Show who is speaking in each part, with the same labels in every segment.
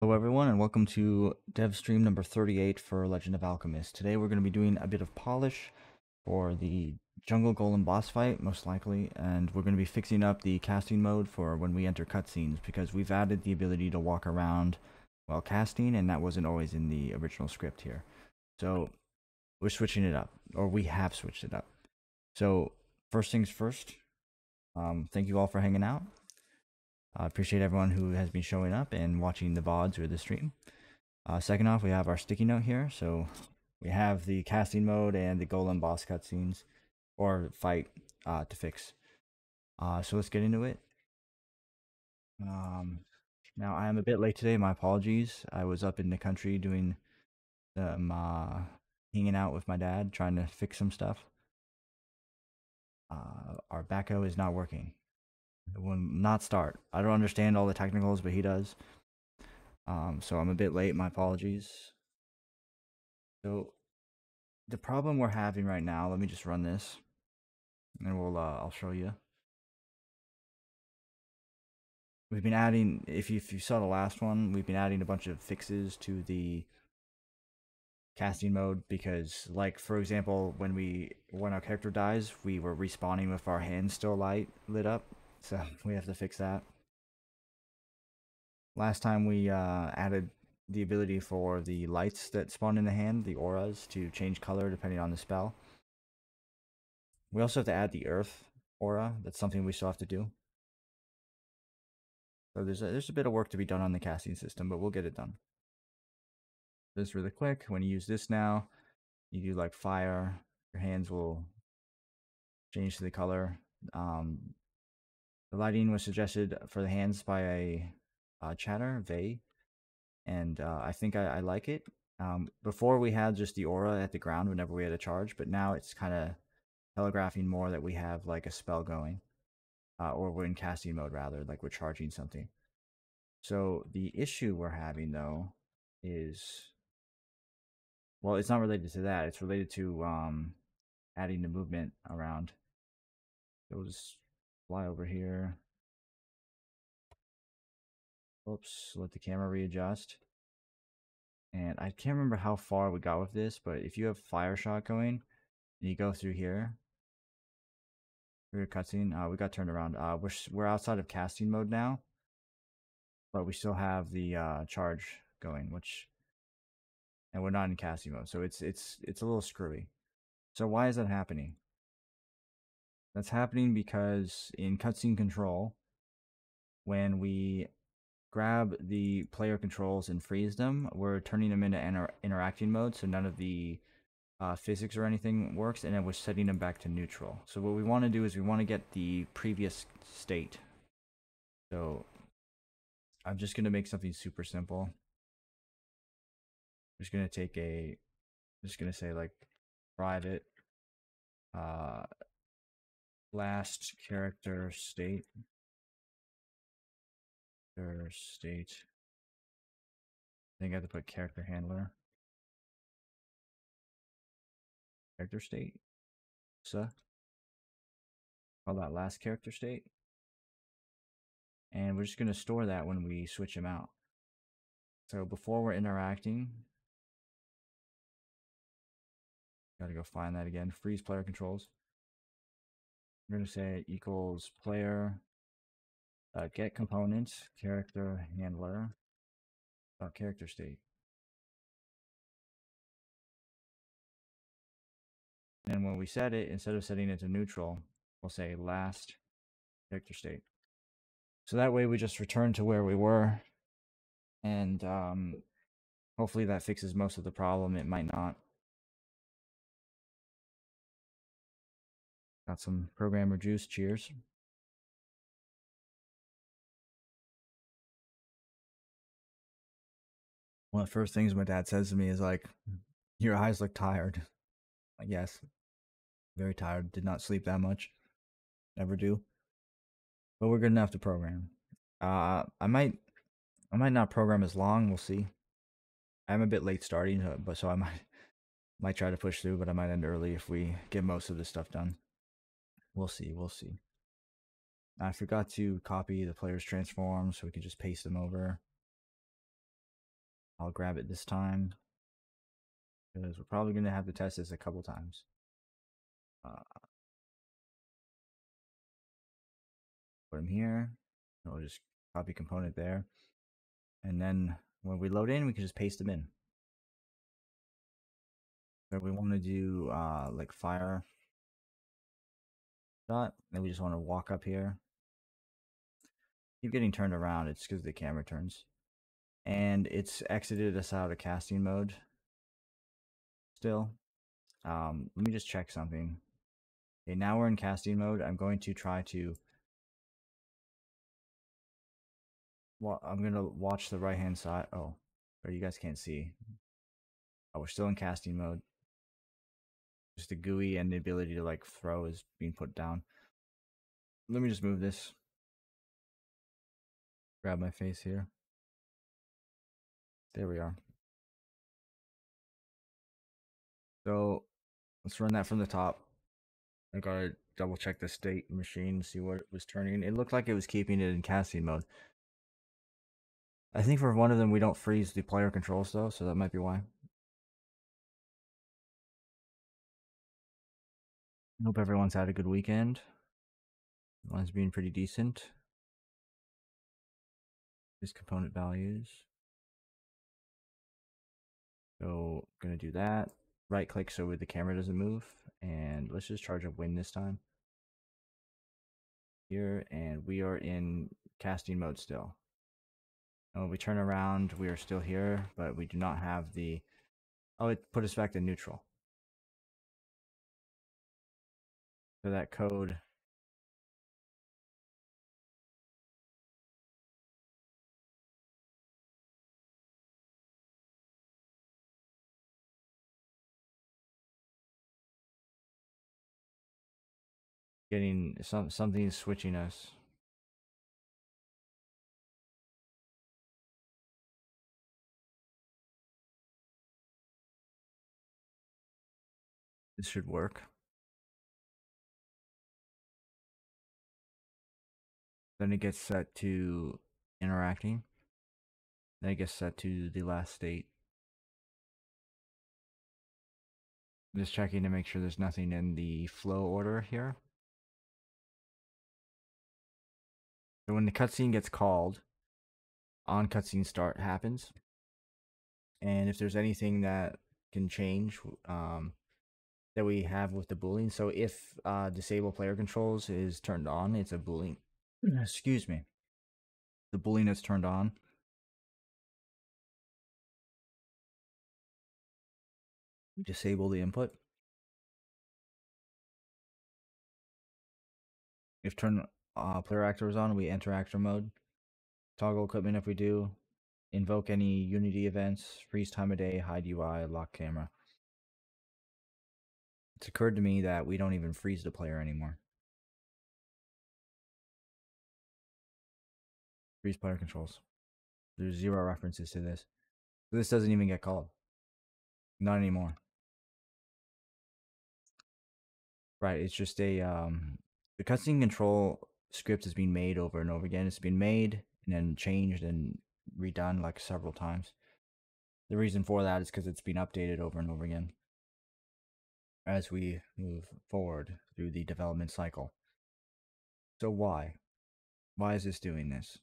Speaker 1: Hello everyone and welcome to dev stream number 38 for Legend of Alchemist. Today we're going to be doing a bit of polish for the jungle golem boss fight, most likely, and we're going to be fixing up the casting mode for when we enter cutscenes because we've added the ability to walk around while casting, and that wasn't always in the original script here. So we're switching it up, or we have switched it up. So first things first, thank you all for hanging out. I appreciate everyone who has been showing up and watching the VODs or the stream. Second off, we have our sticky note here. So we have the casting mode and the golem boss cutscenes or fight to fix. So let's get into it. Now I am a bit late today. My apologies. I was up in the country doing some hanging out with my dad, trying to fix some stuff. Our backhoe is not working. It will not start. I don't understand all the technicals, but he does. So I'm a bit late. My apologies. So the problem we're having right now, let me just run this and I'll show you. We've been adding, if you saw the last one, we've been adding a bunch of fixes to the casting mode because, like, for example, when our character dies, we were respawning with our hands still lit up, so we have to fix that. Last time we added the ability for the lights that spawn in the hand, the auras, to change color depending on the spell. We also have to add the earth aura. That's something we still have to do. So there's a bit of work to be done on the casting system, but we'll get it done. This really quick. When you use this now, you do like fire, your hands will change to the color. The lighting was suggested for the hands by a chatter, Vey, and I think I like it. Before we had just the aura at the ground whenever we had a charge, but now it's kind of telegraphing more that we have like a spell going, or we're in casting mode rather, like we're charging something. So the issue we're having though is, well, it's not related to that. It's related to adding the movement around. So we'll just fly over here. Oops, let the camera readjust. And I can't remember how far we got with this, but if you have fire shot going and you go through here, through your cutscene, we got turned around. We're outside of casting mode now, but we still have the charge going, and we're not in casting mode, so it's a little screwy. So why is that happening? That's happening because in cutscene control, when we grab the player controls and freeze them, we're turning them into interacting mode, so none of the physics or anything works, and then we're setting them back to neutral. So what we want to do is we want to get the previous state. So I'm just going to make something super simple. I'm just going to say like private last character state. I think I have to put character handler. Character state. So call that last character state. And we're just going to store that when we switch them out. So before we're interacting, gotta go find that again. Freeze player controls. We're going to say equals player get components character handler character state. And when we set it, instead of setting it to neutral, we'll say last character state. So that way we just return to where we were, and hopefully that fixes most of the problem. It might not. Got some programmer juice. Cheers. One of the first things my dad says to me is like, "Your eyes look tired." Like, yes, very tired. Did not sleep that much. Never do. But we're good enough to program. I might not program as long. We'll see. I'm a bit late starting, so I might try to push through, but I might end early if we get most of this stuff done. We'll see. We'll see. I forgot to copy the player's transforms, so we can just paste them over. I'll grab it this time because we're probably going to have to test this a couple times. Put them here. We'll just copy component there. And then when we load in, we can just paste them in. So we want to do like fire dot, then we just want to walk up here. Keep getting turned around, it's because the camera turns. And it's exited us out of casting mode still. Let me just check something. Okay, now we're in casting mode. I'm going to try to I'm gonna watch the right hand side. Oh, or you guys can't see. Oh, we're still in casting mode. Just the GUI and the ability to like throw is being put down. Let me just move this. Grab my face here. There we are. So let's run that from the top. I gotta double check the state machine, see what it was turning. It looked like it was keeping it in casting mode. I think for one of them we don't freeze the player controls though, so that might be why. Hope everyone's had a good weekend. Mine's being pretty decent. These component values. So gonna do that. Right click so the camera doesn't move. And let's just charge a win this time. Here, and we are in casting mode still. And when we turn around, we are still here, but we do not have the... Oh, it put us back to neutral. So that code... Getting something is switching us. This should work. Then it gets set to interacting. Then it gets set to the last state. Just checking to make sure there's nothing in the flow order here. So when the cutscene gets called, on cutscene start happens. And if there's anything that can change that we have with the boolean, so if disable player controls is turned on, it's a boolean. Excuse me. The boolean is turned on. Disable the input. If turn player actor is on, we enter actor mode. Toggle equipment if we do. Invoke any Unity events. Freeze time of day. Hide UI. Lock camera. It's occurred to me that we don't even freeze the player anymore. Freeze player controls. There's 0 references to this. So this doesn't even get called. Not anymore. Right, it's just a the cutscene control script is being made over and over again. It's been made and then changed and redone like several times. The reason for that is because it's been updated over and over again as we move forward through the development cycle. So why? Why is this doing this?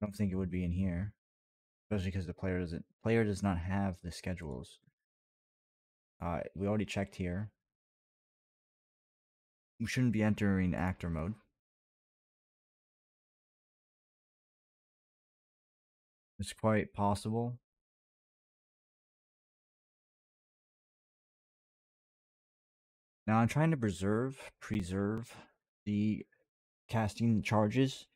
Speaker 1: I don't think it would be in here, especially because the player does not have the schedules. We already checked here. We shouldn't be entering actor mode. It's quite possible. Now I'm trying to preserve the casting charges,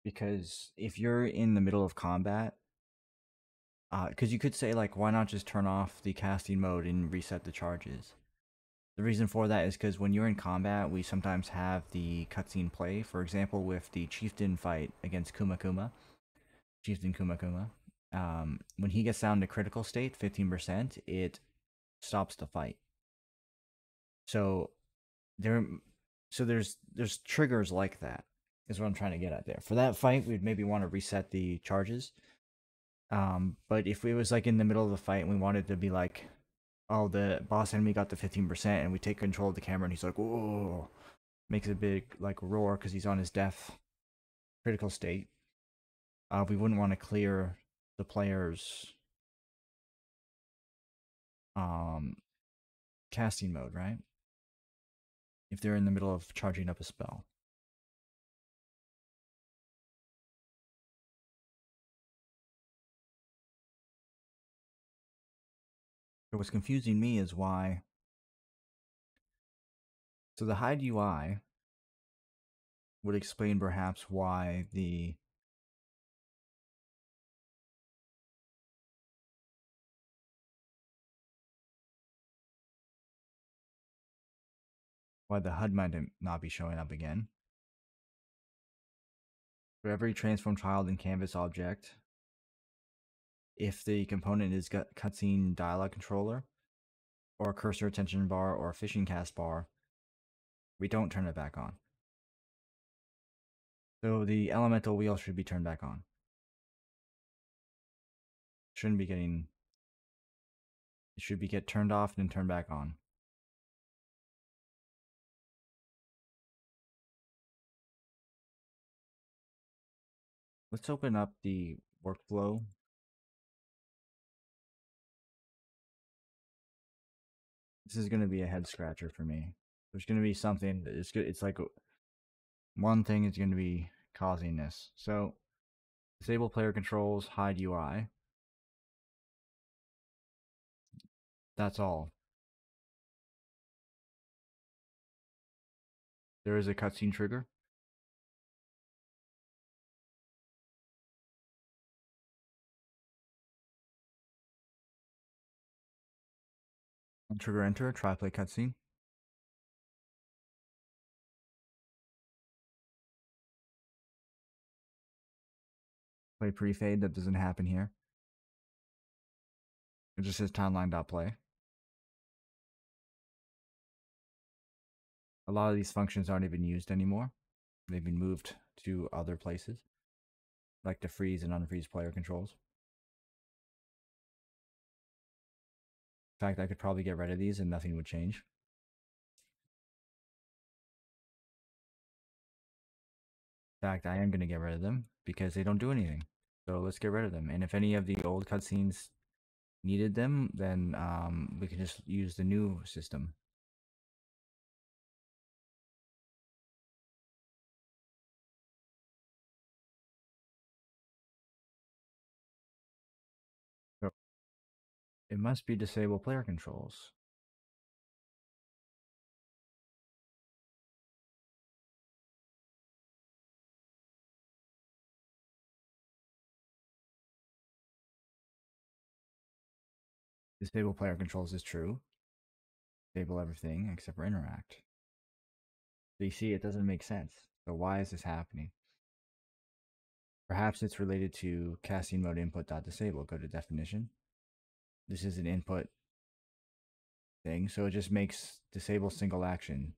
Speaker 1: because if you're in the middle of combat, because you could say like, why not just turn off the casting mode and reset the charges? The reason for that is because when you're in combat, we sometimes have the cutscene play. For example, with the chieftain fight against Chieftain Kuma Kuma. When he gets down to critical state, 15%, it stops the fight. So there, So there's triggers like that is what I'm trying to get at there. For that fight, we'd maybe want to reset the charges. But if it was like in the middle of the fight and we wanted to be like, oh, the boss enemy got the 15%, and we take control of the camera, and he's like, whoa, makes a big like roar because he's on his death critical state. We wouldn't want to clear the player's um casting mode, right? If they're in the middle of charging up a spell. So what's confusing me is why. So the hide UI would explain perhaps why the HUD might not be showing up again. For every transform child and canvas object, if the component is cutscene dialog controller, or a cursor attention bar, or a fishing cast bar, we don't turn it back on. So the elemental wheel should be turned back on. Shouldn't be getting. It should be get turned off and then turned back on. Let's open up the workflow. This is going to be a head scratcher for me. There's going to be something. It's good. It's like one thing is going to be causing this. So disable player controls, hide UI. That's all. There is a cutscene trigger. Trigger enter, try play cutscene. Play pre-fade, that doesn't happen here. It just says timeline.play. A lot of these functions aren't even used anymore. They've been moved to other places, like the freeze and unfreeze player controls. In fact, I could probably get rid of these and nothing would change. In fact, I am going to get rid of them because they don't do anything. So let's get rid of them. And if any of the old cutscenes needed them, then we can just use the new system. So it must be disable player controls. Disable player controls is true. Disable everything except for interact. So you see, it doesn't make sense. So why is this happening? Perhaps it's related to casting mode input.disable. Go to definition. This is an input thing, so it just makes disable single action.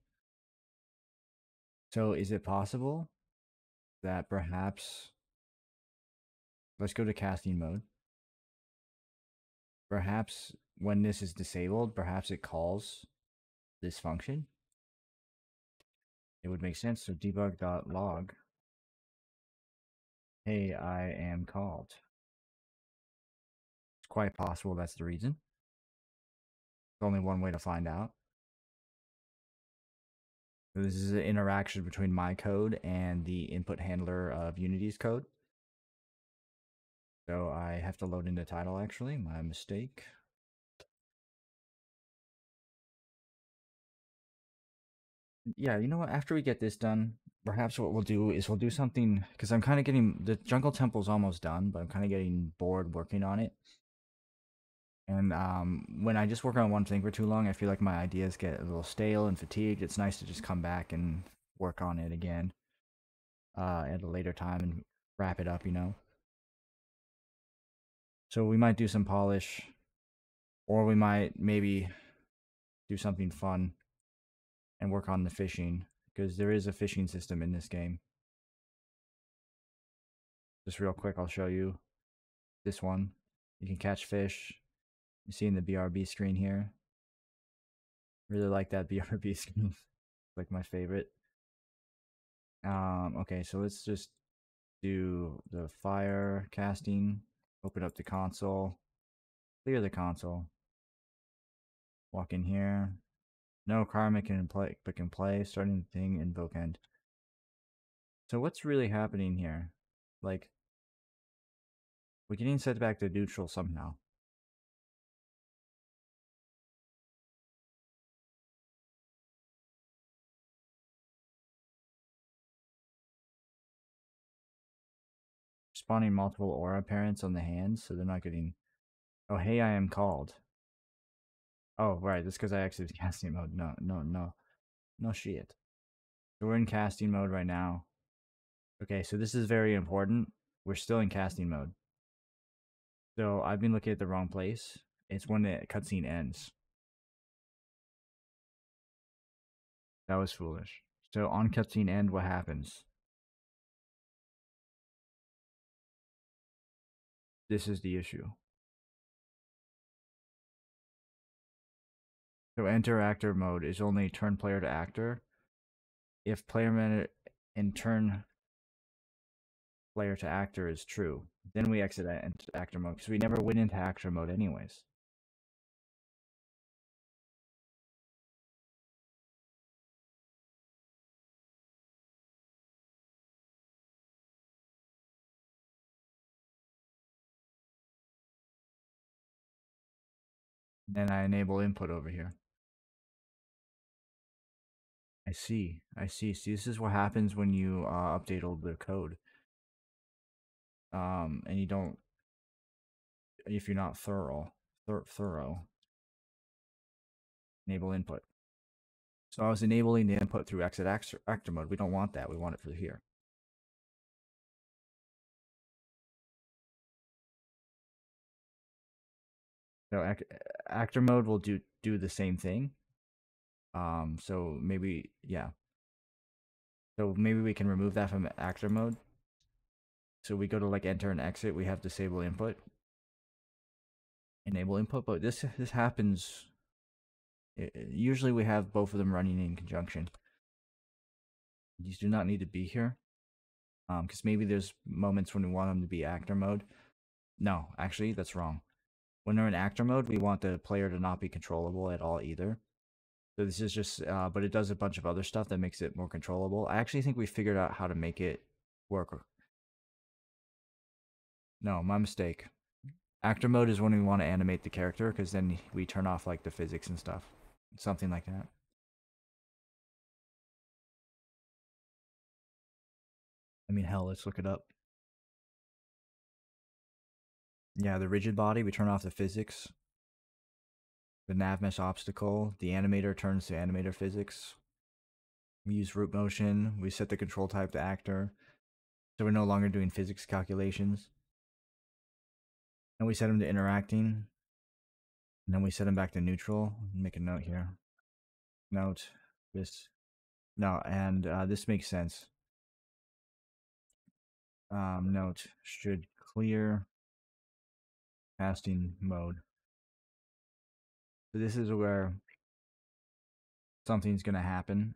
Speaker 1: So is it possible that perhaps, let's go to casting mode. Perhaps when this is disabled, perhaps it calls this function. It would make sense. So debug.log. Hey, I am called. It's quite possible that's the reason. There's only one way to find out. So this is an interaction between my code and the input handler of Unity's code. So I have to load in the title actually, my mistake. Yeah, you know what? After we get this done, perhaps what we'll do is we'll do something, because I'm kind of getting, the Jungle Temple's almost done, but I'm kind of getting bored working on it. And when I just work on one thing for too long, I feel like my ideas get a little stale and fatigued. It's nice to just come back and work on it again at a later time and wrap it up, you know? So we might do some polish, or we might maybe do something fun and work on the fishing because there is a fishing system in this game. Just real quick, I'll show you this one. You can catch fish. You see in the BRB screen here. Really like that BRB screen. Like my favorite. Okay, so let's just do the fire casting. Open up the console. Clear the console. Walk in here. No karmic can play, but can play. Starting the thing, invoke end. So what's really happening here? Like, we're getting set back to neutral somehow. Spawning multiple aura parents on the hands, so they're not getting... Oh, hey, I am called. Oh, right, that's because I exited casting mode. No, no, no. No shit. So we're in casting mode right now. Okay, so this is very important. We're still in casting mode. So I've been looking at the wrong place. It's when the cutscene ends. That was foolish. So on cutscene end, what happens? This is the issue. So enter actor mode is only turn player to actor. If player manager and turn player to actor is true, then we exit actor mode because we never went into actor mode anyways. Then I enable input over here. I see. I see. See, this is what happens when you update all the code. And you don't, if you're not thorough. Enable input. So I was enabling the input through exit actor mode. We don't want that. We want it for here. So actor mode will do the same thing. So maybe, yeah. So maybe we can remove that from actor mode. So we go to like enter and exit. We have disable input, enable input. But this happens. Usually we have both of them running in conjunction. These do not need to be here. Because maybe there's moments when we want them to be actor mode. No, actually, that's wrong. When they're in actor mode, we want the player to not be controllable at all either. So this is just, but it does a bunch of other stuff that makes it more controllable. I actually think we figured out how to make it work. No, my mistake. Actor mode is when we want to animate the character, because then we turn off like the physics and stuff. Something like that. I mean, hell, let's look it up. Yeah, the rigid body, we turn off the physics. The nav mesh obstacle, the animator turns to animator physics. We use root motion, we set the control type to actor. So we're no longer doing physics calculations. And we set them to interacting. And then we set them back to neutral. Make a note here. Note this. No, and this makes sense. Note should clear casting mode. So this is where something's gonna happen.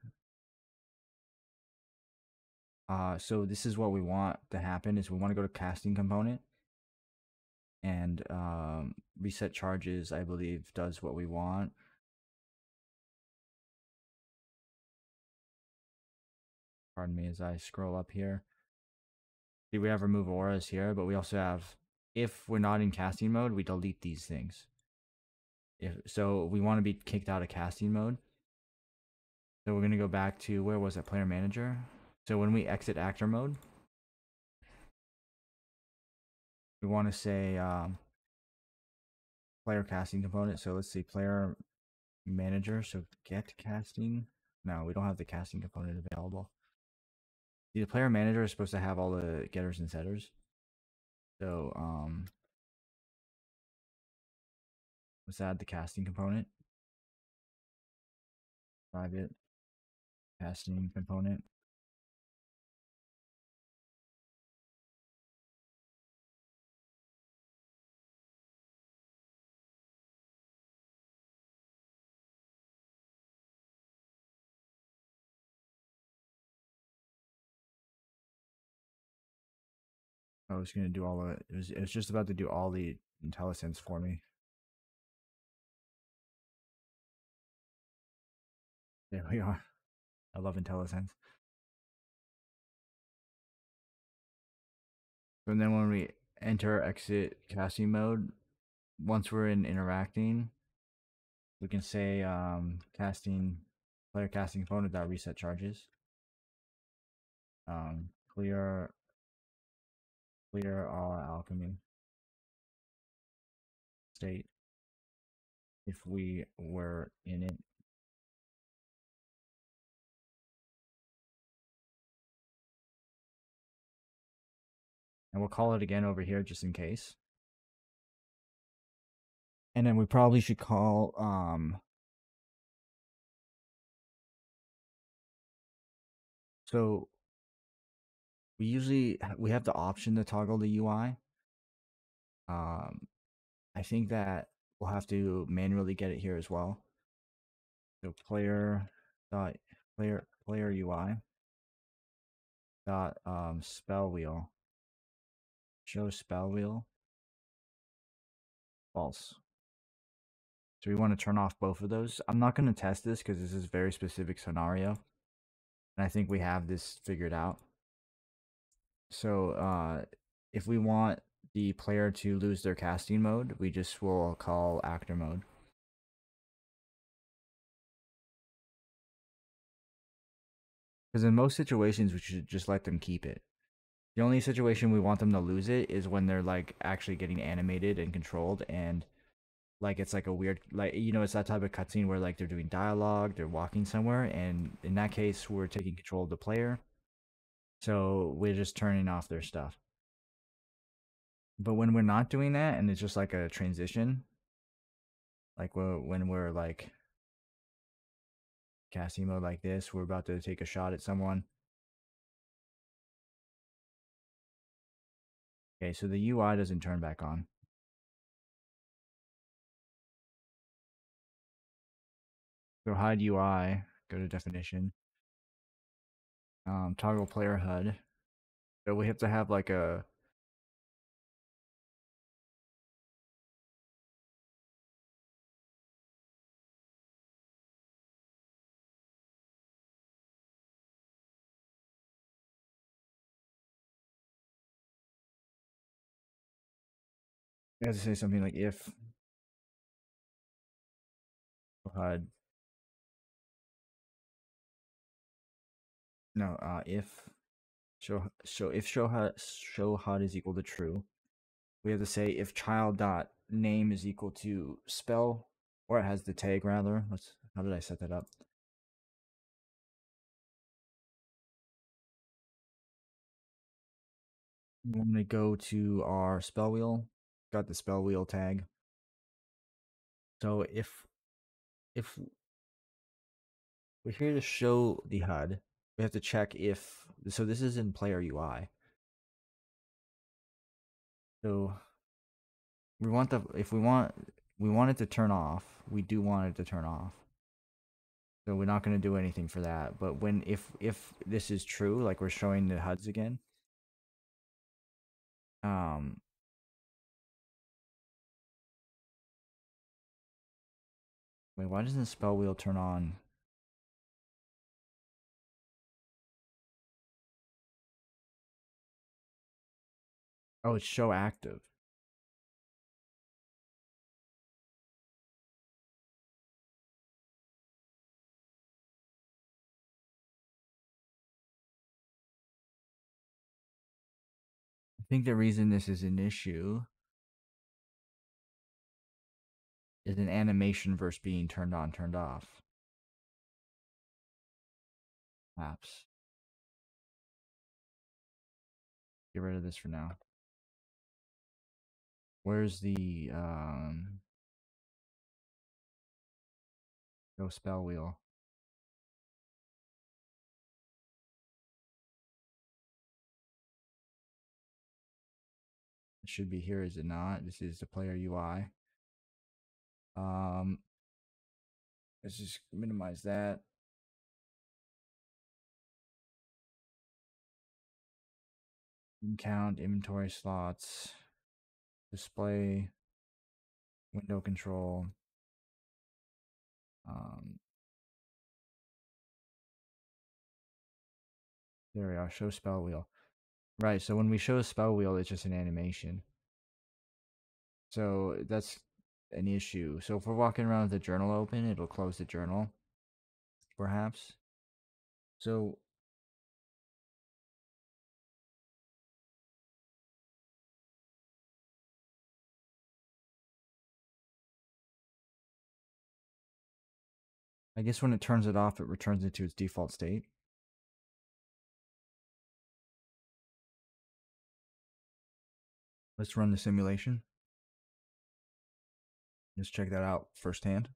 Speaker 1: So this is what we want to happen is we want to go to casting component and reset charges, I believe, does what we want. Pardon me as I scroll up here. See, we have remove auras here, but we also have, if we're not in casting mode, we delete these things. So we want to be kicked out of casting mode. So we're going to go back to, where was it, player manager? So when we exit actor mode, we want to say player casting component. So let's see, player manager. So get casting. No, we don't have the casting component available. The player manager is supposed to have all the getters and setters. So let's add the casting component. Private. casting component. I was gonna do all of it. It was just about to do all the IntelliSense for me. There we are. I love IntelliSense. And then when we enter exit casting mode, once we're in interacting, we can say casting player casting component that reset charges. Clear all alchemy state if we were in it. And we'll call it again over here just in case. And then we probably should call so we have the option to toggle the UI. I think that we'll have to manually get it here as well. So player UI dot spell wheel, show spell wheel false. So we want to turn off both of those. I'm not going to test this because this is a very specific scenario, and I think we have this figured out. So if we want the player to lose their casting mode, we just will call actor mode. Because in most situations, we should just let them keep it. The only situation we want them to lose it is when they're like actually getting animated and controlled, and like it's like a weird, like, you know, it's that type of cutscene where like they're doing dialogue, they're walking somewhere, and in that case we're taking control of the player, so we're just turning off their stuff. But when we're not doing that and it's just like a transition, like when we're like casting mode like this, we're about to take a shot at someone. Okay, so the UI doesn't turn back on. So hide UI, go to definition, toggle player HUD. So we have to have like a, we have to say something like if HUD, no, if show HUD is equal to true. We have to say if child dot name is equal to spell, or it has the tag rather. How did I set that up? I'm gonna go to our spell wheel. Got the spell wheel tag. So if we're here to show the HUD, we have to check if, so this is in player UI. So we want if we want it to turn off, we do want it to turn off. So we're not going to do anything for that. But if this is true, like we're showing the HUDs again, wait, why doesn't the spell wheel turn on? Oh, it's show active. I think the reason this is an issue is an animation versus being turned on, turned off. Apps. Get rid of this for now. Where's the go spell wheel? should be here, is it not? This is the player UI. Um, let's just minimize that. Count, inventory slots, display, window control. There we are. Show spell wheel. Right. So when we show a spell wheel, it's just an animation. So that's an issue. So if we're walking around with the journal open, it'll close the journal, perhaps. So I guess when it turns it off, it returns it to its default state. Let's run the simulation. Let's check that out firsthand.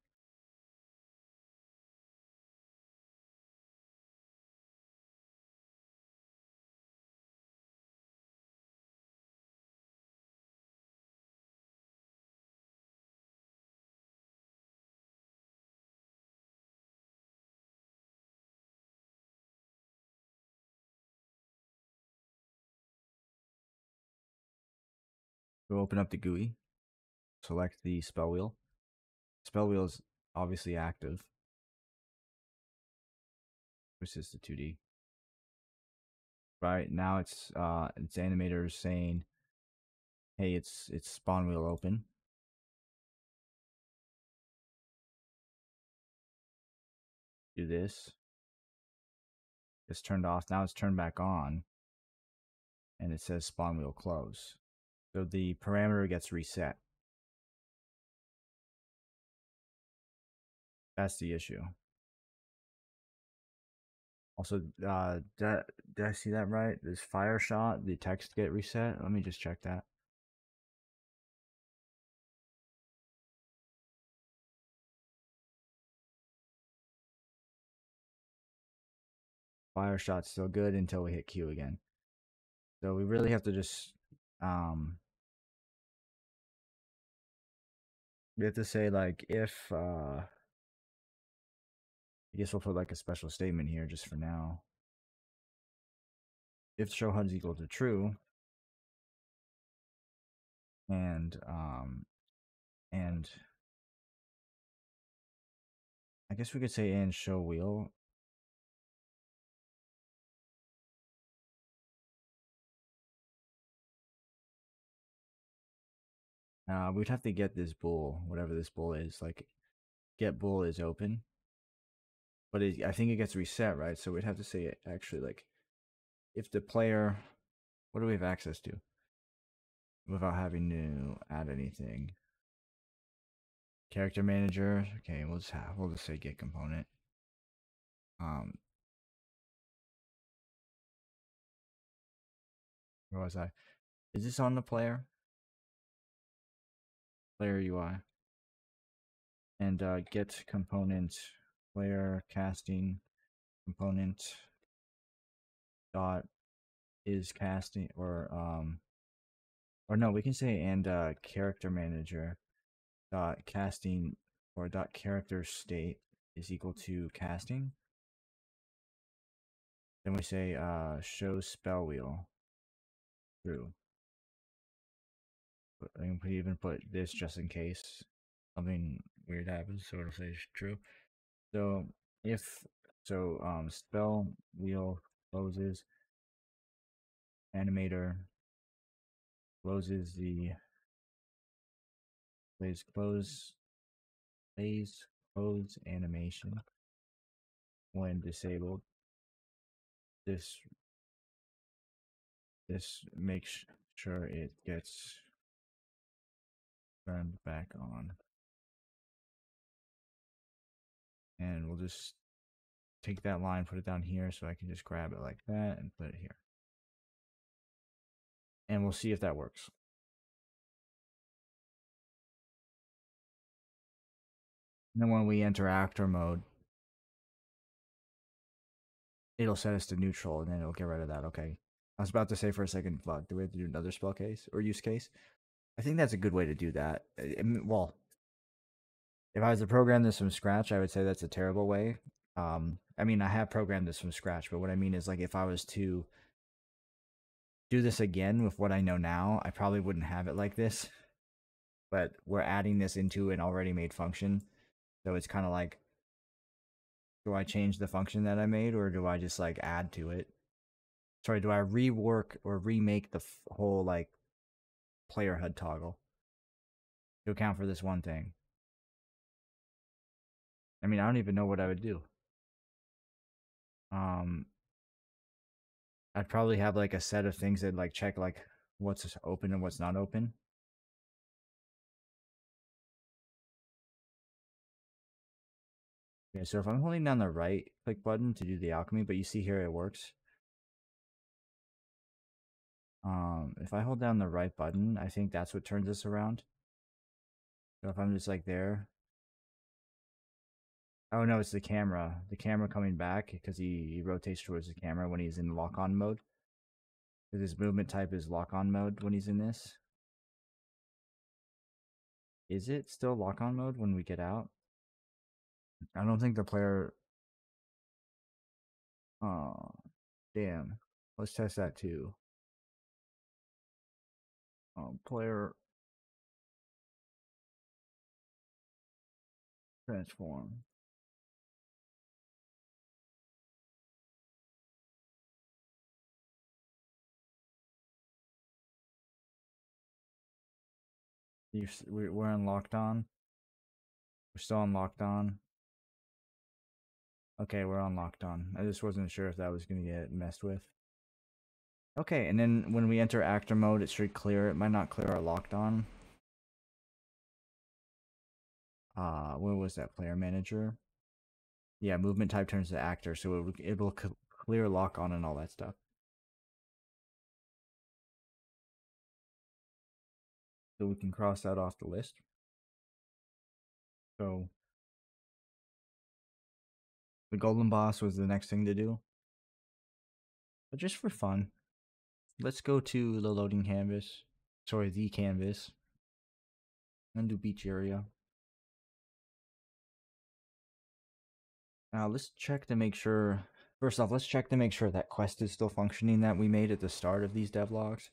Speaker 1: We'll open up the GUI, select the spell wheel. Spell wheel is obviously active. This is the 2D. Right now, its animator is saying, "Hey, it's spawn wheel open." Do this. It's turned off. Now it's turned back on, and it says spawn wheel close. So the parameter gets reset. That's the issue. Also, did I see that right? This fire shot, the text get reset. Let me just check that. Fire shot's still good until we hit Q again. So we really have to just we have to say like if I guess we'll put like a special statement here just for now. If show HUD is equal to true, and I guess we could say and show wheel. We'd have to get this bool, whatever this bool is. Like, get bool is open, but I think it gets reset, right? So we'd have to say it actually like if the player, what do we have access to without having to add anything? Character manager. Okay, we'll just say get component. Where was I? Is this on the player? Player UI. And get component player casting component dot is casting or no, we can say and character manager dot casting or dot character state is equal to casting. Then we say show spell wheel true. But I can even put this just in case something weird happens, so it'll say true. So if spell wheel closes, animator closes the plays close animation when disabled. This makes sure it gets turned back on. And we'll just take that line, put it down here so I can just grab it like that and put it here. And we'll see if that works. And then when we enter actor mode, it'll set us to neutral and then it'll get rid of that. Okay. I was about to say for a second, fuck, do we have to do another spell case or use case? I think that's a good way to do that. Well, if I was to program this from scratch, I would say that's a terrible way. I mean, I have programmed this from scratch, but what I mean is, like, if I was to do this again with what I know now, I probably wouldn't have it like this. But we're adding this into an already made function, so it's kind of like, do I change the function that I made, or do I just like add to it? Sorry, do I rework or remake the whole like player HUD toggle to account for this one thing? I mean, I don't even know what I would do. Um, I'd probably have like a set of things that like check like what's open and what's not open. Okay, so if I'm holding down the right click button to do the alchemy, but you see here it works. If I hold down the right button, I think that's what turns this around. So if I'm just like there, oh no, it's the camera. The camera coming back because he rotates towards the camera when he's in lock-on mode. Because his movement type is lock-on mode when he's in this. Is it still lock-on mode when we get out? I don't think the player. Oh, damn. Let's test that too. Player transform. We're on locked on. We're still on locked on. Okay, we're on locked on. I just wasn't sure if that was gonna get messed with. Okay, and then when we enter actor mode, it should clear. It might not clear our locked on. Where was that player manager? Yeah, movement type turns to actor, so it'll clear lock on and all that stuff. So we can cross that off the list. So the golden boss was the next thing to do. But just for fun, let's go to the loading canvas. Sorry, the canvas. And do beach area. Now let's check to make sure. First off, let's check to make sure that quest is still functioning that we made at the start of these devlogs.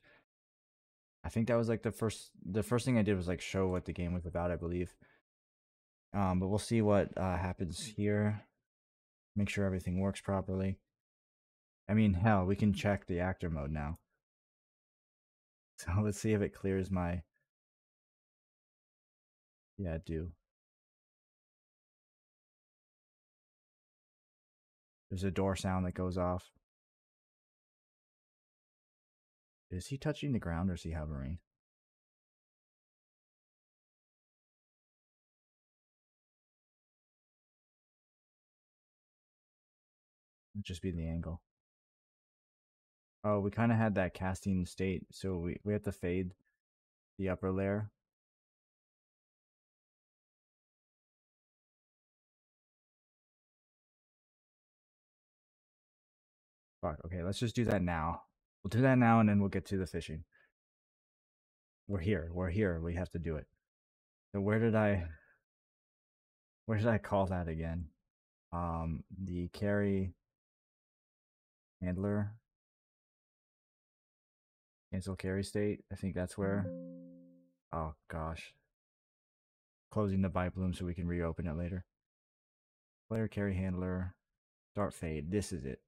Speaker 1: I think that was like the first thing I did was like show what the game was about, I believe. But we'll see what happens here. Make sure everything works properly. I mean, hell, we can check the actor mode now. So let's see if it clears my. Yeah, do. There's a door sound that goes off. Is he touching the ground or is he hovering? It'd just be the angle. Oh, we kind of had that casting state, so we have to fade the upper layer. Fuck, okay, let's just do that now. We'll do that now and then we'll get to the fishing. We're here, we have to do it. So where did I call that again? The carry handler, cancel carry state. I think that's where. Oh gosh, closing the bite bloom so we can reopen it later. Player carry handler, start fade. This is it.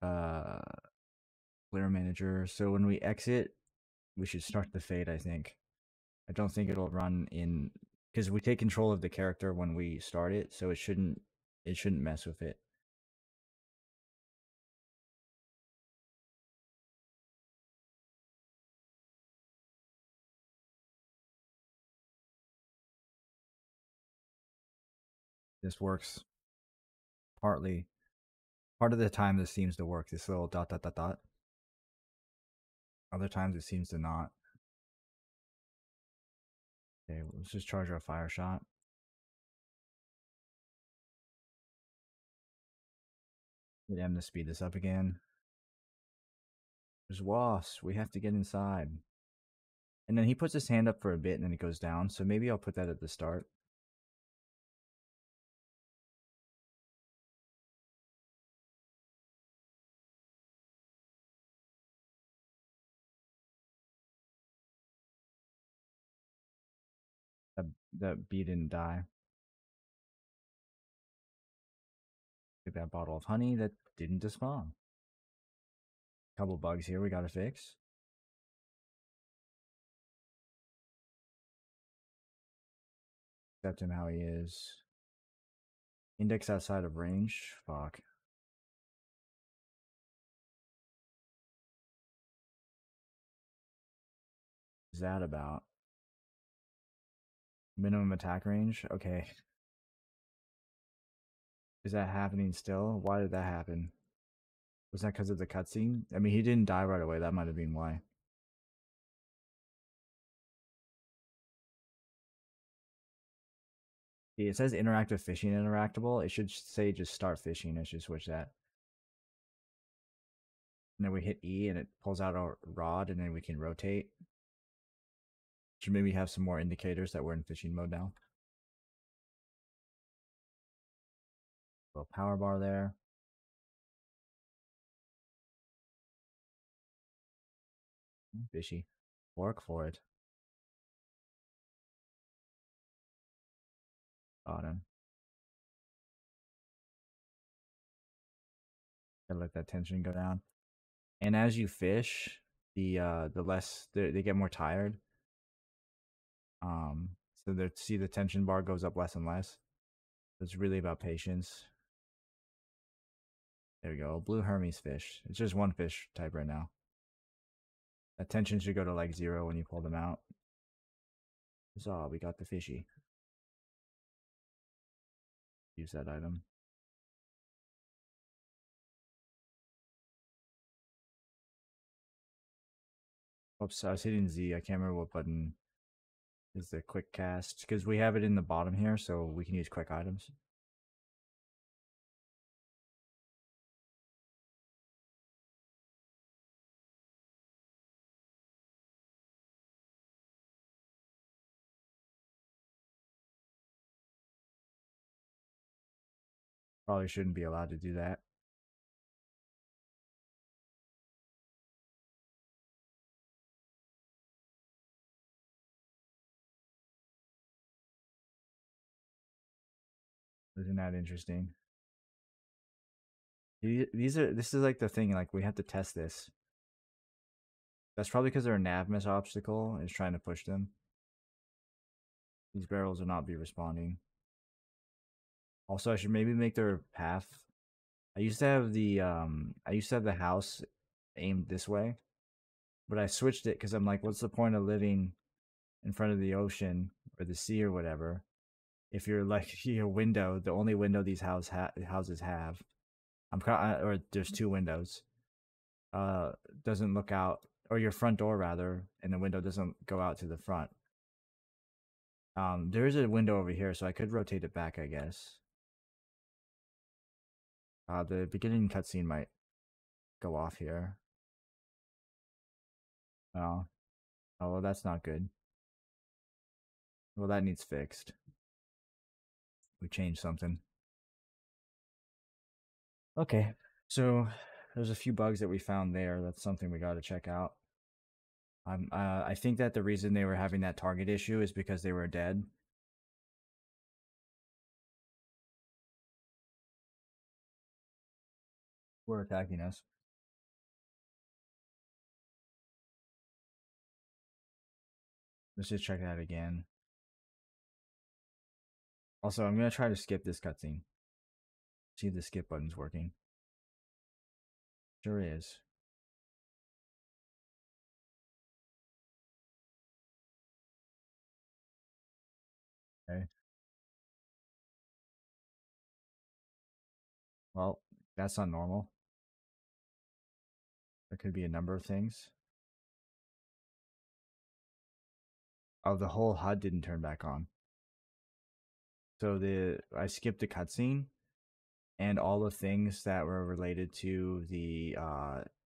Speaker 1: Uh, player manager. So when we exit, we should start the fade. I think. I don't think it'll run in because we take control of the character when we start it, so it shouldn't mess with it. This works partly. Part of the time this seems to work. This little dot dot dot dot. Other times it seems to not. Okay, let's just charge our fire shot. Get M to speed this up again. There's wasps. We have to get inside. And then he puts his hand up for a bit and then it goes down. So maybe I'll put that at the start. That bee didn't die. Take that bottle of honey that didn't despawn. Couple bugs here we gotta fix. Accept him how he is. Index outside of range. Fuck. What's that about? Minimum attack range? Okay. Is that happening still? Why did that happen? Was that because of the cutscene? I mean, he didn't die right away. That might have been why. Yeah, it says interactive fishing interactable. It should say just start fishing. I should switch that. And then we hit E and it pulls out our rod and then we can rotate. Should maybe have some more indicators that we're in fishing mode now. Little power bar there. Fishy. Work for it. Got him. Gotta let that tension go down. And as you fish, the less they get more tired. So they see the tension bar goes up less and less. It's really about patience. There we go. Blue Hermes fish. It's just one fish type right now. That tension should go to like 0 when you pull them out. So we got the fishy. Use that item. Oops, I was hitting Z. I can't remember what button is the quick cast because we have it in the bottom here, so we can use quick items. Probably shouldn't be allowed to do that. Isn't that interesting? This is like the thing, like we have to test this. That's probably because their nav miss obstacle is trying to push them. These barrels will not be responding. Also, I should maybe make their path. I used to have the house aimed this way, but I switched it because I'm like, what's the point of living in front of the ocean or the sea or whatever if you're like your window, the only window these houses have, or there's two windows, uh, doesn't look out, or your front door rather, and the window doesn't go out to the front. There is a window over here, so I could rotate it back, I guess. The beginning cutscene might go off here. Oh, oh well, that's not good. Well, that needs fixed. We changed something. Okay, so there's a few bugs that we found there. That's something we got to check out. I think that the reason they were having that target issue is because they were dead. Were attacking us. Let's just check that again. Also, I'm gonna try to skip this cutscene. See if the skip button's working. Sure is. Okay. Well, that's not normal. There could be a number of things. Oh, the whole HUD didn't turn back on. So I skipped the cutscene, and all the things that were related to the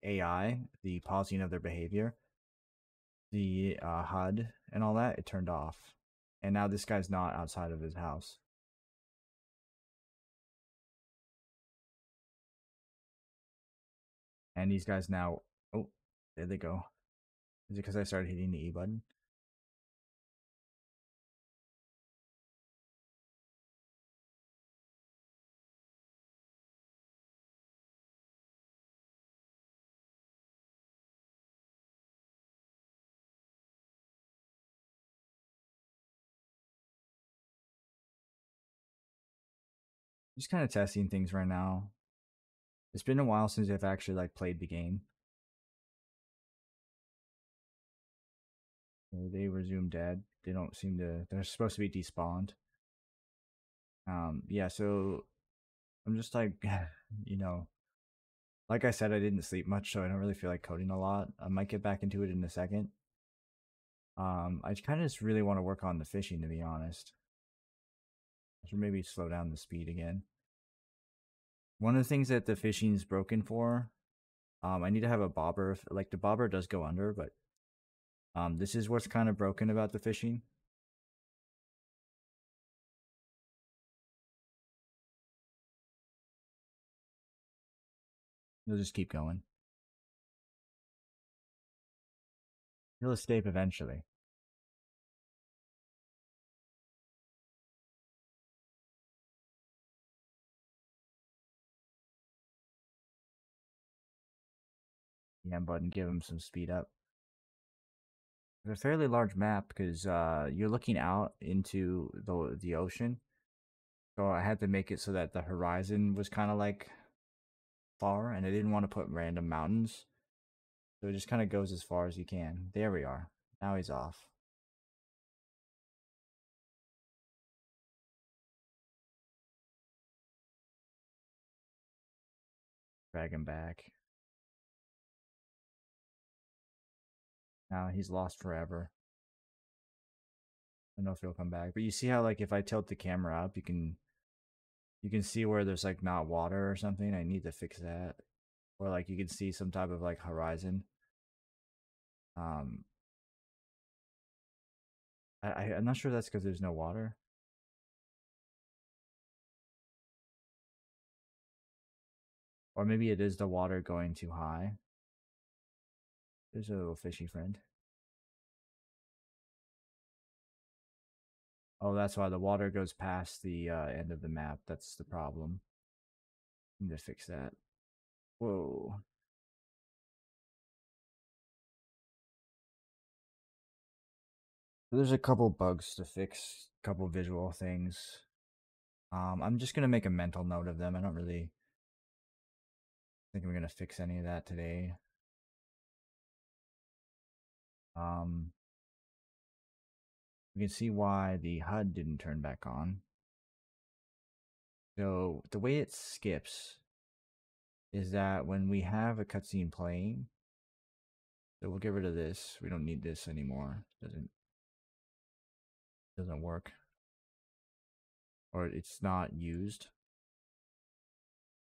Speaker 1: AI, the pausing of their behavior, the HUD, and all that, it turned off. And now this guy's not outside of his house. And these guys now, oh, there they go. Is it because I started hitting the E button? Just kind of testing things right now. It's been a while since I've actually like played the game. They resume dead. They don't seem to. They're supposed to be despawned. Yeah. So I'm just like, you know, like I said, I didn't sleep much, so I don't really feel like coding a lot. I might get back into it in a second. I kind of just really want to work on the fishing, to be honest. I should maybe slow down the speed again. One of the things that the fishing is broken for, I need to have a bobber. Like the bobber does go under, but this is what's kind of broken about the fishing. You'll just keep going. You'll escape eventually. Yeah, button, give him some speed up. It's a fairly large map because you're looking out into the ocean. So I had to make it so that the horizon was kind of like far, and I didn't want to put random mountains. So it just kind of goes as far as you can. There we are. Now he's off. Drag him back. Now he's lost forever. I don't know if he'll come back. But you see how like if I tilt the camera up, you can see where there's like not water or something. I need to fix that. Or like you can see some type of like horizon. Um, I'm not sure that's because there's no water. Or maybe it is the water going too high. There's a little fishy friend. Oh, that's why the water goes past the end of the map. That's the problem. Need to fix that. Whoa. There's a couple bugs to fix, couple visual things. I'm just gonna make a mental note of them. I don't really think I'm gonna fix any of that today. Um, you can see why the HUD didn't turn back on. So the way it skips is that when we have a cutscene playing, so we'll get rid of this. We don't need this anymore. Doesn't work, or it's not used.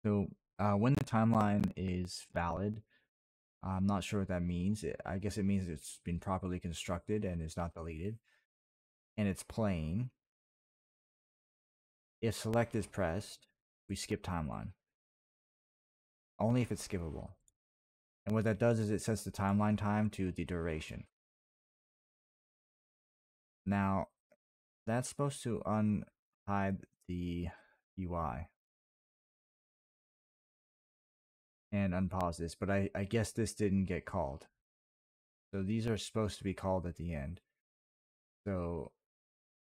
Speaker 1: So when the timeline is valid, I'm not sure what that means. I guess it means it's been properly constructed and is not deleted, and it's playing. If select is pressed, we skip timeline. Only if it's skippable. And what that does is it sets the timeline time to the duration. Now, that's supposed to unhide the UI and unpause this, but I guess this didn't get called. So these are supposed to be called at the end. So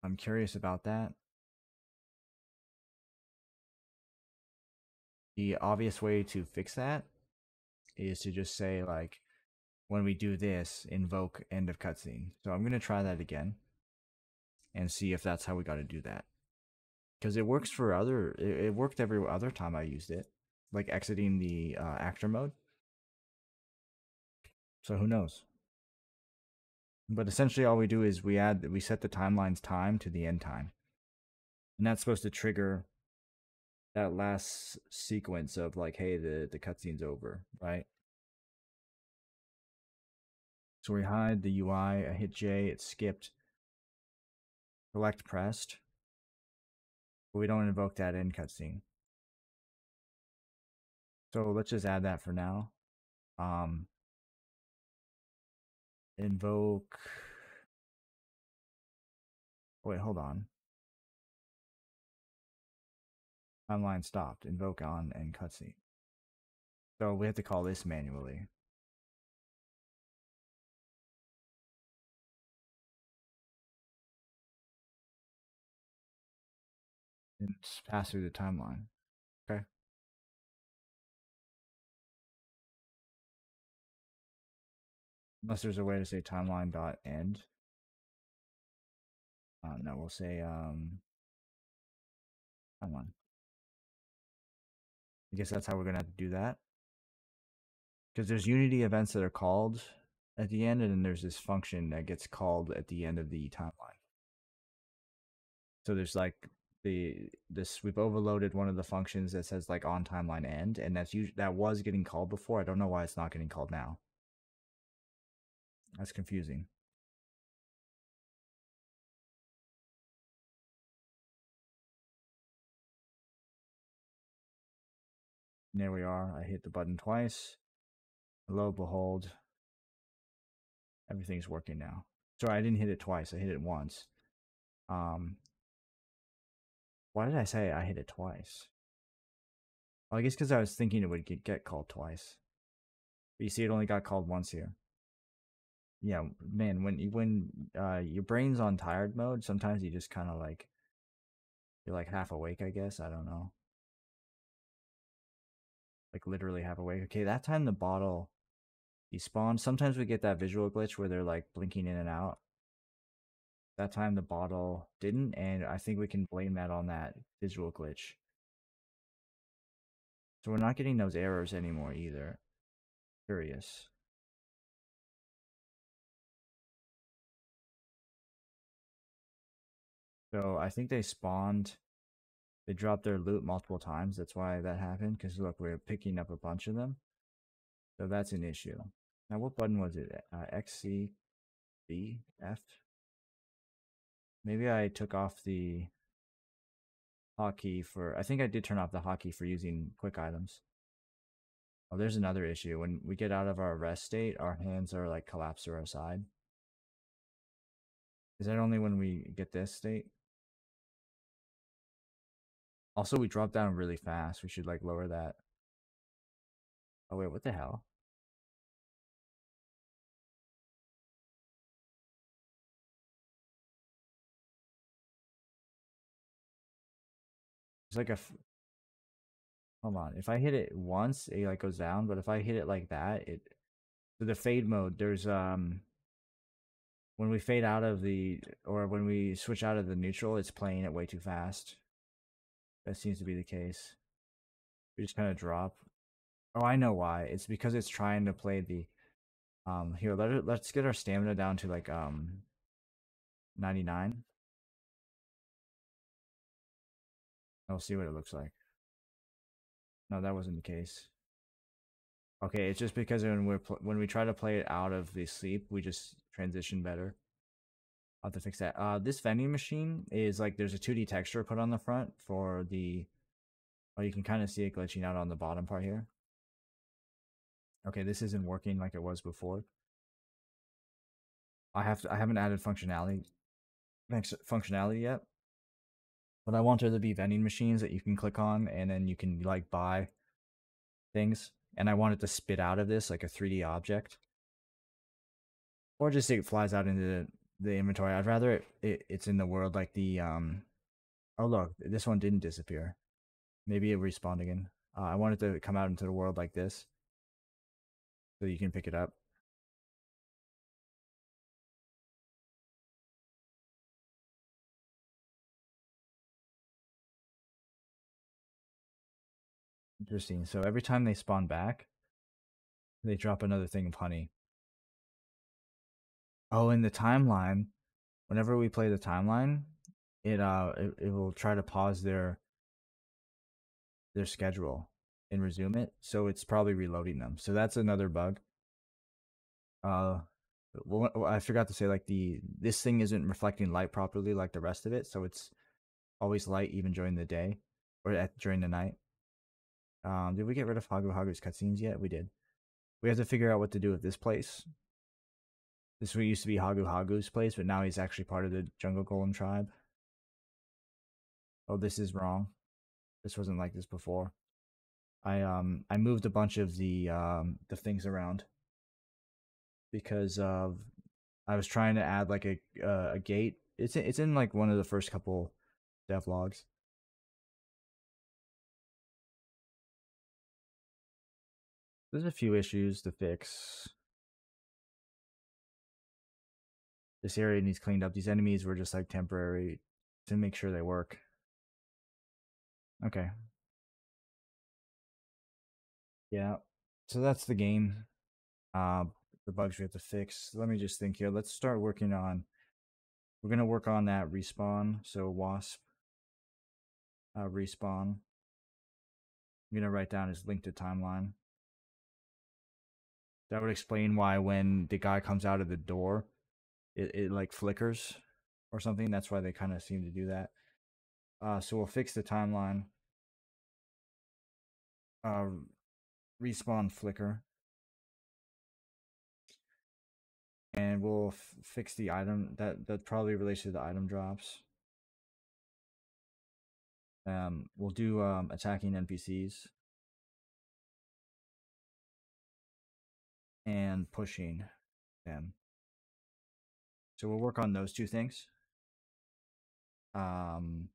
Speaker 1: I'm curious about that. The obvious way to fix that is to just say like, when we do this, invoke end of cutscene. So I'm going to try that again and see if that's how we got to do that. Because it works for it worked every other time I used it, like exiting the actor mode. So who knows? But essentially all we do is we set the timeline's time to the end time. And that's supposed to trigger that last sequence of like, hey, the cutscene's over, right? So we hide the UI. I hit J. It skipped. Select pressed. But we don't invoke that in cutscene. So let's just add that for now. Um, invoke. Wait, hold on. Timeline stopped. Invoke on and cutscene. So we have to call this manually. And pass through the timeline. Okay. Unless there's a way to say timeline dot end. No, we'll say timeline. I guess that's how we're gonna have to do that. Because there's Unity events that are called at the end, and then there's this function that gets called at the end of the timeline. So there's like this we've overloaded one of the functions that says like on timeline end, and that was getting called before. I don't know why it's not getting called now. That's confusing. And there we are. I hit the button twice. Lo behold, everything's working now. Sorry, I didn't hit it twice. I hit it once. Why did I say I hit it twice? Well, I guess because I was thinking it would get called twice. But you see, it only got called once here. Yeah, man, when your brain's on tired mode, sometimes you just kind of like you're like half awake, I guess. I don't know. Like literally half awake. Okay, that time the bottle despawned. Sometimes we get that visual glitch where they're like blinking in and out. That time the bottle didn't, and I think we can blame that on that visual glitch. So we're not getting those errors anymore either. Curious. So I think they spawned. They dropped their loot multiple times. That's why that happened. Because look, we're picking up a bunch of them. So that's an issue. Now, what button was it? X, C, B, F? Maybe I took off the hotkey for... I think I did turn off the hotkey for using quick items. Oh, there's another issue. When we get out of our rest state, our hands are like collapsed to our side. Is that only when we get this state? Also, we drop down really fast. We should like lower that. Oh wait, what the hell? It's like a... Hold on. If I hit it once, it like goes down. But if I hit it like that, it... So the fade mode, there's when we fade out of the, or when we switch out of the neutral, it's playing it way too fast. That seems to be the case. We just kind of drop. Oh, I know why. It's because it's trying to play the here, let's get our stamina down to like 99. I'll see what it looks like. No, that wasn't the case. Okay, it's just because when we try to play it out of the sleep, we just transition better. I'll have to fix that. This vending machine is like there's a 2D texture put on the front for the... Oh, you can kind of see it glitching out on the bottom part here. Okay, this isn't working like it was before. I haven't added functionality yet. But I want there to be vending machines that you can click on and then you can like buy things. And I want it to spit out of this like a 3D object. Or just it flies out into the inventory. I'd rather it's in the world like the oh look, this one didn't disappear. Maybe it respawned again. I want it to come out into the world like this. So you can pick it up. Interesting. So every time they spawn back, they drop another thing of honey. Oh, in the timeline, whenever we play the timeline, it will try to pause their... their schedule and resume it. So it's probably reloading them. So that's another bug. Uh, well, I forgot to say like this thing isn't reflecting light properly like the rest of it, so it's always light even during the day or during the night. Did we get rid of Hagu Hagu's cutscenes yet? We did. We have to figure out what to do with this place. This used to be Hagu Hagu's place, but now he's actually part of the Jungle Golem tribe. Oh, this is wrong. This wasn't like this before. I moved a bunch of the things around because of I was trying to add like a gate. It's in like one of the first couple devlogs. There's a few issues to fix. This area needs cleaned up. These enemies were just like temporary to make sure they work. Okay. Yeah. So that's the game. Uh, the bugs we have to fix. Let me just think here. Let's start working on. We're gonna work on that respawn. So wasp respawn. I'm gonna write down his link to timeline. That would explain why when the guy comes out of the door, it like flickers or something. That's why they kind of seem to do that. So we'll fix the timeline. Uh, respawn flicker, and we'll fix the item that probably relates to the item drops. We'll do attacking NPCs and pushing them. So we'll work on those two things. Um,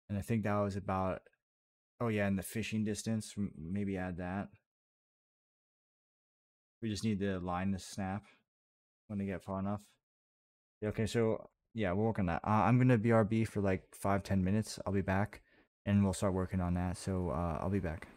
Speaker 1: and I think that was about. Oh yeah, and the fishing distance. Maybe add that. We just need the line to snap when they get far enough. Yeah, okay, so yeah, we'll work on that. I'm gonna BRB for like 5-10 minutes. I'll be back, and we'll start working on that. So I'll be back.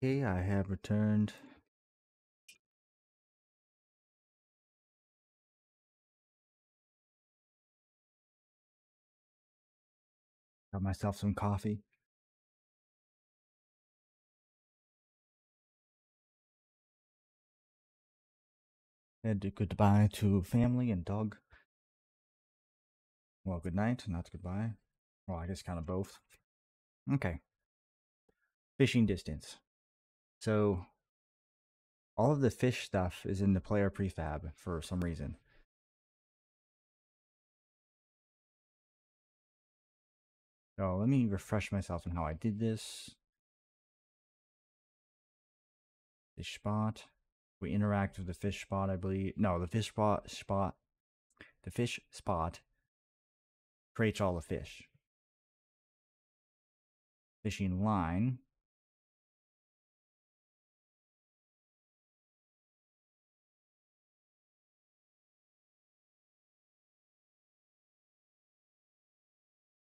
Speaker 1: Okay, I have returned. Got myself some coffee. Said goodbye to family and dog. Well, good night, not goodbye. Well, I guess kind of both. Okay. Fishing distance. So, all of the fish stuff is in the player prefab for some reason. So, let me refresh myself on how I did this. Fish spot. We interact with the fish spot, I believe. No, the fish spot. The fish spot creates all the fish. Fishing line.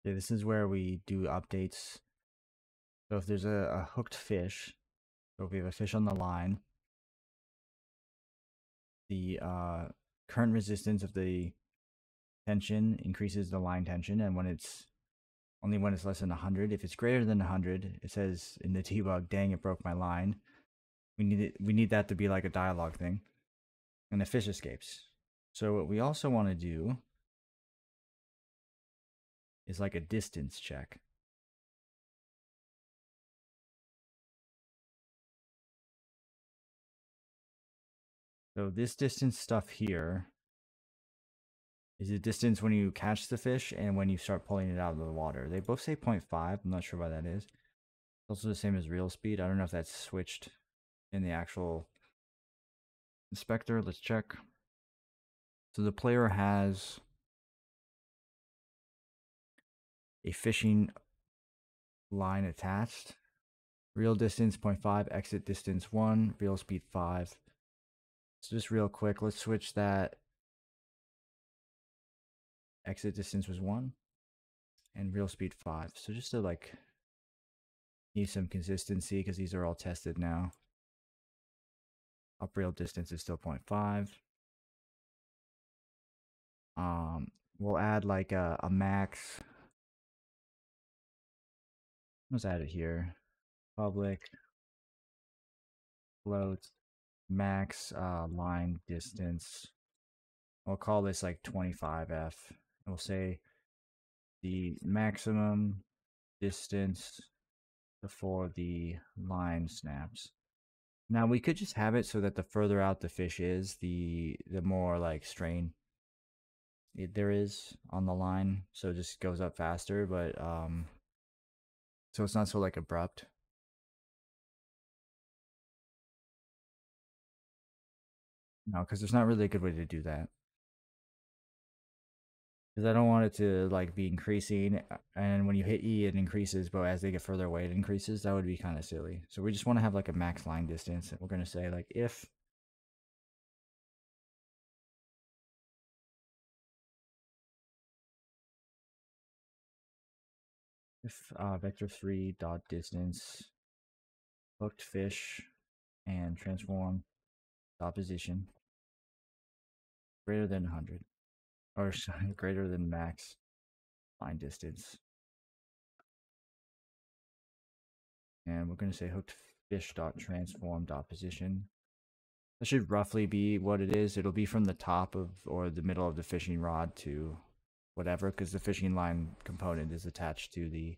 Speaker 1: Okay, this is where we do updates. So if there's a hooked fish, so if we have a fish on the line, the current resistance of the tension increases the line tension, and when it's only when it's less than 100. If it's greater than 100, it says in the debug, "Dang, it broke my line." We need it. We need that to be like a dialogue thing, and the fish escapes. So what we also want to do is like a distance check. So this distance stuff here is the distance when you catch the fish and when you start pulling it out of the water. They both say 0.5. I'm not sure why that is. It's also the same as real speed. I don't know if that's switched in the actual inspector. Let's check. So the player has a fishing line attached. Real distance 0.5, exit distance 1, real speed 5. So just real quick, let's switch that. Exit distance was 1 and real speed 5. So just to like need some consistency because these are all tested now. Up real distance is still 0.5. We'll add like a max. Let's add it here. Public float max line distance. We'll call this like 25F. We'll say the maximum distance before the line snaps. Now we could just have it so that the further out the fish is, the more like strain there is on the line, so it just goes up faster. But so it's not so like abrupt. No, because there's not really a good way to do that. Because I don't want it to like be increasing, and when you hit E, it increases, but as they get further away, it increases. That would be kind of silly. So we just want to have like a max line distance, and we're gonna say like if vector3 dot distance hooked fish and transform dot position greater than 100, or sorry, greater than max line distance, and we're gonna say hooked fish dot transform dot position. That should roughly be what it is. It'll be from the top of or the middle of the fishing rod to whatever, because the fishing line component is attached to the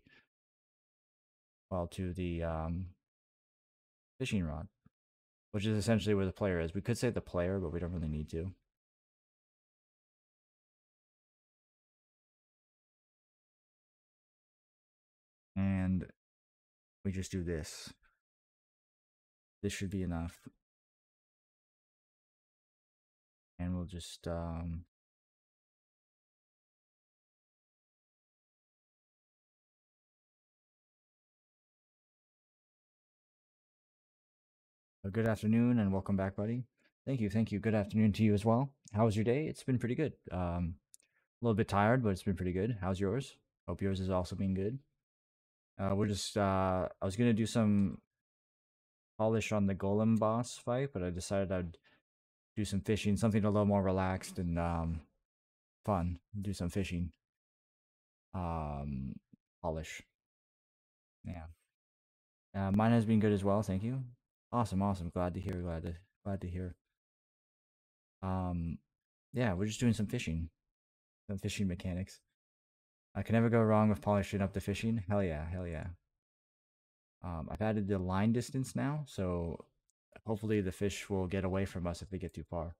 Speaker 1: fishing rod, which is essentially where the player is. We could say the player, but we don't really need to. And we just do this. This should be enough. And we'll just a good afternoon and welcome back, buddy. Thank you. Good afternoon to you as well. How was your day? It's been pretty good. A little bit tired, but it's been pretty good. How's yours? Hope yours has also been good. We're just I was gonna do some polish on the golem boss fight, but I decided I'd do some fishing, something a little more relaxed and fun. Do some fishing. Um, Polish. Yeah. Mine has been good as well. Thank you. Awesome, awesome. Glad to hear. Glad to hear. Um, yeah, we're just doing some fishing mechanics. I can never go wrong with polishing up the fishing. Hell yeah, hell yeah. I've added the line distance now, so hopefully the fish will get away from us if they get too far.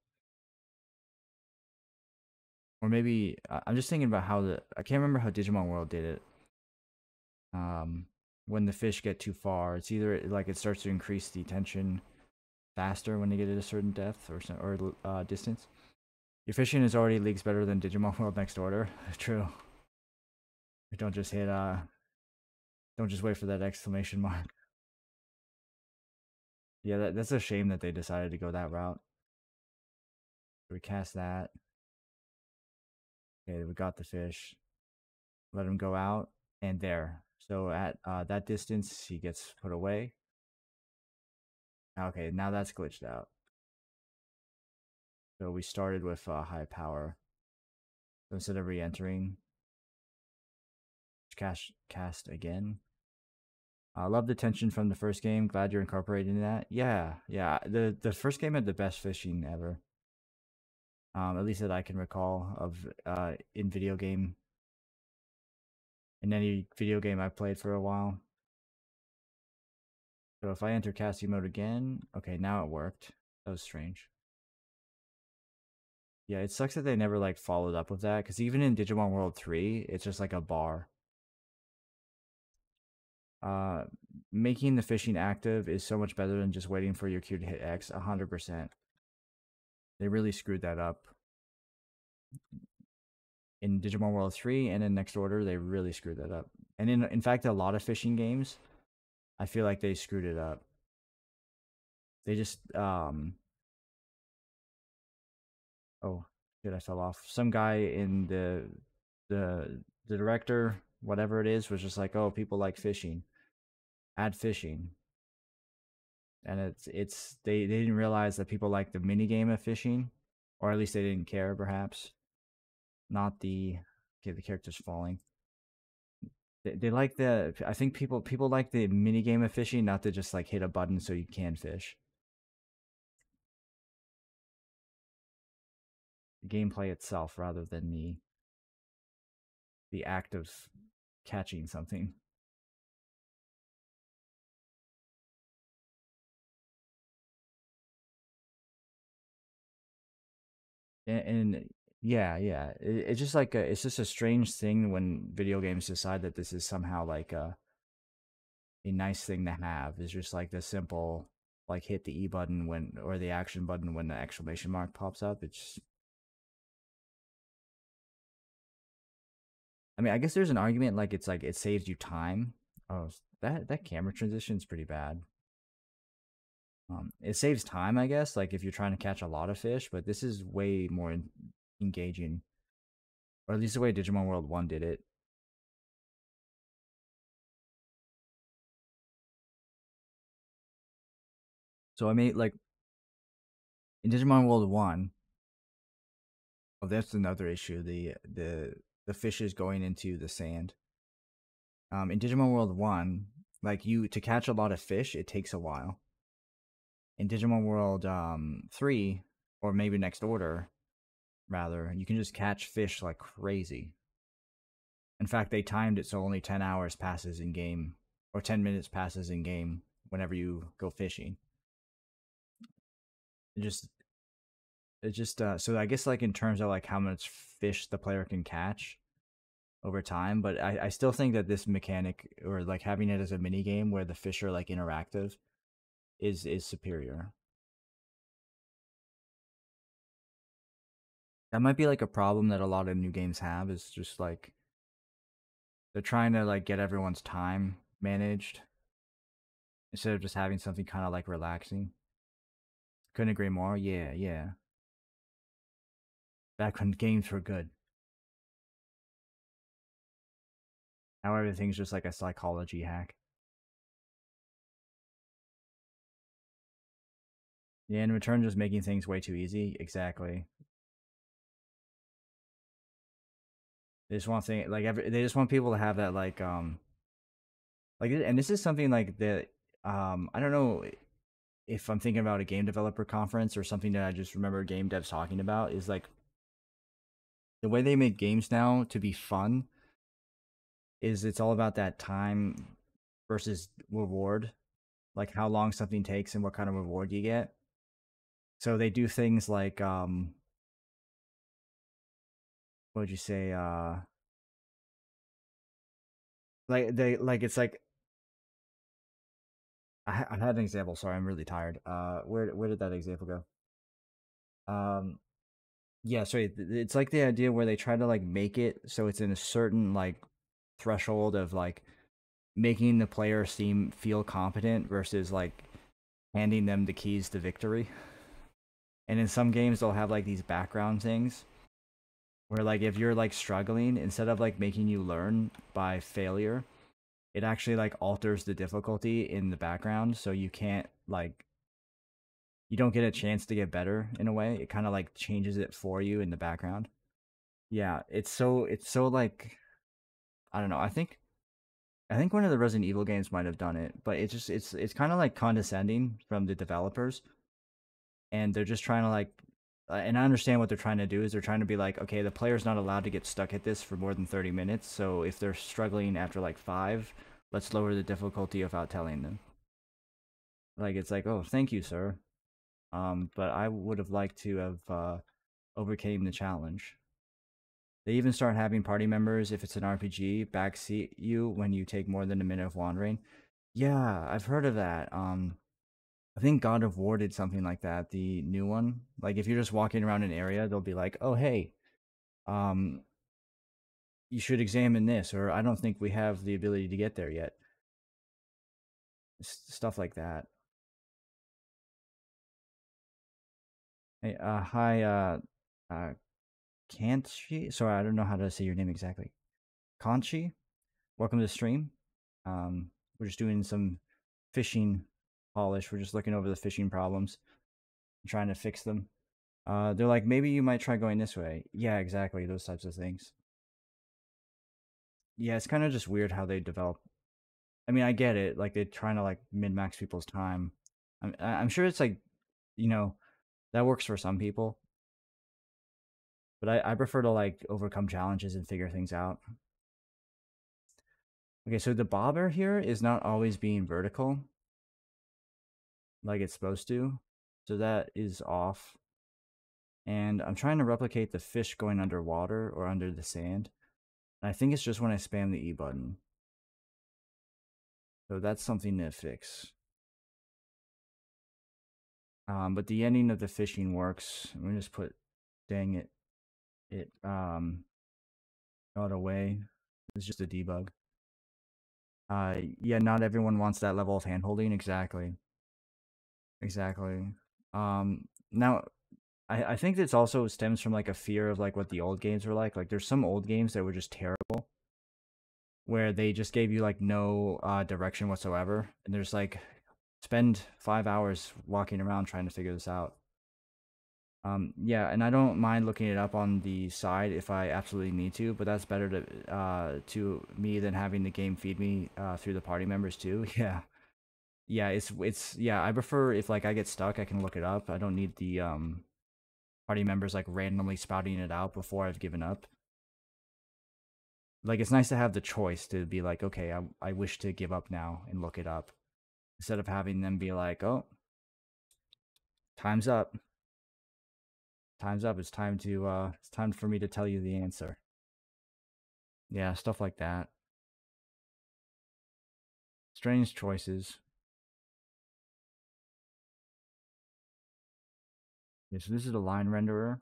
Speaker 1: Or maybe I'm just thinking about how I can't remember how Digimon World did it. Um, when the fish get too far, it's either like it starts to increase the tension faster when they get at a certain depth or distance. Your fishing is already leagues better than Digimon World Next Order. True. Don't just hit don't just wait for that exclamation mark. Yeah, that's a shame that they decided to go that route. We cast that. Okay, we got the fish. Let him go out, and there. So at that distance, he gets put away. Okay, now that's glitched out. So we started with high power. So instead of re-entering, cast again. I love the tension from the first game. Glad you're incorporating that. Yeah, yeah. The first game had the best fishing ever. At least that I can recall of in any video game I played for a while. So if I enter casting mode again, okay, now it worked. That was strange. Yeah, it sucks that they never like followed up with that because even in Digimon World 3, it's just like a bar. Uh, Making the fishing active is so much better than just waiting for your Q to hit X. 100%. They really screwed that up in Digimon World 3 and in Next Order. They really screwed that up, and in fact, a lot of fishing games, I feel like they screwed it up. They just oh shit, I fell off. Some guy in the director, whatever it is, was just like, oh, people like fishing, add fishing. And they didn't realize that people like the mini game of fishing, or at least they didn't care, perhaps. Not the okay, the character's falling. They like I think people like the mini game of fishing, not to just like hit a button so you can fish. The gameplay itself rather than the act of catching something. And yeah, yeah, it's just like it's just a strange thing when video games decide that this is somehow like a nice thing to have. Is just like the simple like hit the E button when or the action button when the exclamation mark pops up. It's I mean, I guess there's an argument like it's like it saves you time. Oh, that camera transition is pretty bad. It saves time, I guess, like if you're trying to catch a lot of fish, but this is way more engaging, or at least the way Digimon World 1 did it. So I made like in Digimon World 1, oh, that's another issue. The fish is going into the sand. In Digimon World 1, like you to catch a lot of fish, it takes a while. In Digimon World 3, or maybe Next Order, rather, you can just catch fish like crazy. In fact, they timed it so only 10 hours passes in game, or 10 minutes passes in game whenever you go fishing. It just, so I guess like in terms of like how much fish the player can catch over time, but I still think that this mechanic or like having it as a mini game where the fish are like interactive is superior. That might be like a problem that a lot of new games have is just like they're trying to like get everyone's time managed instead of just having something kind of like relaxing. Couldn't agree more. Yeah, yeah. Back when games were good. Now everything's just like a psychology hack. Yeah, in return, just making things way too easy. Exactly. They just want thing like they just want people to have that like, and this is something like that. I don't know if I'm thinking about a game developer conference or something that I just remember game devs talking about is like the way they make games now to be fun is it's all about that time versus reward, like how long something takes and what kind of reward you get. So they do things like what would you say like they like it's like I had an example. Sorry, I'm really tired. Where did that example go? Um, yeah, sorry. It's like the idea where they try to like make it so it's in a certain like threshold of like making the player seem feel competent versus like handing them the keys to victory. And in some games, they'll have like these background things where like if you're like struggling, instead of like making you learn by failure, it actually like alters the difficulty in the background so you can't like you don't get a chance to get better in a way. It kind of like changes it for you in the background. Yeah, it's so like I don't know. I think one of the Resident Evil games might have done it, but it's kind of like condescending from the developers, and they're just trying to like. And I understand what they're trying to do is they're trying to be like, okay, the player's not allowed to get stuck at this for more than 30 minutes. So if they're struggling after like 5, let's lower the difficulty without telling them. Like it's like, oh, thank you, sir. But I would have liked to have overcame the challenge. They even start having party members, if it's an RPG, backseat you when you take more than a minute of wandering. Yeah, I've heard of that. I think God of War did something like that, the new one. Like if you're just walking around an area, they'll be like, "Oh, hey, um, you should examine this," or "I don't think we have the ability to get there yet." Stuff like that. Hey, hi, uh, Kanchi. Sorry, I don't know how to say your name exactly. Kanchi, welcome to the stream. We're just doing some fishing polish. We're just looking over the fishing problems, and trying to fix them. They're like, maybe you might try going this way. Yeah, exactly. Those types of things. Yeah, it's kind of just weird how they develop. I mean, I get it. Like they're trying to like min max people's time. I'm sure it's like, you know, that works for some people, but I prefer to like overcome challenges and figure things out. Okay, so the bobber here is not always being vertical like it's supposed to. So that is off. And I'm trying to replicate the fish going underwater or under the sand. And I think it's just when I spam the E button. So that's something to fix. But the ending of the fishing works. Let me just put, dang it, got away. It's just a debug. Yeah, not everyone wants that level of handholding. Exactly, exactly. Now I think this also stems from like a fear of like what the old games were like. Like there's some old games that were just terrible, where they just gave you like no direction whatsoever, and there's like spend 5 hours walking around trying to figure this out. Yeah, and I don't mind looking it up on the side if I absolutely need to, but that's better to me than having the game feed me through the party members too. Yeah, yeah, it's yeah. I prefer if like I get stuck, I can look it up. I don't need the party members like randomly spouting it out before I've given up. Like it's nice to have the choice to be like, okay, I wish to give up now and look it up instead of having them be like, oh, time's up, time's up. It's time for me to tell you the answer. Yeah, stuff like that. Strange choices. Okay, so this is a line renderer.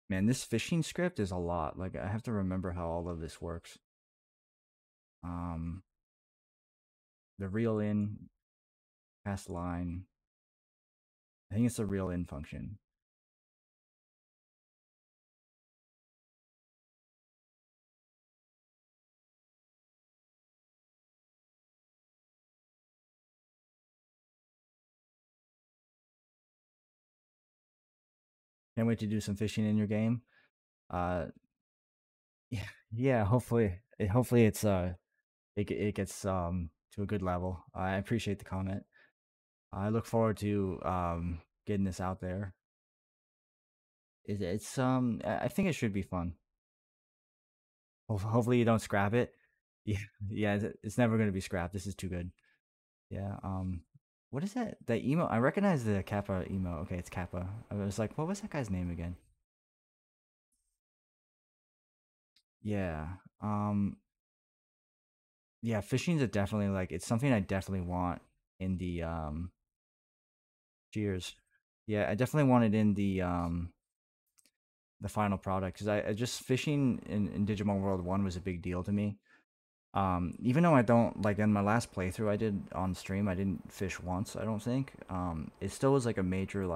Speaker 1: Man, this fishing script is a lot. Like I have to remember how all of this works. Um, the reel in, past line. I think it's the reel in function. Can't wait to do some fishing in your game. Uh, yeah, yeah. Hopefully it gets to a good level. I appreciate the comment. I look forward to getting this out there. I think it should be fun. Hopefully you don't scrap it. Yeah, yeah. It's never gonna be scrapped. This is too good. Yeah. What is that? The emo. I recognize the Kappa emo. Okay, it's Kappa. I was like, what was that guy's name again? Yeah. Um. Yeah. Fishing's a definitely like it's something I definitely want in the Cheers. Yeah, I definitely want it in the final product because I just fishing in Digimon World 1 was a big deal to me. Even though I don't like in my last playthrough I did on stream, I didn't fish once, I don't think. It still was like a major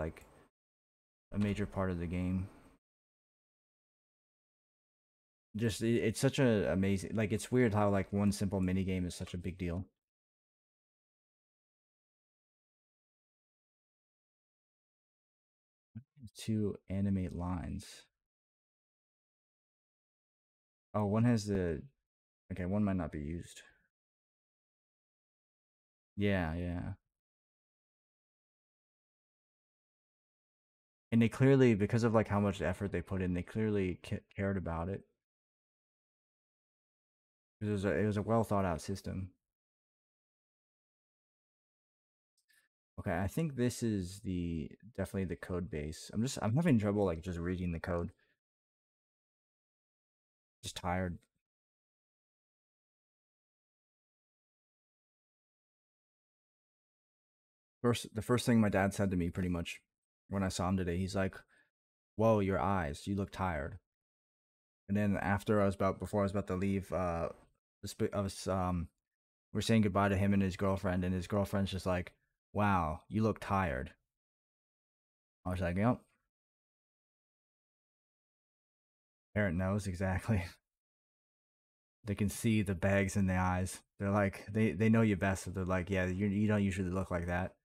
Speaker 1: part of the game. Just it's such a amazing like it's weird how like one simple mini game is such a big deal. To animate lines. Oh, one has the okay, one might not be used. Yeah, yeah. And they clearly, because of like how much effort they put in, they clearly cared about it. It was a well thought out system. Okay, I think this is the definitely the code base. I'm having trouble like just reading the code. Just tired. The first thing my dad said to me pretty much when I saw him today, he's like, "Whoa, your eyes, you look tired." And then before I was about to leave, I was we're saying goodbye to him and his girlfriend's just like, "Wow, you look tired." I was like, "Yep." Parent knows exactly. They can see the bags in the eyes. They're like they know you best. So they're like, yeah, you don't usually look like that.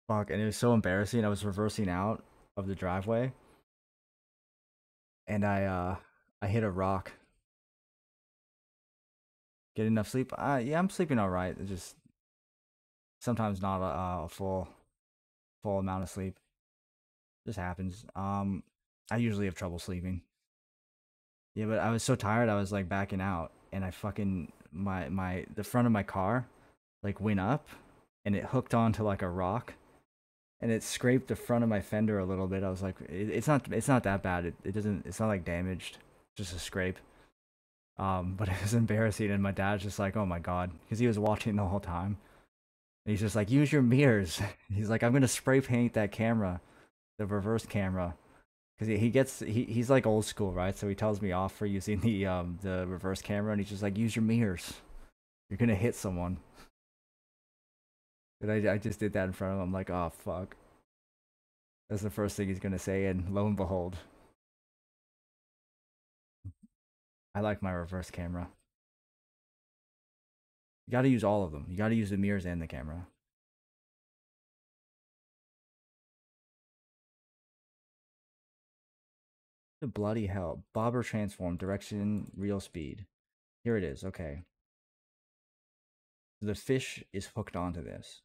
Speaker 1: Fuck, and it was so embarrassing. I was reversing out of the driveway, and I hit a rock. Get enough sleep? Yeah, I'm sleeping all right. It's just sometimes not a full amount of sleep. Just happens. I usually have trouble sleeping. Yeah, but I was so tired. I was like backing out, and I fucking my the front of my car like went up, and it hooked onto like a rock and it scraped the front of my fender a little bit. I was like, it's not that bad. It doesn't it's not like damaged, just a scrape. But it was embarrassing, and my dad's just like, oh my god, because he was watching the whole time. And he's just like, use your mirrors. He's like, I'm gonna spray paint that camera, the reverse camera, because he's like old school, right? So he tells me off for using the reverse camera, and he's just like, use your mirrors. You're gonna hit someone. And I just did that in front of him. I'm like, oh fuck. That's the first thing he's gonna say, and lo and behold, I like my reverse camera. You got to use all of them. You got to use the mirrors and the camera. The bloody hell. Bobber transform, direction, real speed. Here it is. Okay. The fish is hooked onto this.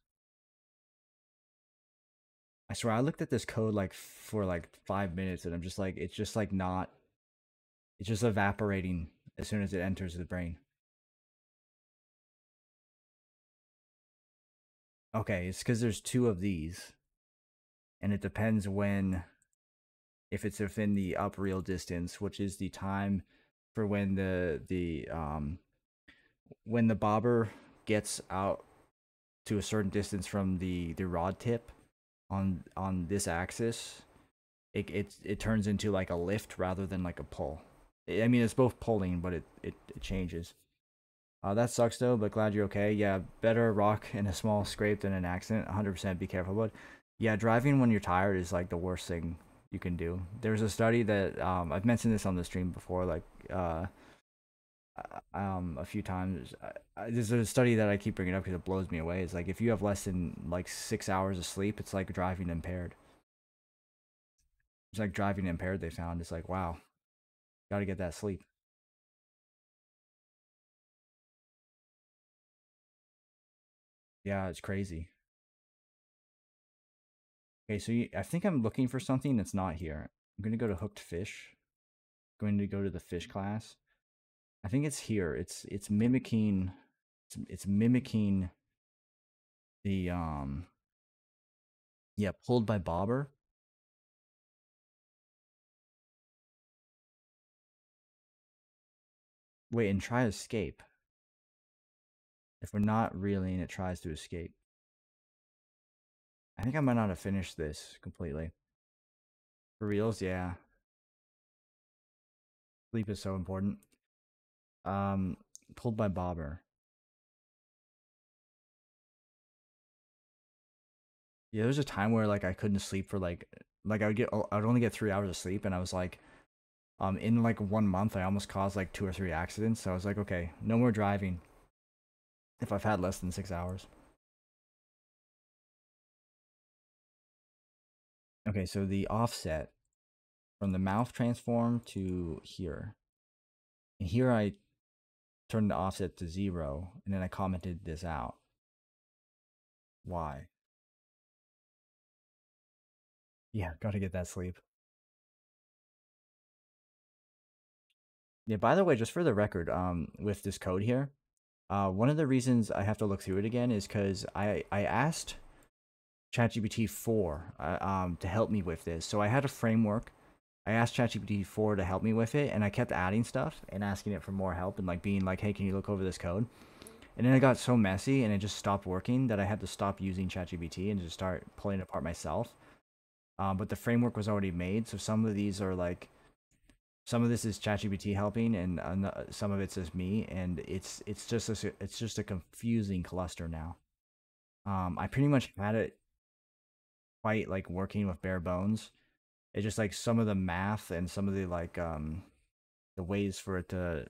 Speaker 1: I swear, I looked at this code like for like 5 minutes, and I'm just like, it's just like not. It's just evaporating as soon as it enters the brain. Okay, it's because there's two of these, and it depends when if it's within the up real distance, which is the time for when the bobber gets out to a certain distance from the rod tip on this axis, it turns into like a lift rather than like a pull. I mean, it's both pulling, but it changes. That sucks though, but glad you're okay. Yeah, better a rock and a small scrape than an accident. 100% be careful. But yeah, driving when you're tired is like the worst thing you can do. There's a study that I've mentioned this on the stream before. Like a few times. There's a study that I keep bringing up because it blows me away. It's like if you have less than like 6 hours of sleep, it's like driving impaired. It's like driving impaired. They found it's like wow, got to get that sleep. Yeah, it's crazy. Okay, so I think I'm looking for something that's not here. I'm gonna go to hooked fish. Going to go to the fish class. I think it's here. It's mimicking. It's mimicking the yeah, pulled by bobber. Wait, and try escape. If we're not reeling, it tries to escape. I think I might not have finished this completely. For reals, yeah. Sleep is so important. Um, pulled by bobber. Yeah, there's a time where like I couldn't sleep for like I would only get 3 hours of sleep, and I was like, in like 1 month, I almost caused like 2 or 3 accidents. So I was like, okay, no more driving if I've had less than 6 hours. Okay, so the offset from the mouth transform to here. And here I turned the offset to 0, and then I commented this out. Why? Yeah, gotta get that sleep. Yeah, by the way, just for the record, with this code here, one of the reasons I have to look through it again is because I asked ChatGPT 4 to help me with this. So I had a framework. I asked ChatGPT 4 to help me with it, and I kept adding stuff and asking it for more help and like being like, "Hey, can you look over this code?" And then it got so messy and it just stopped working that I had to stop using ChatGPT and just start pulling it apart myself. But the framework was already made, so some of these are like some of this is ChatGPT helping, and some of it's just me, and it's just a confusing cluster now. I pretty much had it quite like working with bare bones. It's just like some of the math and some of the like the ways for it to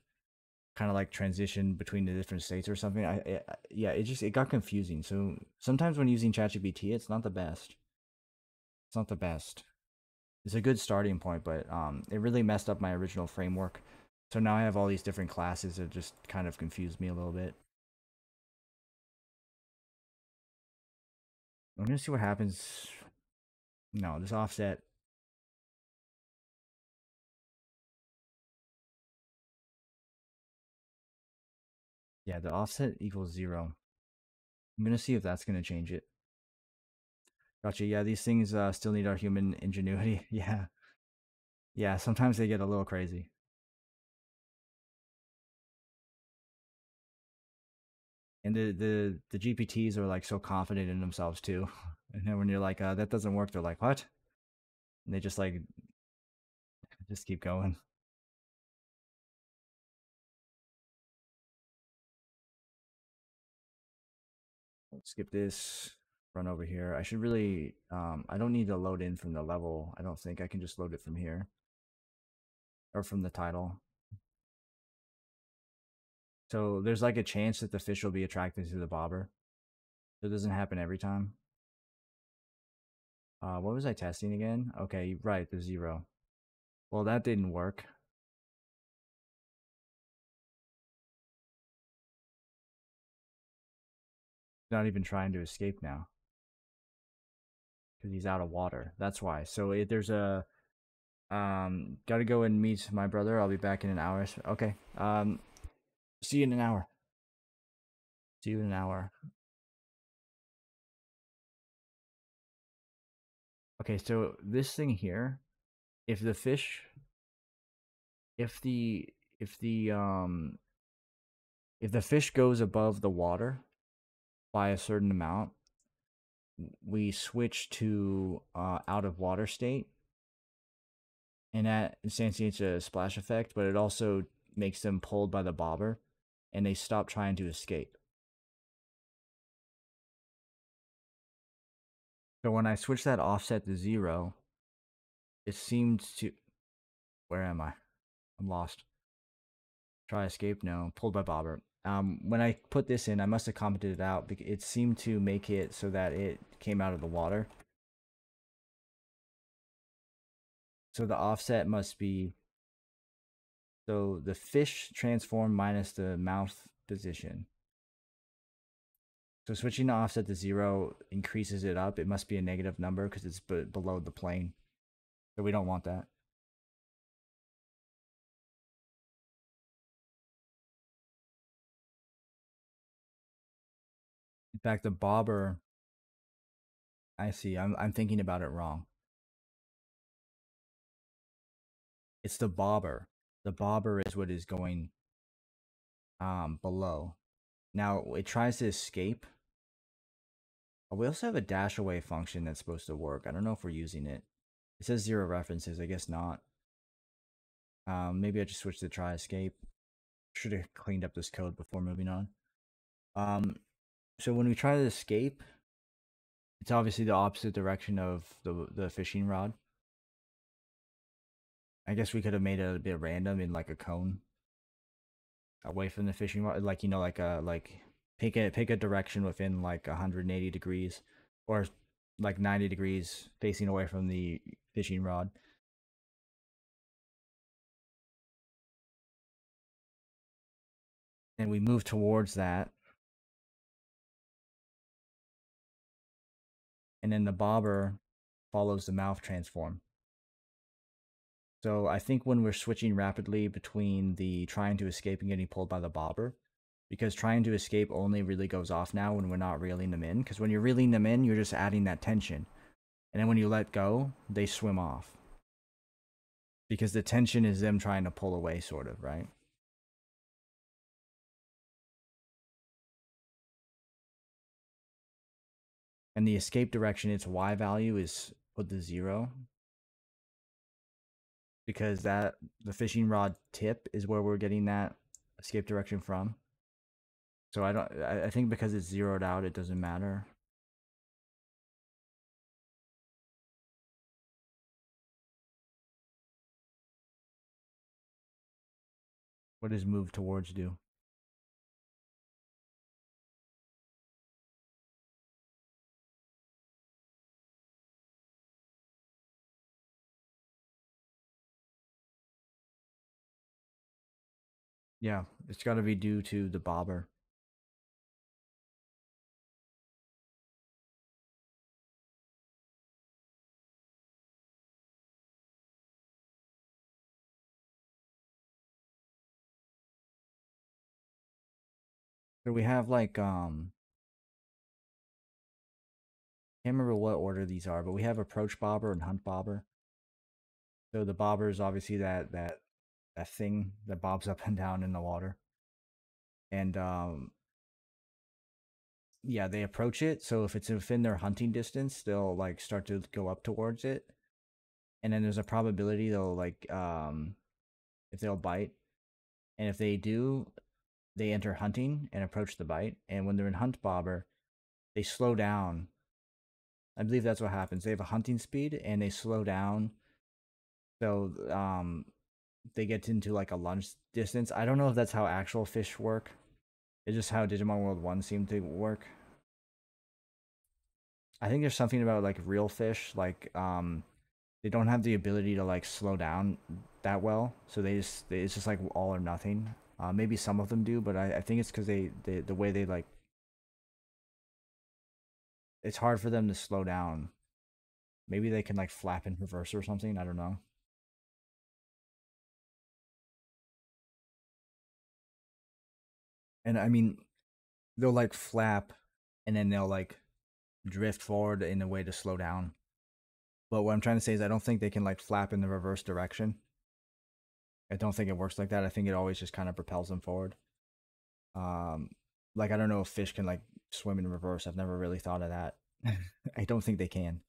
Speaker 1: kind of like transition between the different states or something. Yeah, it got confusing. So sometimes when using ChatGPT, it's not the best. It's not the best. It's a good starting point, but it really messed up my original framework. So now I have all these different classes that just kind of confused me a little bit. I'm gonna see what happens. No, this offset. Yeah, the offset equals 0. I'm gonna see if that's gonna change it. Gotcha. Yeah, these things still need our human ingenuity. Yeah, yeah. Sometimes they get a little crazy, and the GPTs are like so confident in themselves too. And then when you're like, that doesn't work, they're like, what? And they just like just keep going. Let's skip this. Run over here. I should really. I don't need to load in from the level. I don't think I can just load it from here or from the title. So there's like a chance that the fish will be attracted to the bobber. It doesn't happen every time. What was I testing again? Okay, right, the 0. Well, that didn't work. Not even trying to escape now because he's out of water. That's why. So there's a gotta go and meet my brother. I'll be back in an hour. Okay. See you in an hour. See you in an hour. Okay, so this thing here, if the fish, if the if the um if the fish goes above the water by a certain amount, we switch to out of water state, and that instantiates a splash effect, but it also makes them pulled by the bobber, and they stop trying to escape. So when I switch that offset to 0, it seemed to. Where am I? I'm lost. Try escape? No. Pulled by bobber. When I put this in, I must have commented it out because it seemed to make it so that it came out of the water. So the offset must be, so the fish transform minus the mouth position. So switching the offset to 0 increases it up. It must be a negative number because it's below the plane. So we don't want that. In fact, the bobber, I see. I'm thinking about it wrong. It's the bobber. The bobber is what is going below. Now it tries to escape. Oh, we also have a dash away function that's supposed to work. I don't know if we're using it. It says 0 references. I guess not. Maybe I just switched to try escape. Should have cleaned up this code before moving on. So when we try to escape, it's obviously the opposite direction of the fishing rod. I guess we could have made it a bit random in like a cone away from the fishing rod, like like pick a direction within like 180 degrees, or like 90 degrees facing away from the fishing rod. And we move towards that, and then the bobber follows the mouth transform. So I think when we're switching rapidly between the trying to escape and getting pulled by the bobber, because trying to escape only really goes off now when we're not reeling them in. Because when you're reeling them in, you're just adding that tension. And then when you let go, they swim off. Because the tension is them trying to pull away, sort of, right? And the escape direction, its Y value is put to 0. Because that the fishing rod tip is where we're getting that escape direction from. So I think because it's zeroed out, it doesn't matter. What does move towards do? Yeah, it's got to be due to the bobber. So we have like can't remember what order these are, but we have approach bobber and hunt bobber. So the bobber is obviously that thing that bobs up and down in the water. And yeah, they approach it. So if it's within their hunting distance, they'll like start to go up towards it. And then there's a probability they'll like if they'll bite. And if they do, they enter hunting and approach the bite. And when they're in hunt bobber, they slow down. I believe that's what happens. They have a hunting speed and they slow down. So they get into like a lunge distance. I don't know if that's how actual fish work. It's just how Digimon World 1 seemed to work. I think there's something about like real fish, like they don't have the ability to like slow down that well, so it's just like all or nothing. Maybe some of them do, but I think it's because the way they like it's hard for them to slow down. Maybe they can like flap in reverse or something. I don't know. And I mean, they'll like flap, and then they'll like drift forward in a way to slow down. But what I'm trying to say is, I don't think they can like flap in the reverse direction. I don't think it works like that. I think it always just kind of propels them forward. Um, like I don't know if fish can like swim in reverse. I've never really thought of that. I don't think they can.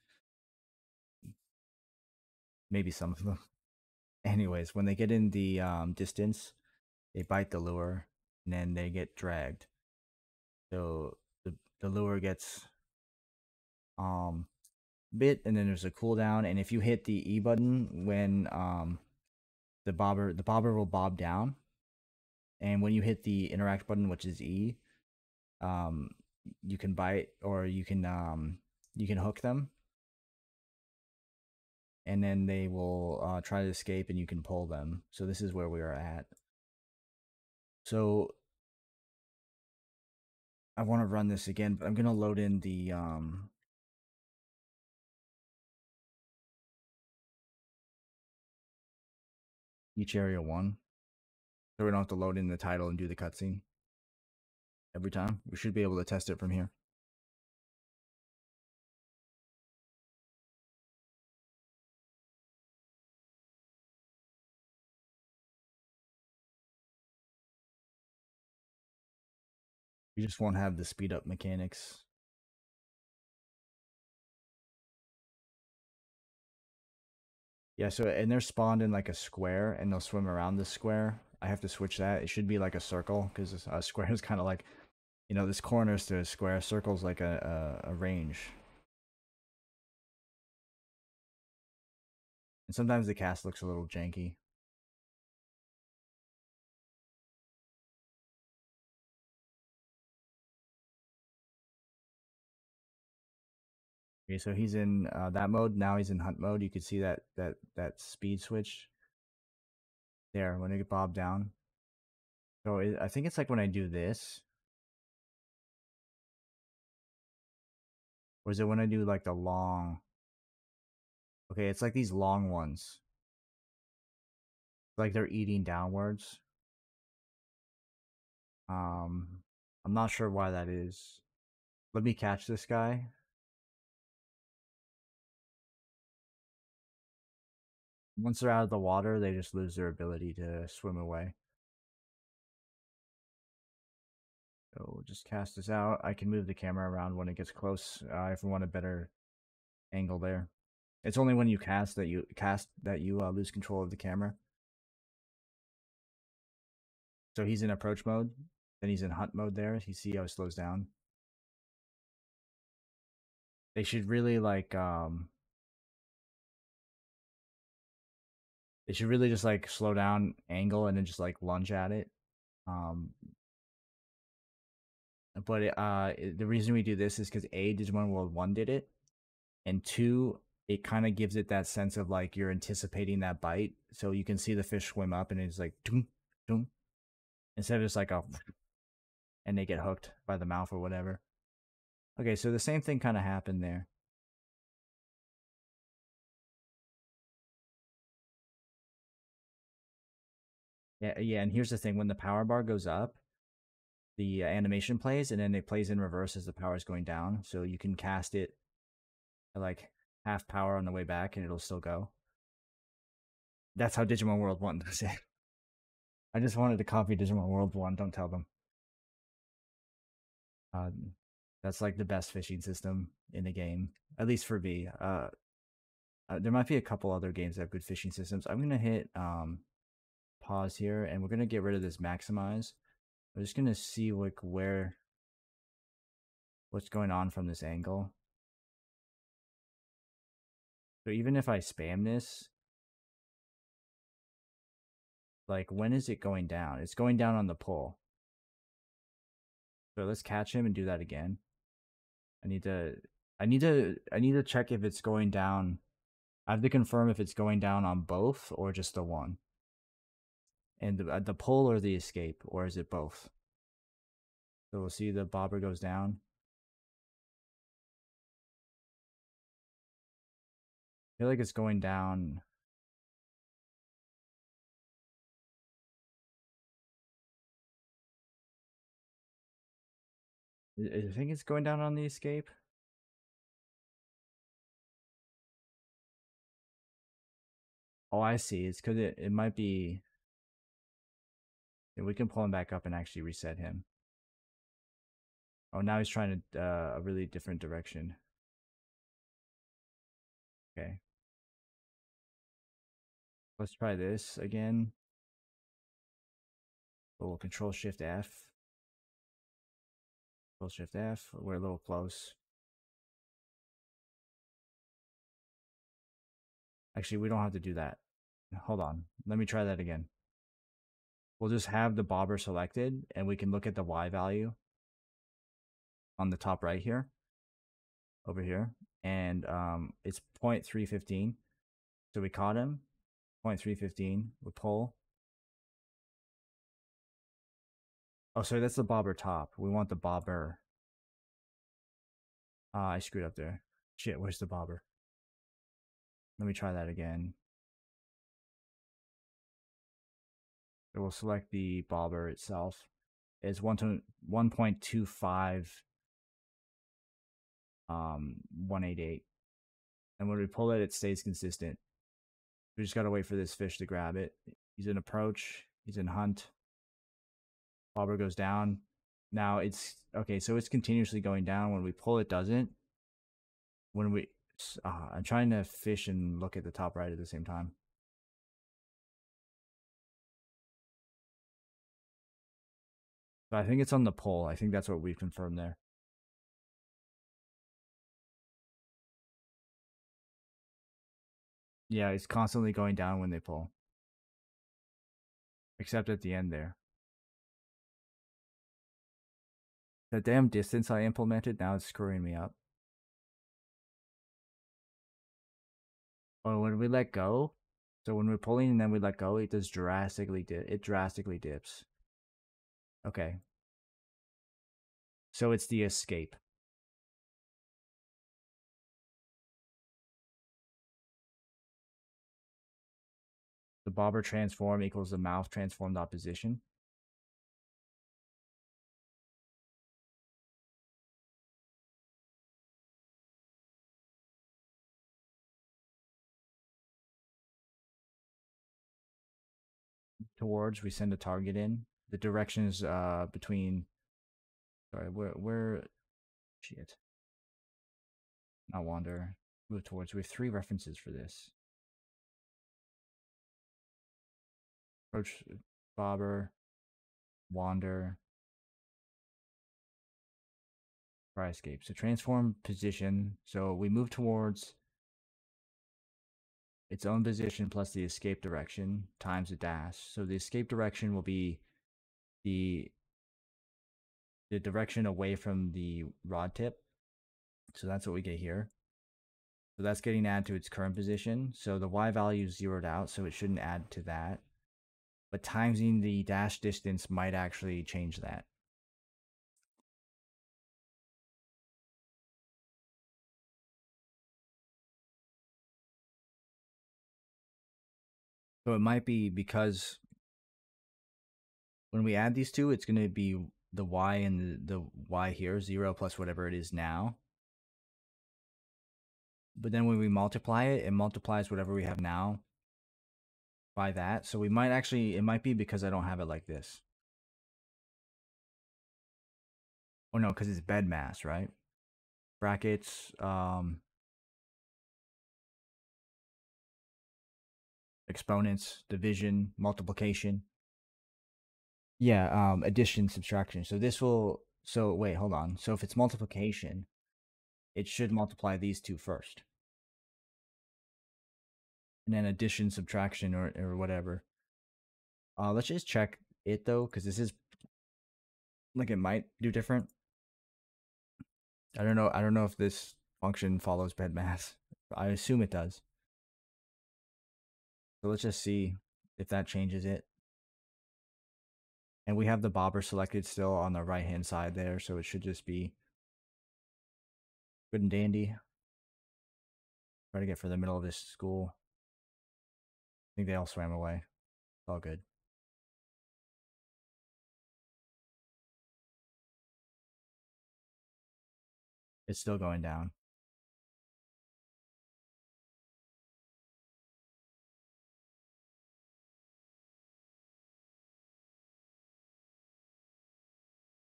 Speaker 1: Maybe some of them. Anyways, when they get in the distance, they bite the lure, and then they get dragged. So the lure gets bit, and then there's a cooldown. And if you hit the E button when the bobber will bob down, and when you hit the interact button, which is E, um, you can bite or you can hook them, and then they will try to escape, and you can pull them. So this is where we are at. So I want to run this again, but I'm gonna load in the each area one, so we don't have to load in the title and do the cutscene every time. We should be able to test it from here. We just won't have the speed up mechanics. Yeah, so and they're spawned in like a square, and they'll swim around the square. I have to switch that. It should be like a circle, because a square is kind of like, this corners to a square. Circle's like a range. And sometimes the cast looks a little janky. Okay, so he's in that mode. Now he's in hunt mode. You can see that speed switch there when I get bob down. So I think it's like when I do this, or is it when I do like the long? Okay, it's like these long ones, like they're eating downwards. I'm not sure why that is. Let me catch this guy. Once they're out of the water, they just lose their ability to swim away. So we'll just cast this out. I can move the camera around when it gets close if we want a better angle there. It's only when you cast that you lose control of the camera. So he's in approach mode, then he's in hunt mode there. You see how it slows down. They should really they should really just like slow down, angle, and then just like lunge at it. Um, but the reason we do this is because Digimon World 1 did it, and 2, it kind of gives it that sense of like you're anticipating that bite, so you can see the fish swim up and it's like doom, doom, instead of just like a and they get hooked by the mouth or whatever. Okay, so the same thing kind of happened there. Yeah, and here's the thing: when the power bar goes up, the animation plays, and then it plays in reverse as the power is going down. So you can cast it at like half power on the way back, and it'll still go. That's how Digimon World 1 does it. I just wanted to copy Digimon World 1. Don't tell them. Uh, that's like the best fishing system in the game, at least for me. There might be a couple other games that have good fishing systems. I'm gonna hit pause here, and we're gonna get rid of this maximize. I'm just gonna see like what's going on from this angle. So even if I spam this, like when is it going down? It's going down on the pull. So let's catch him and do that again. I need to check if it's going down. I have to confirm if it's going down on both or just the one. And the pull or the escape, or is it both? So we'll see the bobber goes down. I feel like it's going down. I think it's going down on the escape. Oh, I see. It's because it might be. Yeah, we can pull him back up and actually reset him. Oh, now he's trying to a really different direction. Okay. Let's try this again. Oh, we'll control shift F. Control shift F. We're a little close. Actually, we don't have to do that. Hold on. Let me try that again. we'll just have the bobber selected, and we can look at the Y value on the top right here, over here, and it's 0.315. So we caught him, 0.315. We pull. Oh, sorry, that's the bobber top. We want the bobber. I screwed up there. Shit, where's the bobber? Let me try that again. So we'll select the bobber itself. It's 1.25 188. And when we pull it, it stays consistent. We just gotta wait for this fish to grab it. He's in approach, he's in hunt. Bobber goes down. Now it's okay, so it's continuously going down. When we pull, it doesn't. When we I'm trying to fish and look at the top right at the same time. But I think it's on the pull. I think that's what we've confirmed there. Yeah, it's constantly going down when they pull. Except at the end there. The damn distance I implemented, now it's screwing me up. Oh, when we let go, so when we're pulling and then we let go, it does drastically drastically dips. Okay. So it's the escape. The bobber transform equals the mouth transformed opposition. Towards, we send a target in. The direction is between. Sorry, where? Shit. Not wander. Move towards. We have 3 references for this. Approach, bobber, wander, try escape. So transform position. So we move towards its own position plus the escape direction times a dash. So the escape direction will be the direction away from the rod tip. So that's what we get here. So that's getting added to its current position. So the Y value is zeroed out, so it shouldn't add to that. But timesing the dash distance might actually change that. So it might be because when we add these two, it's going to be the Y and the Y here, 0 plus whatever it is now. But then when we multiply it, it multiplies whatever we have now by that. So we might actually, it might be because I don't have it like this. Oh no, because it's bed mass, right? Brackets, exponents, division, multiplication. Yeah, addition, subtraction. So this will, so wait, hold on. So if it's multiplication, it should multiply these two first. And then addition, subtraction, or whatever. Let's just check it though, because this is like it might do different. I don't know. I don't know if this function follows bed mass. I assume it does. So let's just see if that changes it. And we have the bobber selected still on the right hand side there, so it should just be good and dandy. Try to get for the middle of this school. I think they all swam away. It's all good. It's still going down.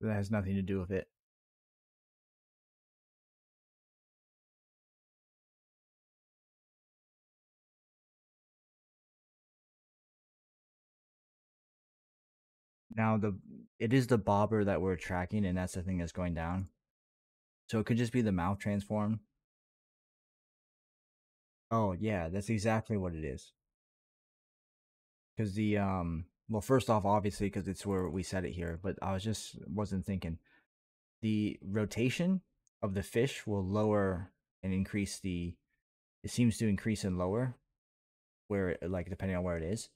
Speaker 1: That has nothing to do with it. Now it is the bobber that we're tracking, and that's the thing that's going down. So it could just be the mouth transform. Oh yeah, that's exactly what it is. Because the Well, first off, obviously, because it's where we set it here, but I wasn't thinking. The rotation of the fish will lower and increase it seems to increase and lower like depending on where it is.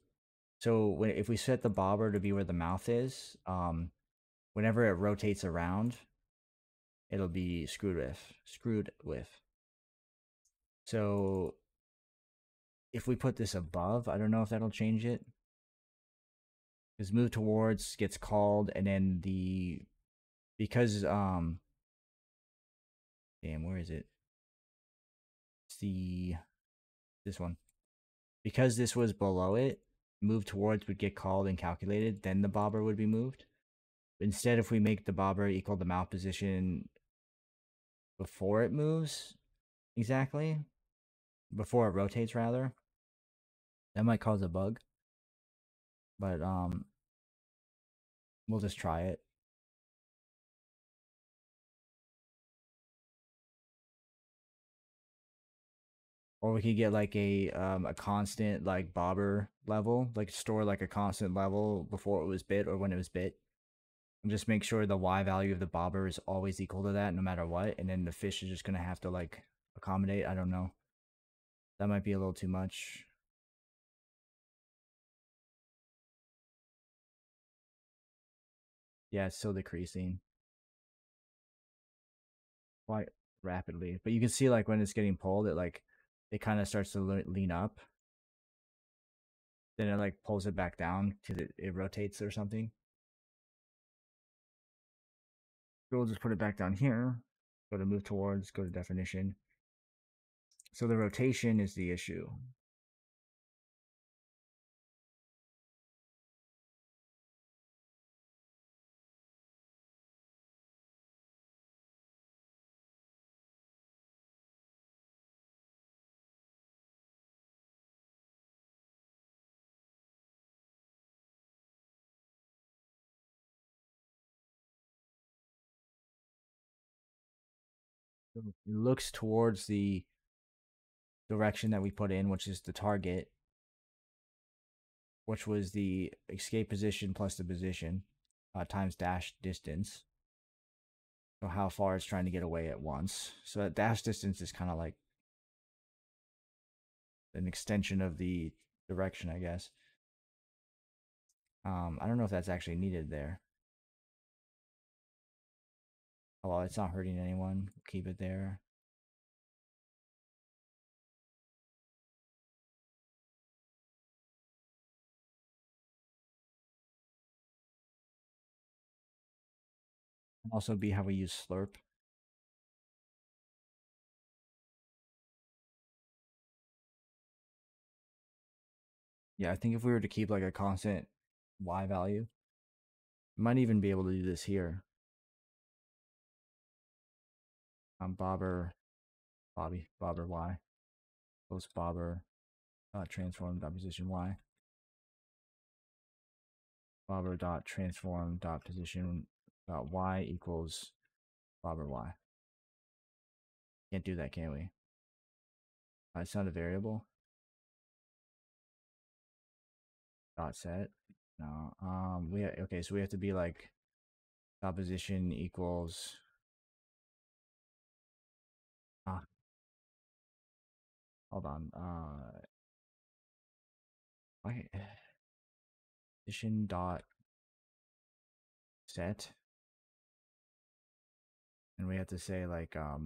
Speaker 1: So if we set the bobber to be where the mouth is, whenever it rotates around, it'll be screwed with. So if we put this above, I don't know if that'll change it. Because move towards gets called, and then because damn, where is it? It's this one. Because this was below it, move towards would get called and calculated, then the bobber would be moved. Instead, if we make the bobber equal the mouth position before it moves, exactly, before it rotates rather, that might cause a bug. But we'll just try it. Or we could get like a constant like bobber level, like store like a constant level before it was bit or when it was bit. And just make sure the Y value of the bobber is always equal to that no matter what, and then the fish is just gonna have to like accommodate. I don't know. That might be a little too much. Yeah, it's still decreasing quite rapidly. But you can see like when it's getting pulled, it kind of starts to lean up. Then it like pulls it back down because it rotates or something. So we'll just put it back down here. Go to move towards, go to definition. So the rotation is the issue. So it looks towards the direction that we put in, which is the target, which was the escape position plus the position times dash distance. So how far it's trying to get away at once. So that dash distance is kind of like an extension of the direction, I guess. I don't know if that's actually needed there. Oh, well, it's not hurting anyone. Keep it there. Also be how we use slurp. Yeah, I think if we were to keep like a constant y value, we might even be able to do this here. Bobber y, post bobber transform dot position y, bobber dot transform dot position dot y equals bobber y. Can't do that, can we? It's not a variable. Dot set. No. Okay. So we have to be like dot position equals. Ah, hold on. Okay. Position dot set, and we have to say like I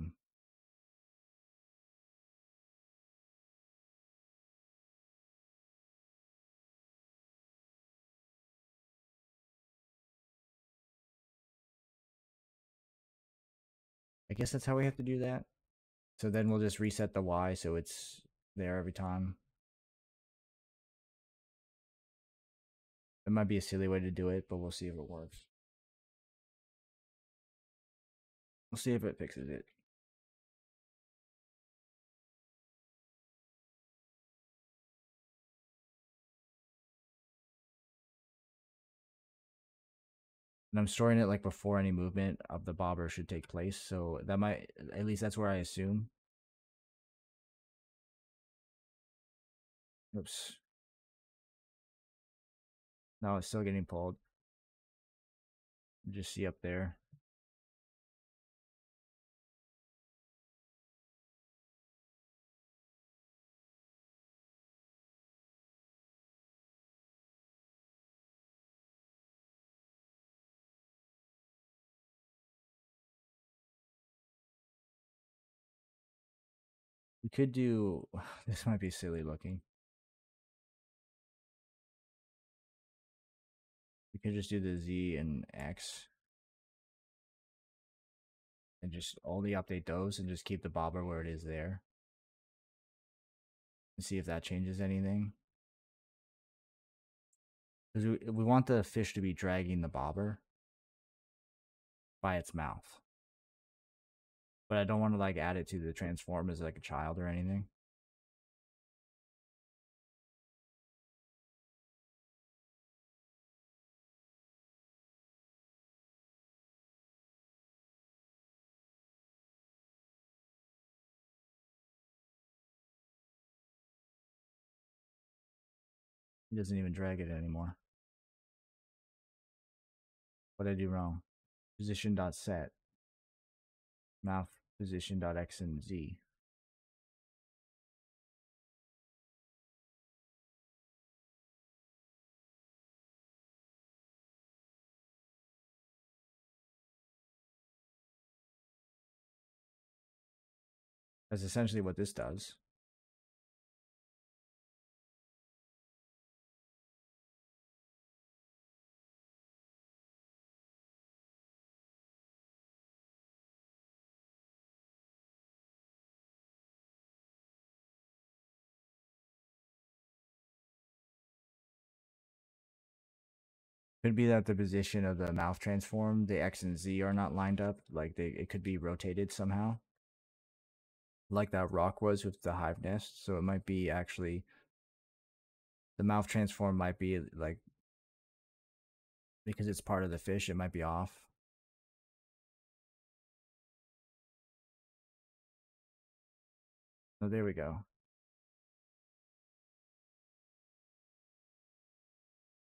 Speaker 1: guess that's how we have to do that. So then we'll just reset the y so it's there every time. It might be a silly way to do it, but we'll see if it works. We'll see if it fixes it. And I'm storing it like before any movement of the bobber should take place. So that might, at least that's where I assume. Oops. No, it's still getting pulled. You just see up there. We could do. This might be silly looking. We could just do the Z and X and just only update those and just keep the bobber where it is there and see if that changes anything. Because we want the fish to be dragging the bobber by its mouth. But I don't want to like add it to the transform as like a child or anything. He doesn't even drag it anymore. What did I do wrong? Position dot set. Mouth position dot X and Z. That's essentially what this does. Could be that the position of the mouth transform, the X and Z are not lined up. Like it could be rotated somehow. Like that rock was with the hive nest. So it might be actually the mouth transform might be like because it's part of the fish, it might be off. Oh, there we go.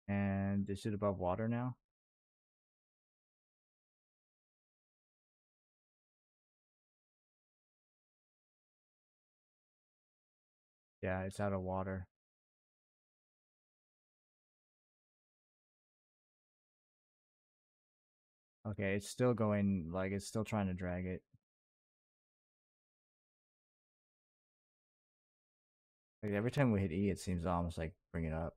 Speaker 1: And is it above water now? Yeah, it's out of water. Okay, it's still going, like, it's still trying to drag it. Like, every time we hit E, it seems to almost, like, bring it up.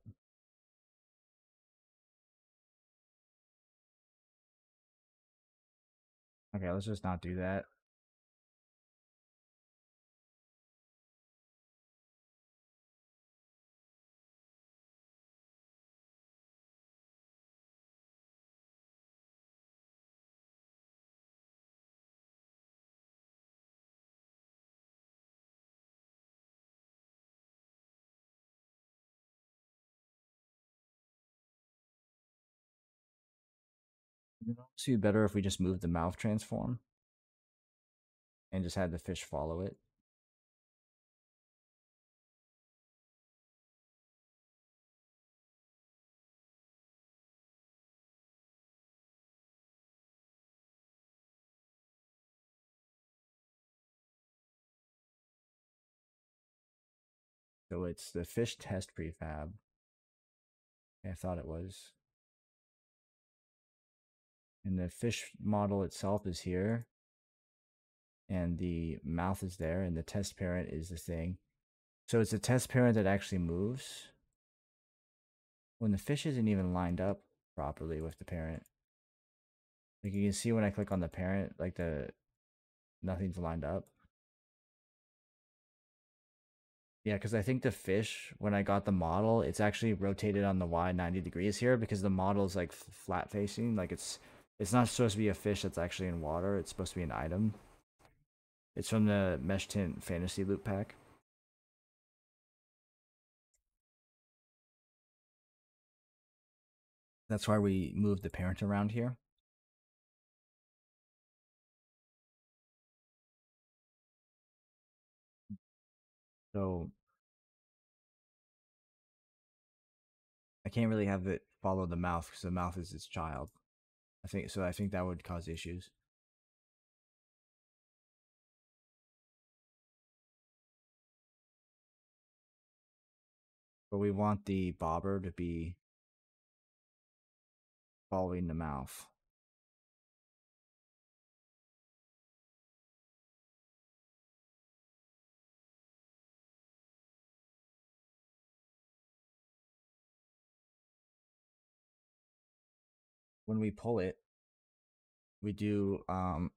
Speaker 1: Okay, let's just not do that. You know, it'd be better if we just moved the mouth transform and just had the fish follow it. So it's the fish test prefab. I thought it was. And the fish model itself is here. And the mouth is there. And the test parent is the thing. So it's a test parent that actually moves when the fish isn't even lined up properly with the parent. Like you can see when I click on the parent, like nothing's lined up. Yeah, because I think the fish, when I got the model, it's actually rotated on the Y 90 degrees here because the model is like flat facing. Like it's not supposed to be a fish that's actually in water. It's supposed to be an item. It's from the Mesh Tint Fantasy Loop pack. That's why we moved the parent around here. So I can't really have it follow the mouth because the mouth is its child. I think so. I think that would cause issues. But we want the bobber to be following the mouth. When we pull it, we do the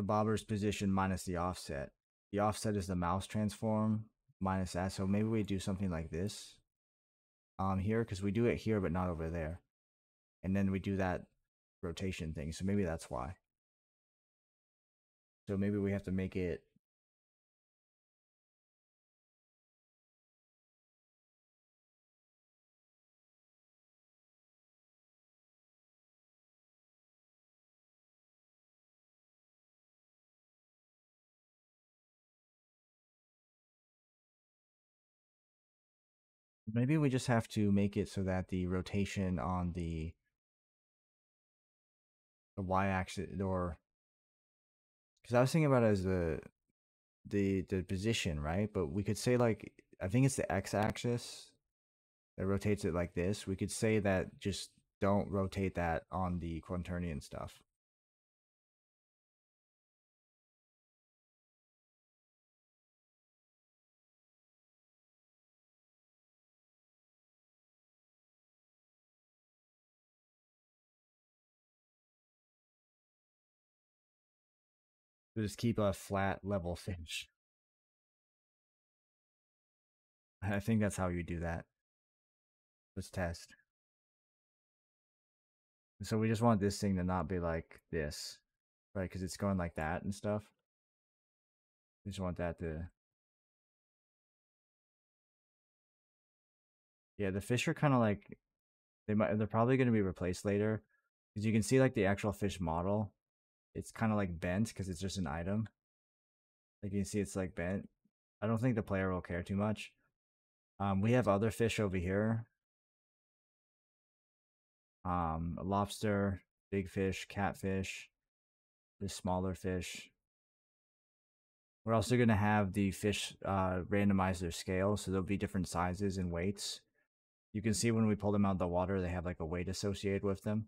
Speaker 1: bobber's position minus the offset. The offset is the mouse transform minus that. So maybe we do something like this here because we do it here but not over there. And then we do that rotation thing. So maybe that's why. So maybe we have to make it maybe we just have to make it so that the rotation on the y-axis, or because I was thinking about it as the position, right? But we could say like I think it's the x-axis that rotates it like this. We could say that just don't rotate that on the quaternion stuff. So just keep a flat level finish. I think that's how you do that. Let's test. So we just want this thing to not be like this, right? Because it's going like that and stuff. We just want that to. Yeah, the fish are kind of like they're probably going to be replaced later because you can see like the actual fish model. It's kind of like bent because it's just an item. Like you can see, it's like bent. I don't think the player will care too much. We have other fish over here. A lobster, big fish, catfish, this smaller fish. We're also going to have the fish randomize their scale, so there'll be different sizes and weights. You can see when we pull them out of the water, they have like a weight associated with them.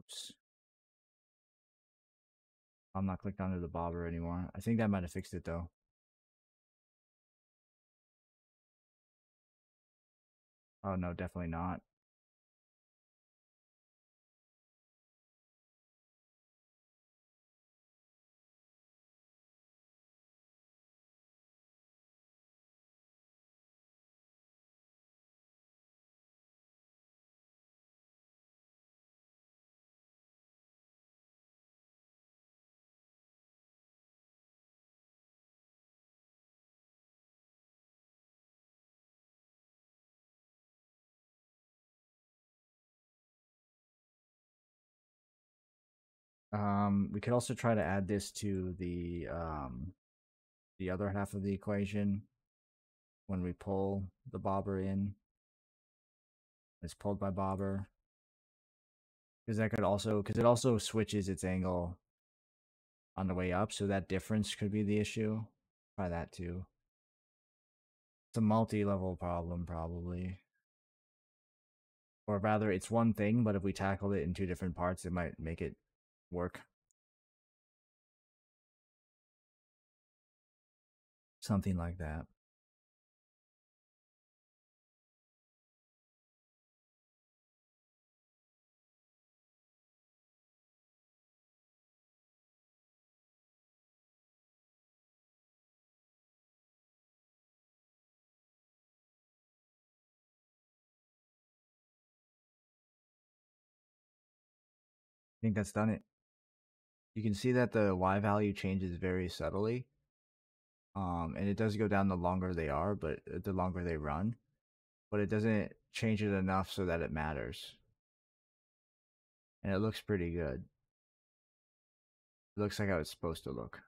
Speaker 1: Oops. I'm not clicked onto the bobber anymore. I think that might have fixed it though. Oh no, definitely not. We could also try to add this to the other half of the equation when we pull the bobber in. It's pulled by bobber. Because that could also, because it also switches its angle on the way up, so that difference could be the issue. Try that too. It's a multi-level problem, probably. Or rather, it's one thing, but if we tackled it in two different parts, it might make it work. Something like that. I think that's done it. You can see that the Y value changes very subtly. And it does go down the longer they are, but the longer they run. But it doesn't change it enough so that it matters. And it looks pretty good. It looks like how it's supposed to look.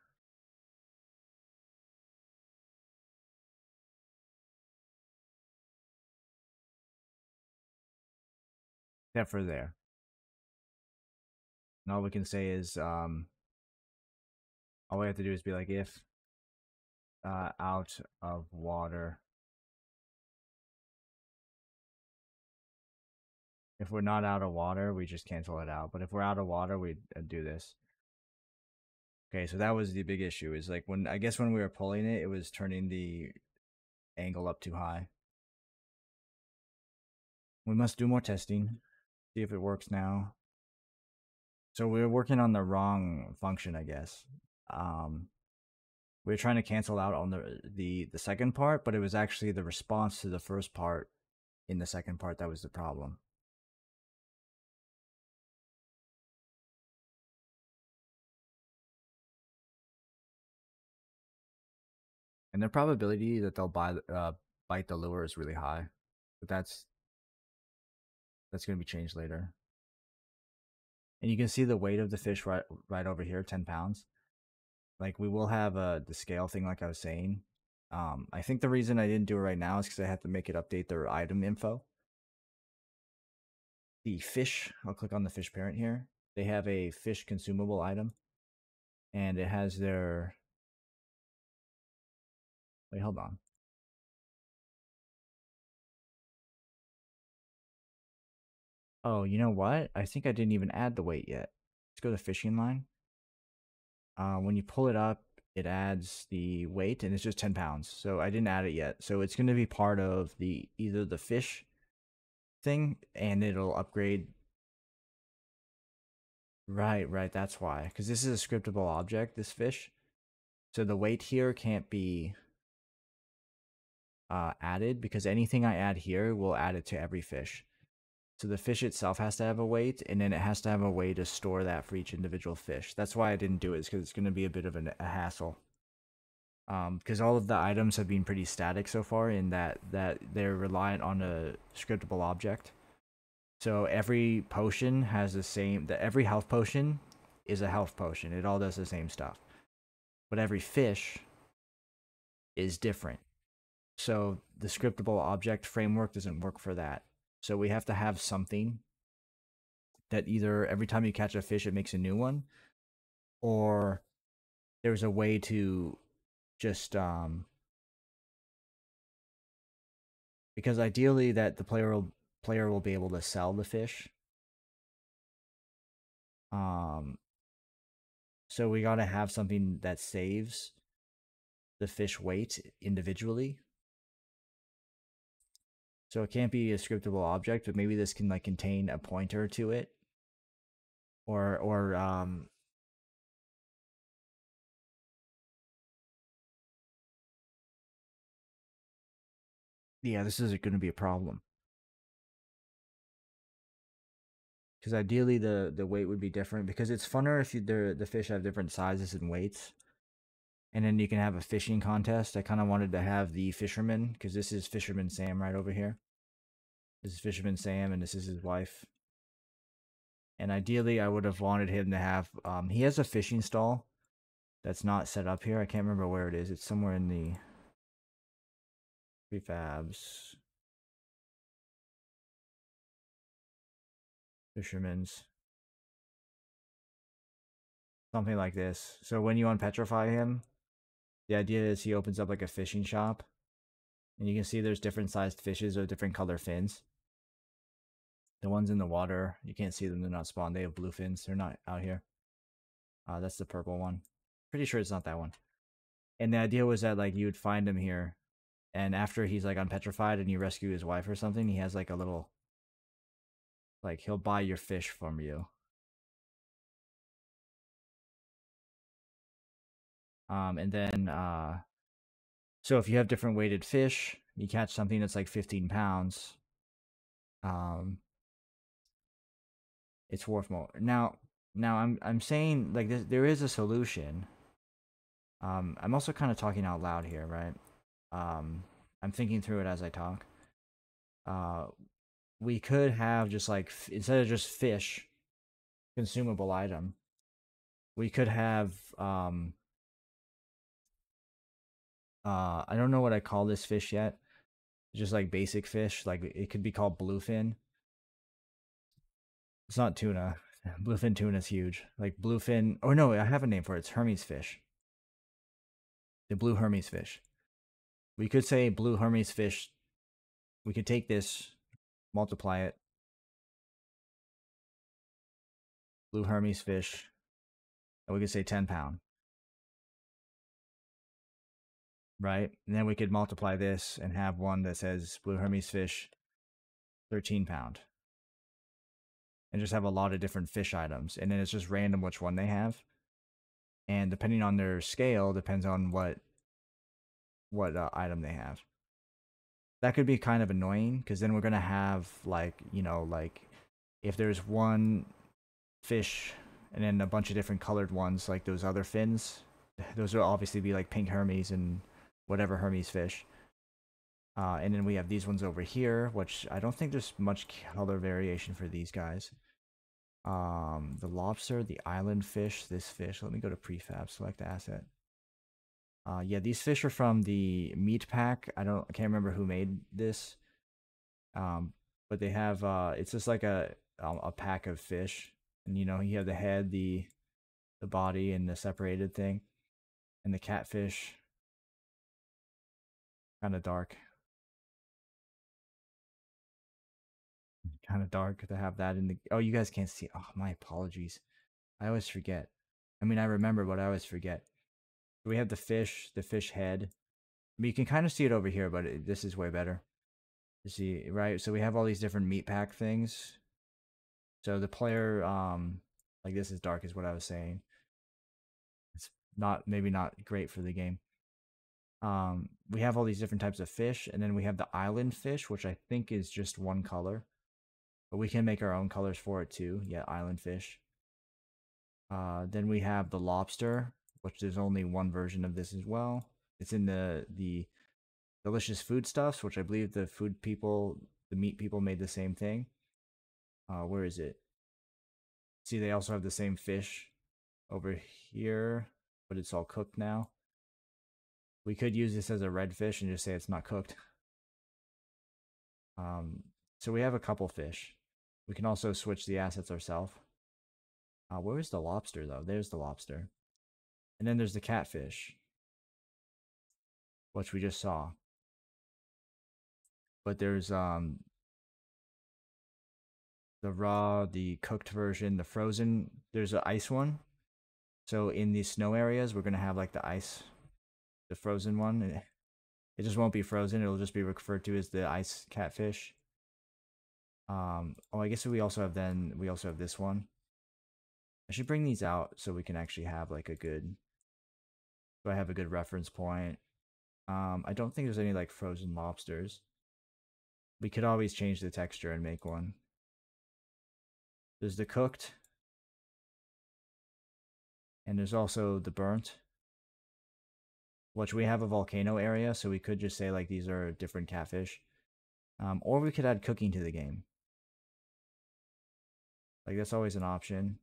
Speaker 1: except for there. And all we can say is, all we have to do is be like, if out of water. If we're not out of water, we just cancel it out. But if we're out of water, we do this. Okay, so that was the big issue. Is like when I guess when we were pulling it, it was turning the angle up too high. We must do more testing, see if it works now. So we are working on the wrong function, I guess. We were trying to cancel out on the second part, but it was actually the response to the first part in the second part that was the problem. And the probability that they'll bite the lure is really high, but that's going to be changed later. And you can see the weight of the fish right over here, 10 pounds. Like we will have the scale thing, like I was saying. I think the reason I didn't do it right now is because I had to make it update their item info. The fish, I'll click on the fish parent here. They have a fish consumable item, and it has their. Wait, hold on. Oh, you know what? I think I didn't even add the weight yet. Let's go to fishing line. When you pull it up, it adds the weight, and it's just 10 pounds. So I didn't add it yet. So it's going to be part of the either the fish thing, and it'll upgrade. Right. That's why. Because this is a scriptable object, this fish. So the weight here can't be added because anything I add here will add it to every fish. So the fish itself has to have a weight, and then it has to have a way to store that for each individual fish. That's why I didn't do it, is because it's going to be a bit of a hassle. Because all of the items have been pretty static so far in that they're reliant on a scriptable object. So every potion has the same. Every health potion is a health potion. It all does the same stuff, but every fish is different. So the scriptable object framework doesn't work for that. So we have to have something that either every time you catch a fish, it makes a new one, or there's a way to just because ideally that the player will be able to sell the fish. So we gotta have something that saves the fish weight individually. So it can't be a scriptable object, but maybe this can like contain a pointer to it, or yeah, this is going to be a problem because ideally the weight would be different because it's funner if the fish have different sizes and weights, and then you can have a fishing contest. I kind of wanted to have the fisherman because this is Fisherman Sam right over here. This is Fisherman Sam, and this is his wife. And ideally, I would have wanted him to have. He has a fishing stall that's not set up here. I can't remember where it is. It's somewhere in the prefabs, fisherman's, something like this. So when you unpetrify him, the idea is he opens up like a fishing shop, and you can see there's different sized fishes or different color fins. The ones in the water, you can't see them; they're not spawned. They have blue fins. They're not out here. That's the purple one. Pretty sure it's not that one. And the idea was that like you would find him here, and after he's like unpetrified and you rescue his wife or something, he has like a little, like he'll buy your fish from you. And then so if you have different weighted fish, you catch something that's like 15 pounds, um, it's worth more. Now I'm saying like there is a solution. I'm also kind of talking out loud here, right? I'm thinking through it as I talk. Uh, we could have just like instead of just fish, consumable item, we could have I don't know what I call this fish yet. Just like basic fish, like it could be called bluefin. It's not tuna. Bluefin tuna is huge. Like bluefin. Oh no, I have a name for it. It's Hermes fish. The blue Hermes fish. We could say blue Hermes fish. We could take this, multiply it. Blue Hermes fish. And we could say 10 pound, right? And then we could multiply this and have one that says blue Hermes fish 13 pound. And just have a lot of different fish items. And then it's just random which one they have. And depending on their scale, depends on what item they have. That could be kind of annoying because then we're gonna have like like if there's one fish and then a bunch of different colored ones like those other fins, those will obviously be like pink Hermes and whatever Hermes fish. And then we have these ones over here, which I don't think there's much color variation for these guys. The lobster, the island fish, this fish. Let me go to prefab, select asset. Yeah, these fish are from the meat pack. I can't remember who made this. But they have it's just like a pack of fish, and you have the head, the body, and the separated thing, and the catfish. Kind of dark, kind of dark to have that in the. Oh, you guys can't see. Oh, my apologies. I always forget. I mean, I remember, but I always forget. We have the fish head. I mean, you can kind of see it over here, but this is way better. You see, right? So we have all these different meat pack things. So the player, like this is dark, is what I was saying. It's maybe not great for the game. We have all these different types of fish, and then we have the island fish, which I think is just one color, but we can make our own colors for it too. Yeah, island fish. Then we have the lobster, which there's only one version of this as well. It's in the delicious foodstuffs, which I believe the meat people made the same thing. Where is it? See, they also have the same fish over here, but it's all cooked now. We could use this as a red fish and just say it's not cooked. So we have a couple fish. We can also switch the assets ourselves. Where's the lobster, though? There's the lobster. And then there's the catfish, which we just saw. But there's the raw, the cooked version, the frozen. There's an ice one. So in these snow areas, we're going to have like the ice, the frozen one. It just won't be frozen. It'll just be referred to as the ice catfish. Oh, I guess we also have this one. I should bring these out so we can actually have like so I have a good reference point. I don't think there's any like frozen lobsters. We could always change the texture and make one. There's the cooked. And there's also the burnt. Which we have a volcano area, so we could just say like these are different catfish. Or we could add cooking to the game. Like that's always an option.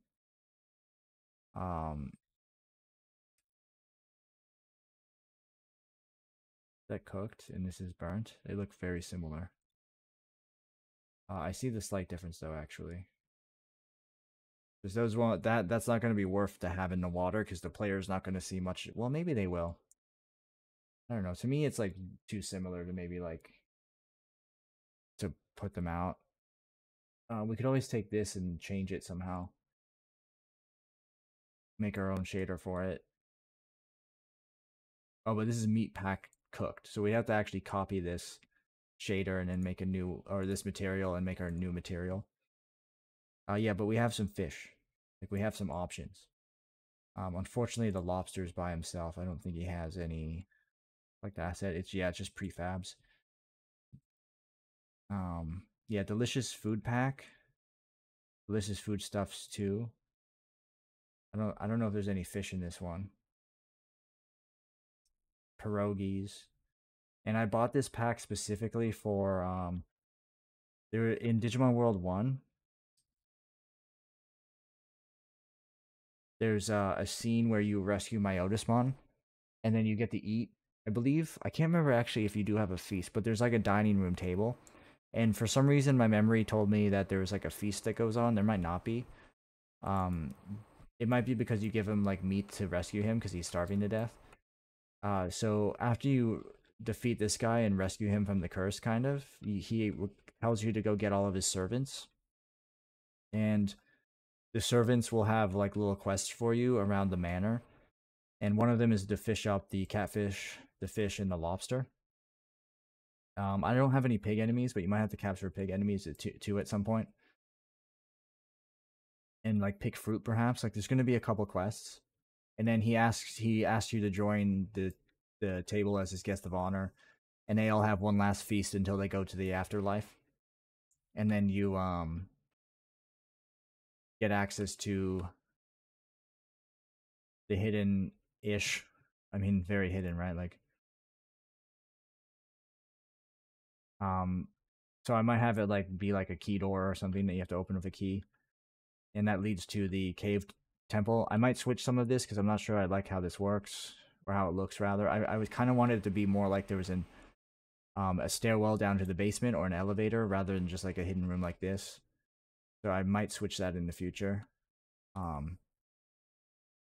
Speaker 1: That cooked and this is burnt. They look very similar. I see the slight difference though, actually. Because those won't that's not going to be worth to have in the water because the player's not going to see much. Well, maybe they will. I don't know. To me, it's like too similar to maybe like to put them out. We could always take this and change it somehow. Make our own shader for it. Oh, but this is meat pack cooked. So we have to actually copy this shader and then make a new, or this material and make our new material. Yeah, but we have some fish. Like we have some options. Unfortunately, the lobster's by himself. I don't think he has any, like the asset. It's just prefabs. Yeah, delicious food pack. Delicious food stuffs too. I don't know if there's any fish in this one. Pierogies. And I bought this pack specifically for they were in Digimon World 1. There's a scene where you rescue Myotismon, and then you get to eat. I believe I can't remember actually if you do have a feast, but there's like a dining room table, And for some reason, my memory told me that there was like a feast that goes on. There might not be. Um, it might be because you give him like meat to rescue him because he's starving to death. So after you defeat this guy and rescue him from the curse, kind of, he tells you to go get all of his servants, and the servants will have like little quests for you around the manor. And one of them is to fish up the catfish, the fish, and the lobster. I don't have any pig enemies, but you might have to capture pig enemies to at some point, and like pick fruit perhaps. Like there's going to be a couple quests, and then he asks you to join the table as his guest of honor, and they all have one last feast until they go to the afterlife, and then you get access to the hidden ish. I mean, very hidden, right? Like um, so I might have it like be like a key door or something that you have to open with a key, and that leads to the caved temple. I might switch some of this because I'm not sure I like how this works or how it looks. Rather, I was kind of wanted it to be more like there was a stairwell down to the basement or an elevator rather than just like a hidden room like this. So I might switch that in the future. Um,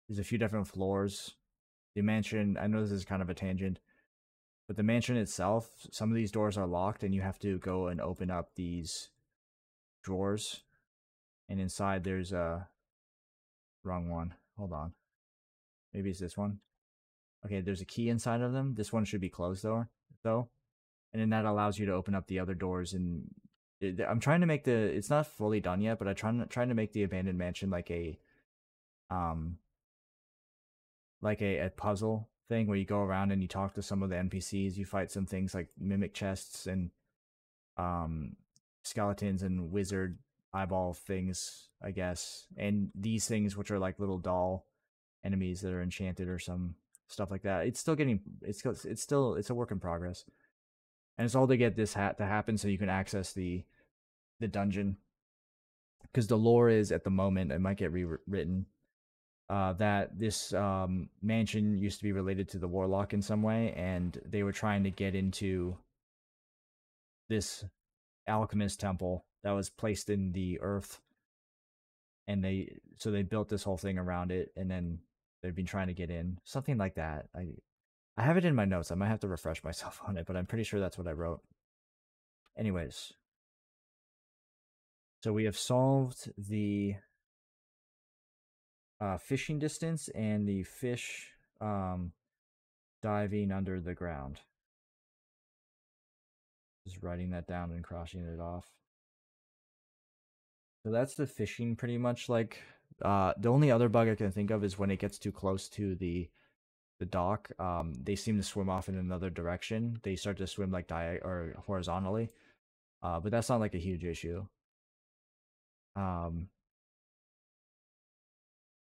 Speaker 1: there's a few different floors. The mansion. I know this is kind of a tangent, but the mansion itself, some of these doors are locked, and you have to go and open up these drawers. And inside there's a wrong one. Hold on. Maybe it's this one. Okay, there's a key inside of them. This one should be closed though, and then that allows you to open up the other doors. And I'm trying to make the. It's not fully done yet, but I'm trying to make the abandoned mansion um, like a puzzle thing where you go around and you talk to some of the NPCs. You fight some things like mimic chests and um, skeletons and wizard eyeball things, I guess, and these things which are like little doll enemies that are enchanted or some stuff like that. It's still getting it's a work in progress, and it's all to get this hat to happen so you can access the dungeon, because the lore is at the moment it might get rewritten. That this mansion used to be related to the warlock in some way, and they were trying to get into this alchemist temple that was placed in the earth, and they built this whole thing around it, and then they've been trying to get in, something like that. I have it in my notes. I might have to refresh myself on it, but I'm pretty sure that's what I wrote. Anyways, so we have solved the fishing distance and the fish um, diving under the ground. Just writing that down and crossing it off. So that's the fishing pretty much. Like the only other bug I can think of is when it gets too close to the dock. They seem to swim off in another direction. They start to swim like or horizontally. But that's not like a huge issue. Um,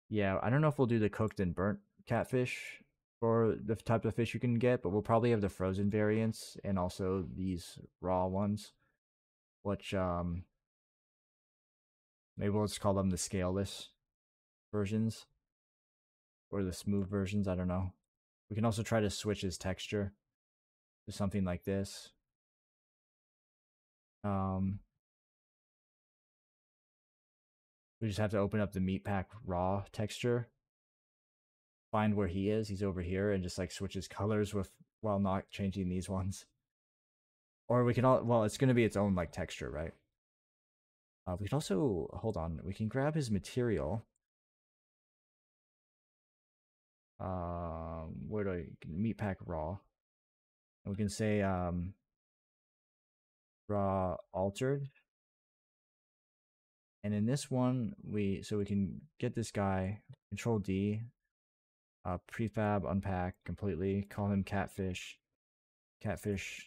Speaker 1: yeah, I don't know if we'll do the cooked and burnt catfish for the type of fish you can get, but we'll probably have the frozen variants and also these raw ones, which maybe we'll just call them the scaleless versions or the smooth versions. I don't know. We can also try to switch his texture to something like this. Um, we just have to open up the meat pack raw texture, find where he is. He's over here, and just like switch his colors with while not changing these ones. Or we can all well, it's gonna be its own like texture, right? We can also hold on. We can grab his material. Where do I meat pack raw? And we can say raw altered. And in this one, we can get this guy. Control D. Prefab unpack completely. Call him catfish. Catfish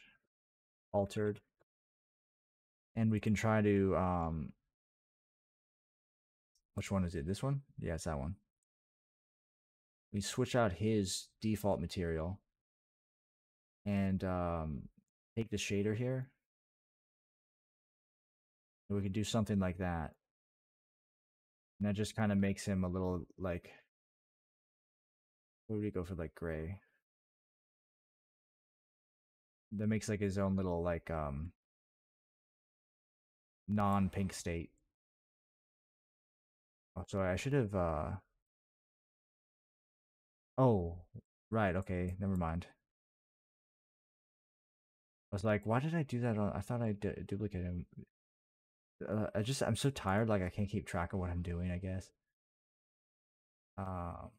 Speaker 1: altered. And we can try to which one is it? This one? Yeah, it's that one. We switch out his default material and take the shader here. And we could do something like that. And that just kind of makes him a little like, what would we go for, like gray? That makes like his own little like non-pink state. Oh, sorry, I should have. Oh, right. Okay, never mind. I was like, why did I do that? I thought I duplicated him. I'm so tired. Like I can't keep track of what I'm doing. I guess. Um,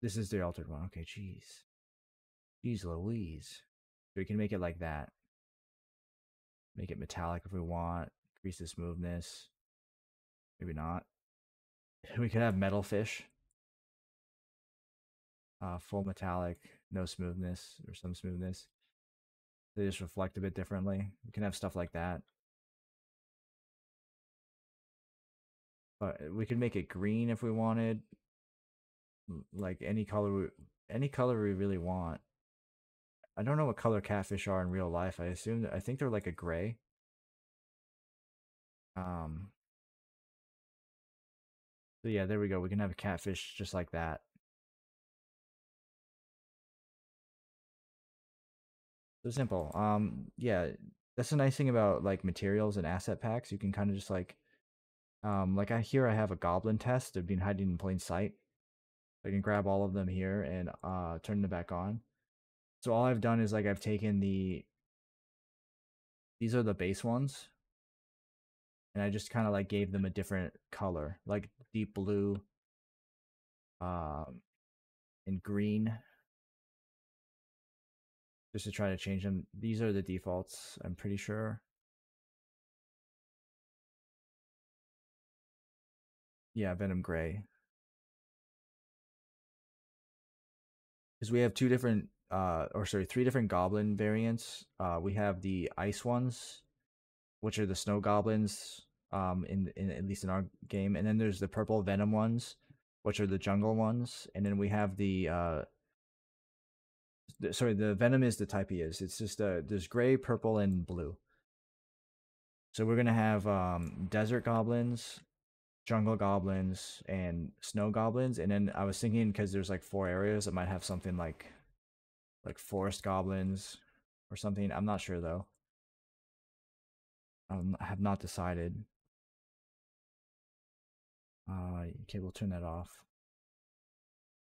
Speaker 1: this is the altered one. Okay, jeez, Louise. So we can make it like that. Make it metallic if we want. Increase the smoothness. Maybe not. We could have metal fish. Full metallic, no smoothness or some smoothness. They just reflect a bit differently. We can have stuff like that. But we could make it green if we wanted. Like any color we really want. I don't know what color catfish are in real life. I think they're like a gray. Um, so yeah, there we go. We can have a catfish just like that. So simple. Yeah, that's the nice thing about like materials and asset packs. You can kind of just like I have a goblin test. They've been hiding in plain sight. I can grab all of them here and turn them back on. So all I've done is like I've taken these are the base ones, and I just kind of like gave them a different color, like deep blue, um, and green, just to try to change them. These are the defaults, I'm pretty sure. Yeah, Venom Gray, because we have two different, or sorry, three different goblin variants. We have the ice ones, which are the snow goblins, in at least in our game, and then there's the purple venom ones, which are the jungle ones, and then we have sorry, the venom is the type he is. It's just there's gray, purple, and blue. So we're gonna have desert goblins, jungle goblins, and snow goblins, and then I was thinking because there's like four areas, it might have something like forest goblins or something. I'm not sure though. I have not decided. Okay, we'll turn that off.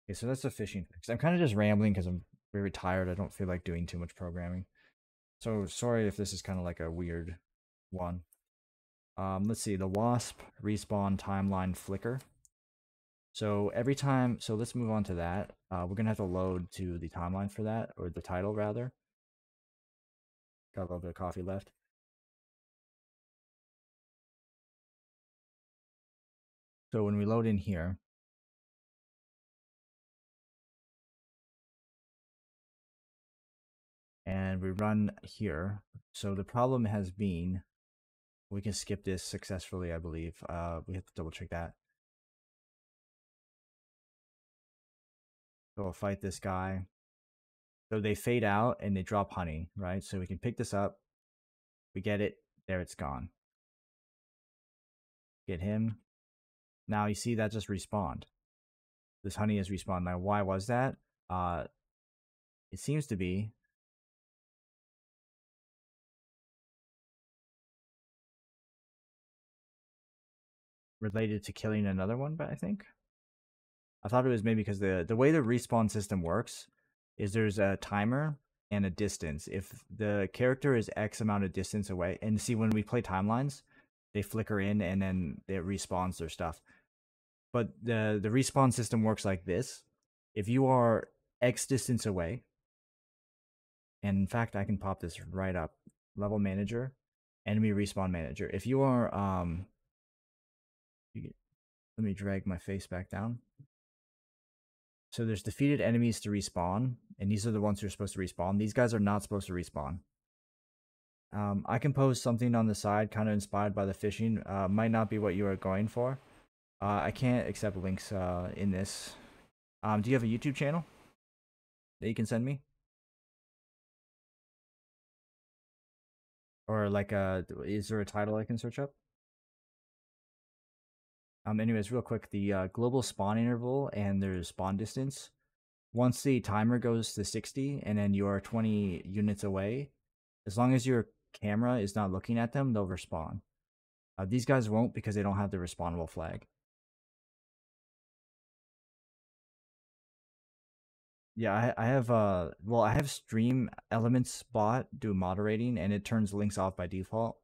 Speaker 1: Okay, so that's the fishing fix. I'm kind of just rambling because I'm very tired. I don't feel like doing too much programming. So sorry if this is kind of like a weird one. Let's see, the wasp respawn timeline flicker. So every time, so let's move on to that. We're gonna have to load to the timeline for that, or the title rather. Got a little bit of coffee left. So when we load in here, and we run here, so the problem has been, we can skip this successfully, I believe. We have to double check that. So we'll fight this guy. So they fade out and they drop honey, right? So we can pick this up. We get it. There it's gone. Get him. Now you see that just respawned. This honey has respawned. Now why was that? It seems to be related to killing another one, but I think I thought it was maybe because the way the respawn system works is there's a timer and a distance. If the character is X amount of distance away, and see when we play timelines, they flicker in and then it respawns their stuff. But the respawn system works like this: if you are X distance away, and in fact I can pop this right up, level manager, enemy respawn manager. If you are let me drag my face back down. So there's defeated enemies to respawn, and these are the ones who are supposed to respawn. These guys are not supposed to respawn. I can post something on the side, kind of inspired by the fishing. Might not be what you are going for. I can't accept links in this. Do you have a YouTube channel that you can send me? Or like, is there a title I can search up? Anyways, real quick, the global spawn interval and their spawn distance. Once the timer goes to 60 and then you're 20 units away, as long as your camera is not looking at them, they'll respawn. These guys won't because they don't have the respawnable flag. Yeah, I have well, I have stream elements bot do moderating and it turns links off by default.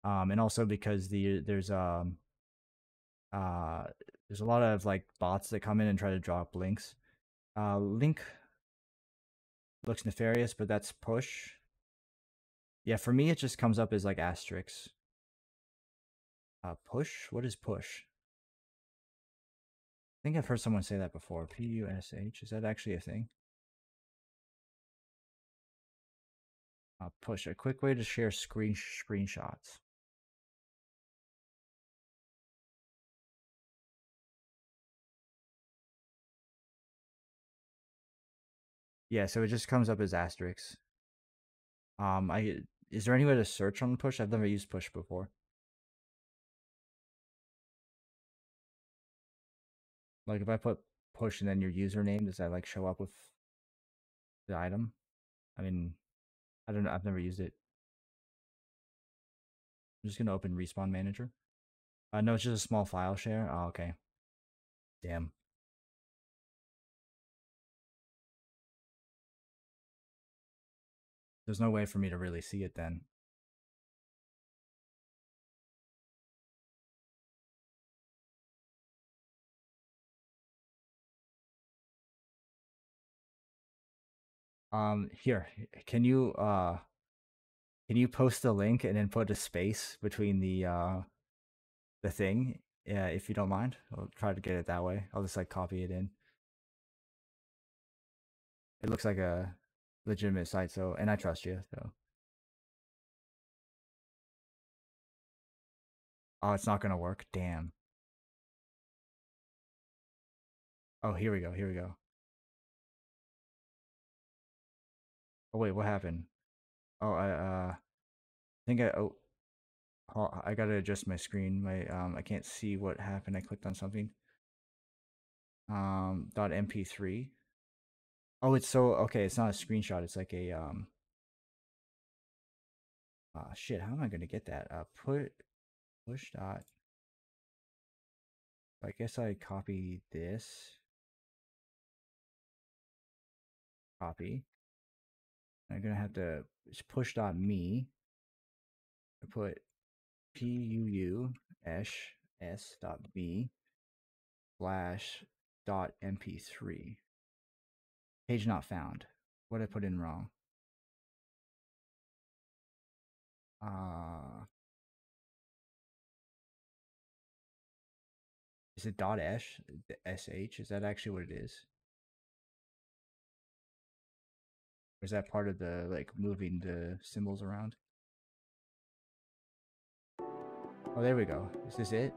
Speaker 1: And also because uh there's a lot of like bots that come in and try to drop links. Link looks nefarious, but that's push. Yeah, for me it just comes up as like asterisks. Push? What is push? I think I've heard someone say that before. Push. Is that actually a thing? Push. A quick way to share screenshots. Yeah, so it just comes up as asterisks. I Is there any way to search on push? I've never used push before. Like if I put push and then your username, does that like show up with the item? I mean, I don't know. I've never used it. I'm just gonna open Respawn Manager. No, it's just a small file share. Oh, okay. Damn. There's no way for me to really see it then. Here, can you post the link and then put a space between the thing? Yeah, if you don't mind, I'll try to get it that way. I'll just like copy it in. It looks like a legitimate site, so and I trust you, so. Oh, it's not gonna work. Damn. Oh, here we go. Here we go. Oh wait, what happened? Oh, I think I gotta adjust my screen. My I can't see what happened. I clicked on something. Dot MP3. Oh, it's so okay. It's not a screenshot. It's like a shit. How am I gonna get that? Push dot. I guess I copy this. Copy. I'm gonna have to it's push dot me. I put push dot me slash dot mp3. Page not found. What did I put in wrong? Uh, is it dot sh? Is that actually what it is? Or is that part of the like moving the symbols around? Oh, there we go. Is this it?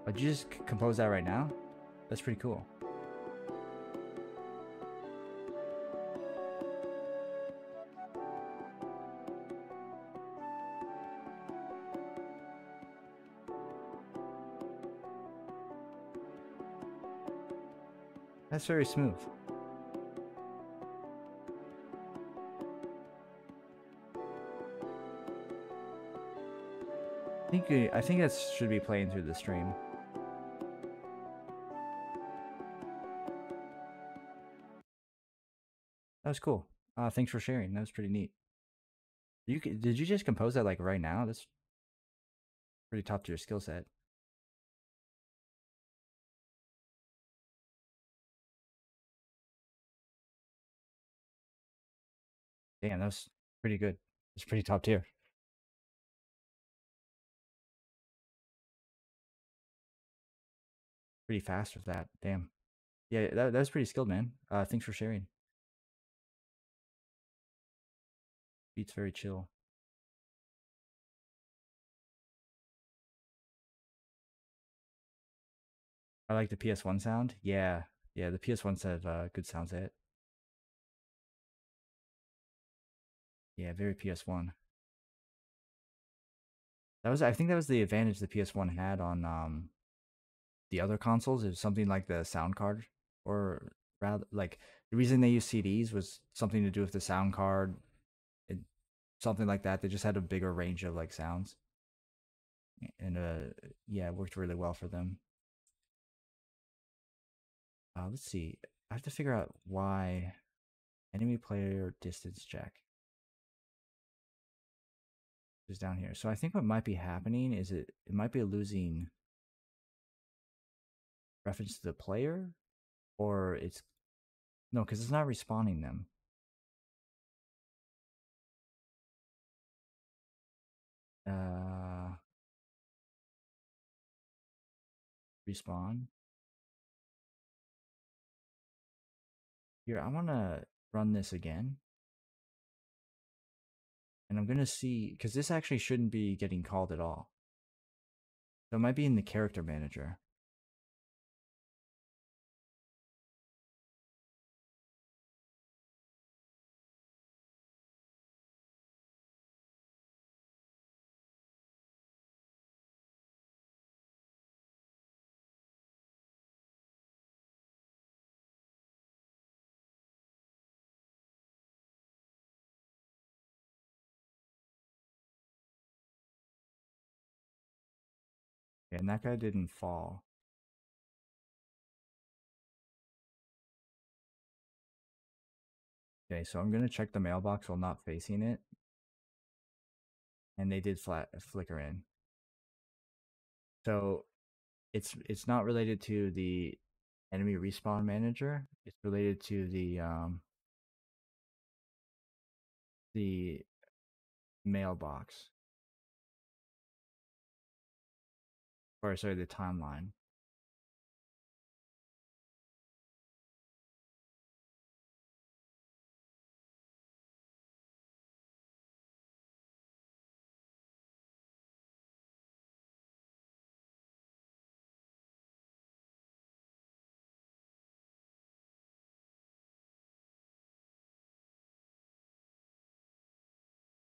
Speaker 1: Oh, did you just compose that right now? That's pretty cool. That's very smooth. I think that should be playing through the stream. That was cool. Thanks for sharing. That was pretty neat. Did you just compose that like right now? That's pretty top tier skill set. Damn, that was pretty good. It's pretty top tier. Pretty fast with that. Damn. Yeah, that was pretty skilled, man. Thanks for sharing. Beats very chill. I like the PS1 sound. Yeah, yeah, the PS1s have good sounds at it. Yeah, very PS1. I think that was the advantage the PS1 had on the other consoles. Is something like the sound card or rather like the reason they used CDs was something to do with the sound card, it, something like that. They just had a bigger range of like sounds, and yeah, it worked really well for them. Let's see. I have to figure out why enemy player distance check is down here. So I think what might be happening is it might be losing reference to the player, or it's no, because it's not respawning them. Uh, Respawn. Here, I want to run this again. And I'm going to see, because this actually shouldn't be getting called at all. So it might be in the character manager. And that guy didn't fall. Okay, so I'm going to check the mailbox while not facing it. And they did flicker in. So it's not related to the enemy respawn manager. It's related to the mailbox. Or sorry, the timeline.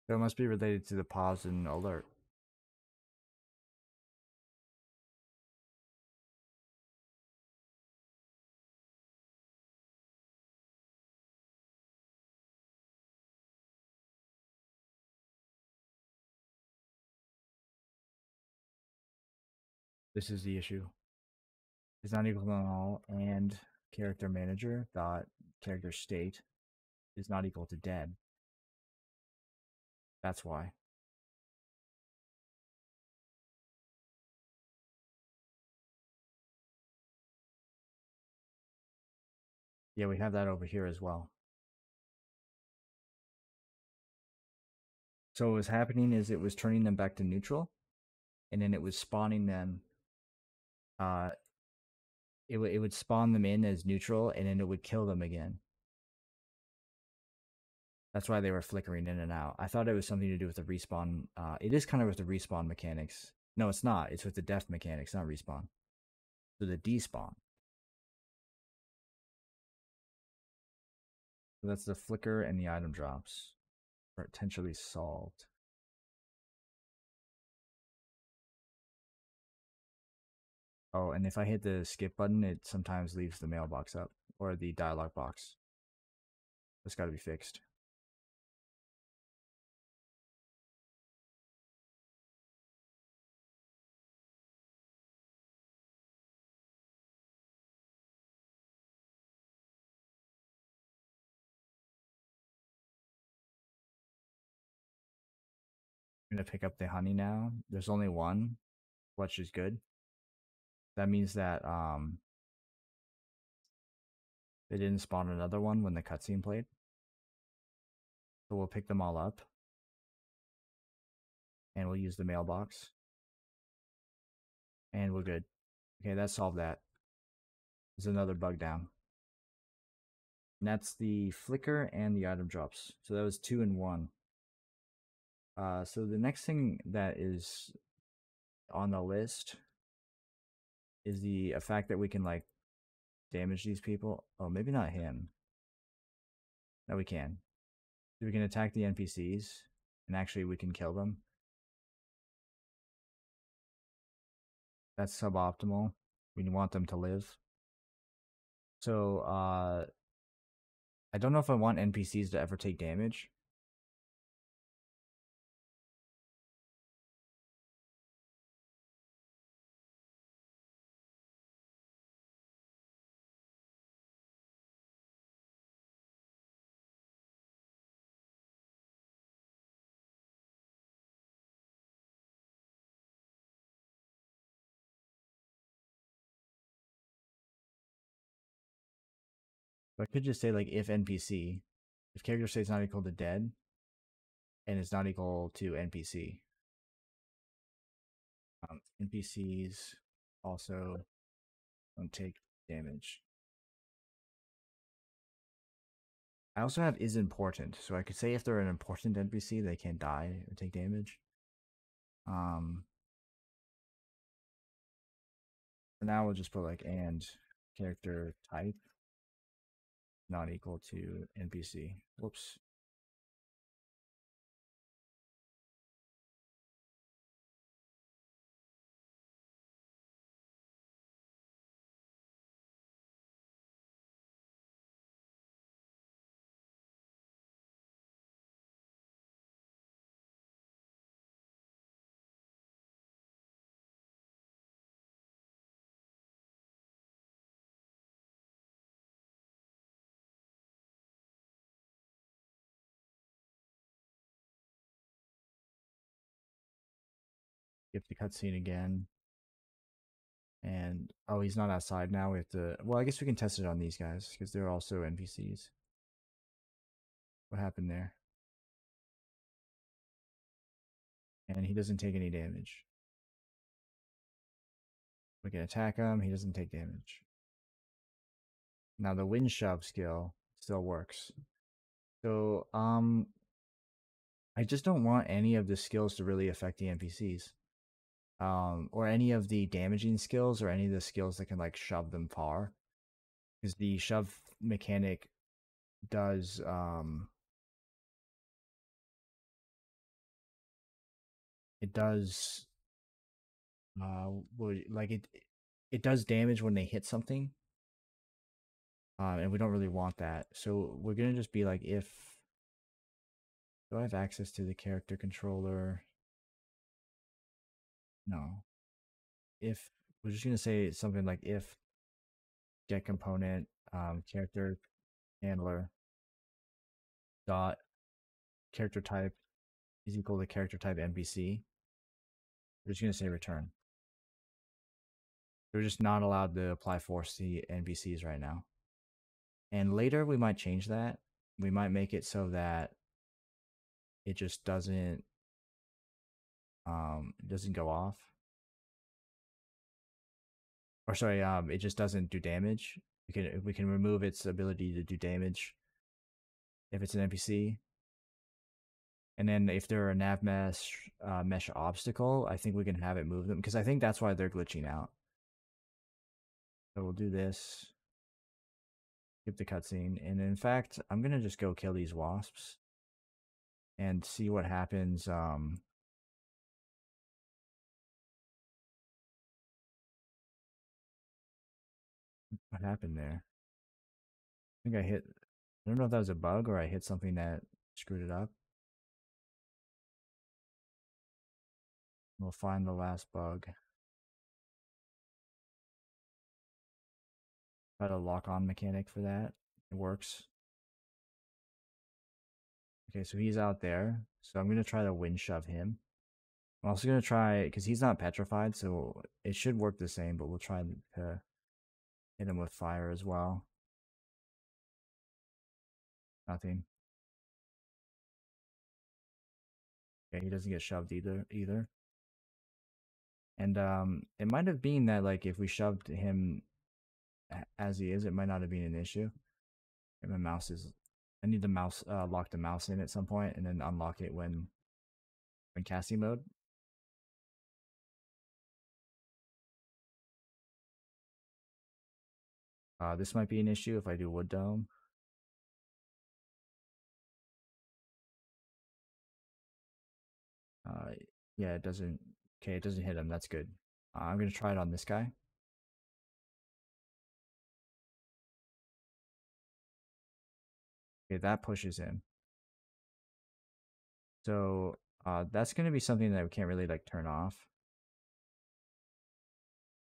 Speaker 1: So it must be related to the pause and alert. This is the issue. It's not equal to null, and character manager dot character state is not equal to dead. That's why. Yeah, we have that over here as well. So what was happening is it was turning them back to neutral, and then it was spawning them. It would spawn them in as neutral, and then it would kill them again. That's why they were flickering in and out. I thought it was something to do with the respawn. It is kind of with the respawn mechanics. No, it's not. It's with the death mechanics, not respawn. So the despawn. So that's the flicker and the item drops. Potentially solved. Oh, and if I hit the skip button, it sometimes leaves the mailbox up or the dialog box. That's got to be fixed. I'm gonna pick up the honey now. There's only one, which is good. That means that they didn't spawn another one when the cutscene played. So we'll pick them all up, and we'll use the mailbox, and we're good. Okay, that solved that. There's another bug down. And that's the flicker and the item drops. So that was 2 and 1. So the next thing that is on the list is the fact that we can like damage these people. Oh, maybe not him. No, we can. So we can attack the NPCs, and actually we can kill them. That's suboptimal. We want them to live. So I don't know if I want NPCs to ever take damage. But I could just say like if NPC, if character state is not equal to dead and it's not equal to NPC. NPCs also don't take damage. I also have is important, so I could say if they're an important NPC, they can't die or take damage. Um, for now, we'll just put like and character type not equal to NPC. Whoops. Skip the cutscene again. And oh, he's not outside now. We have to. Well, I guess we can test it on these guys because they're also NPCs. What happened there? And he doesn't take any damage. We can attack him. He doesn't take damage. Now the wind shove skill still works. So I just don't want any of the skills to really affect the NPCs. Or any of the damaging skills or any of the skills that can like shove them far. Because the shove mechanic does it does like it does damage when they hit something. And we don't really want that. So we're gonna just be like if do I have access to the character controller? No. If we're just gonna say something like if get component character handler dot character type is equal to character type NPC. We're just gonna say return. We're just not allowed to apply force to NPCs right now. And later we might change that. We might make it so that it just doesn't go off. Or sorry, it just doesn't do damage. We can remove its ability to do damage if it's an NPC. And then if they're a nav mesh obstacle, I think we can have it move them because I think that's why they're glitching out. So we'll do this. Skip the cutscene, and in fact, I'm gonna just go kill these wasps and see what happens. What happened there? I think I hit. I don't know if that was a bug or I hit something that screwed it up. We'll find the last bug. Try a lock on mechanic for that. It works. Okay, so he's out there. So I'm gonna try to wind shove him. I'm also gonna try because he's not petrified, so it should work the same. But we'll try to hit him with fire as well. Nothing. Okay, he doesn't get shoved either. And it might have been that like if we shoved him as he is, it might not have been an issue. And my mouse is. I need the mouse lock the mouse in at some point and then unlock it when casting mode. This might be an issue if I do wood dome. Uh, yeah, it doesn't. Okay, it doesn't hit him. That's good. I'm gonna try it on this guy. Okay, that pushes him. So that's going to be something that we can't really like turn off.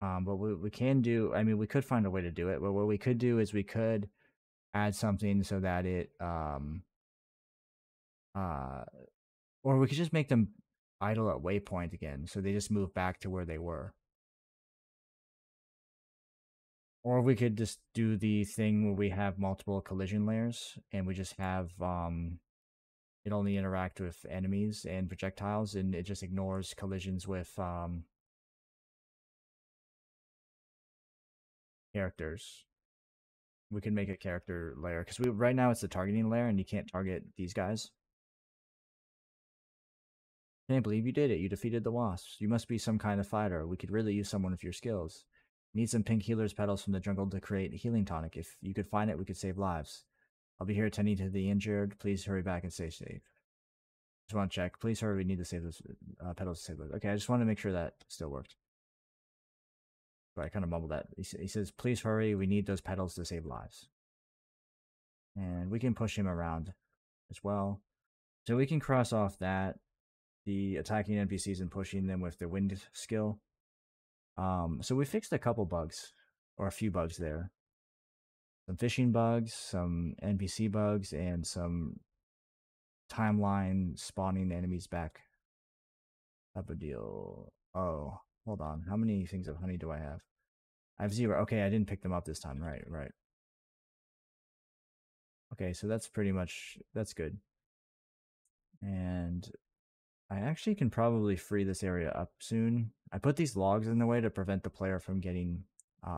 Speaker 1: But we can do, I mean, we could find a way to do it, but what we could do is we could add something so that it, uh, or we could just make them idle at waypoint again, so they just move back to where they were. Or we could just do the thing where we have multiple collision layers, and we just have, it only interact with enemies and projectiles, and it just ignores collisions with, characters. We can make a character layer because we right now it's the targeting layer and you can't target these guys. Can't believe you did it. You defeated the wasps. You must be some kind of fighter. We could really use someone with your skills. Need some pink healer's petals from the jungle to create a healing tonic. If you could find it, we could save lives. I'll be here attending to the injured. Please hurry back and stay safe. Just want to check. Please hurry. We need to save those petals to save those. Okay, I just want to make sure that still worked. But I kind of mumbled that. He says, please hurry. We need those petals to save lives. And we can push him around as well. So we can cross off that, the attacking NPCs and pushing them with the wind skill. So we fixed a couple bugs, or a few bugs there. Some fishing bugs, some NPC bugs, and some timeline spawning enemies back up a deal. Oh, hold on. How many things of honey do I have? I have 0. Okay, I didn't pick them up this time. Right, right. Okay, so that's pretty much, that's good. And I actually can probably free this area up soon. I put these logs in the way to prevent the player from getting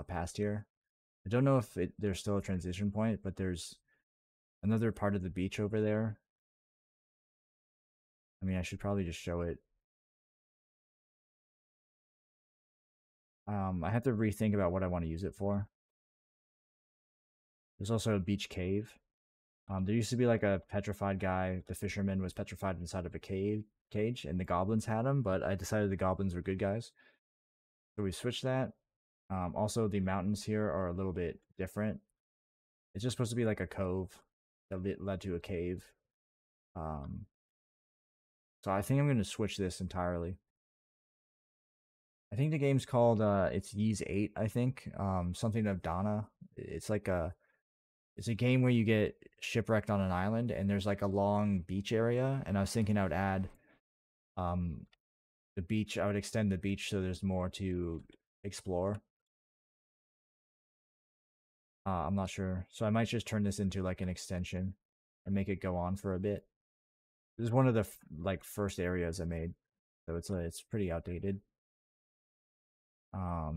Speaker 1: past here. I don't know if there's still a transition point, but there's another part of the beach over there. I mean, I should probably just show it. I have to rethink about what I want to use it for. There's also a beach cave. There used to be like a petrified guy. The fisherman was petrified inside of a cage, and the goblins had him, but I decided the goblins were good guys. So we switched that. Also, the mountains here are a little bit different. It's just supposed to be like a cove that led to a cave. So I think I'm going to switch this entirely. I think the game's called it's Ys 8, I think. Something of Donna. It's like it's a game where you get shipwrecked on an island and there's like a long beach area, and I was thinking I would add the beach, I would extend the beach so there's more to explore. I'm not sure. So I might just turn this into like an extension and make it go on for a bit. This is one of the like first areas I made. So it's pretty outdated. I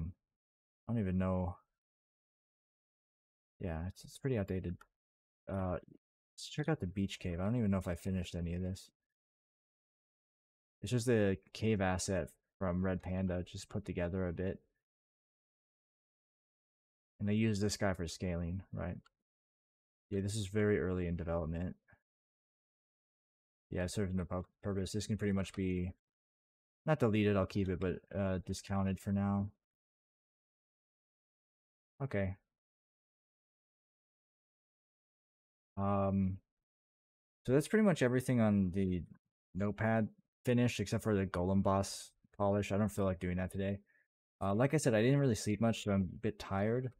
Speaker 1: don't even know. Yeah, it's pretty outdated. Let's check out the beach cave. I don't even know if I finished any of this. It's just the cave asset from Red Panda, just put together a bit. And they use this guy for scaling, right? Yeah, this is very early in development. Yeah, it serves no purpose. This can pretty much be, not deleted, I'll keep it, but discounted for now. Okay. So that's pretty much everything on the notepad finished, except for the golem boss polish. I don't feel like doing that today. Like I said, I didn't really sleep much, so I'm a bit tired.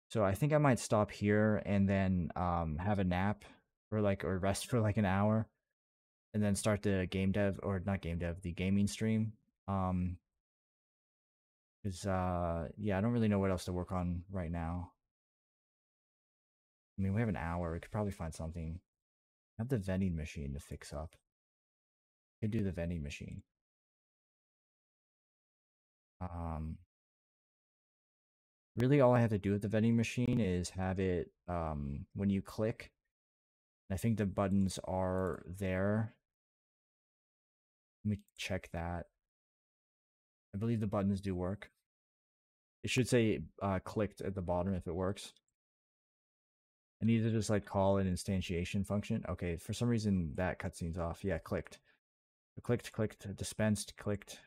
Speaker 1: So I think I might stop here and then have a nap or rest for like an hour, and then start the game dev, or not game dev, the gaming stream. Because yeah, I don't really know what else to work on right now. I mean, we have an hour. We could probably find something. I have the vending machine to fix up. Could do the vending machine. Um, Really, all I have to do with the vending machine is have it when you click. I think the buttons are there. Let me check that. I believe the buttons do work. It should say clicked at the bottom if it works. I need to just like call an instantiation function. Okay, for some reason that cutscene's off. Yeah, clicked. Clicked, dispensed, clicked.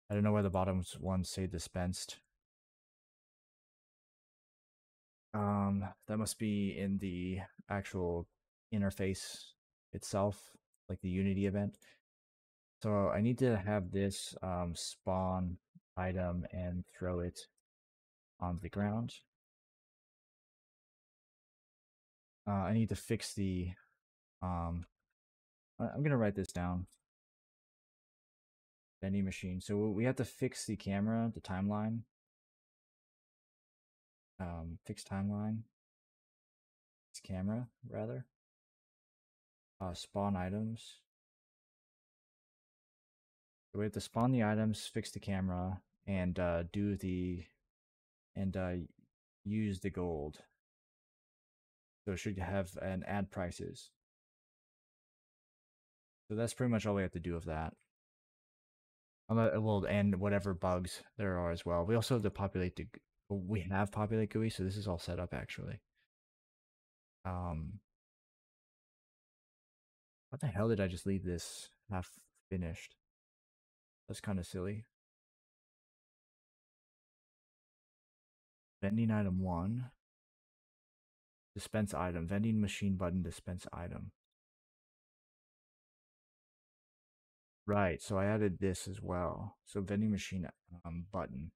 Speaker 1: I don't know why the bottom ones say dispensed. That must be in the actual interface itself, like the Unity event. So I need to have this spawn item and throw it on the ground. I need to fix the I'm gonna write this down. Vending machine. So we have to fix the camera, the timeline. Fix timeline. Fix camera rather. Spawn items. So we have to spawn the items, fix the camera, and do the and use the gold. So it should have an add prices. So that's pretty much all we have to do with that. Well, and whatever bugs there are as well. We also have to populate the. We have populate GUI, so this is all set up actually. What the hell did I just leave this half finished? That's kind of silly. Vending item 1. Dispense item. Vending machine button dispense item. Right, so I added this as well. So vending machine button.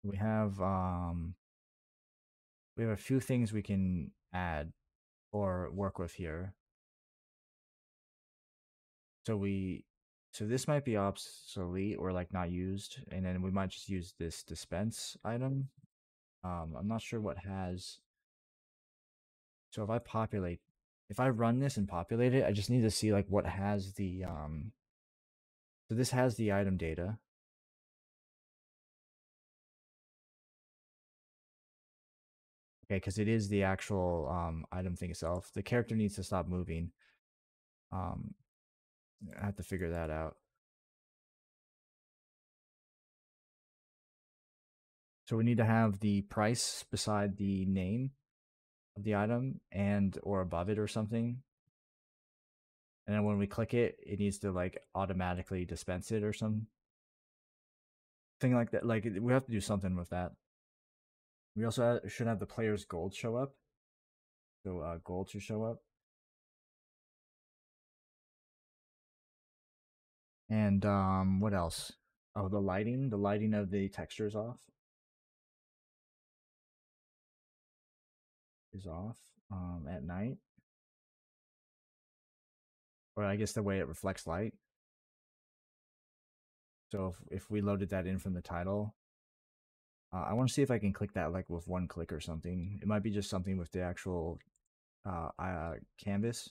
Speaker 1: We have a few things we can add or work with here. So this might be obsolete or like not used, and then we might just use this dispense item. I'm not sure what has. So if I run this and populate it, I just need to see like what has the So this has the item data. Okay, because it is the actual item thing itself. The character needs to stop moving. Um, I have to figure that out. So we need to have the price beside the name of the item and or above it or something. And then when we click it, it needs to like automatically dispense it or something like that. Like we have to do something with that. We also should have the player's gold show up. So gold should show up. And what else? Oh, the lighting. The lighting of the texture is off at night. Or I guess the way it reflects light. So if we loaded that in from the title, I want to see if I can click that like with one click or something. It might be just something with the actual canvas.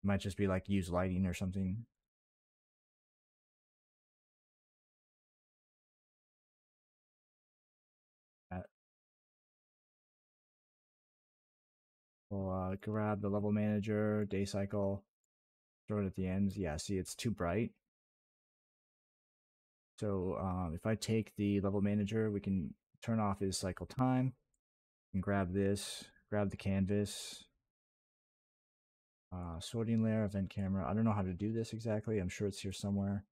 Speaker 1: It might just be like use lighting or something. We'll grab the level manager, day cycle, throw it at the ends. Yeah, see, it's too bright. So if I take the level manager, we can turn off his cycle time and grab this, grab the canvas, sorting layer, event camera. I don't know how to do this exactly. I'm sure it's here somewhere.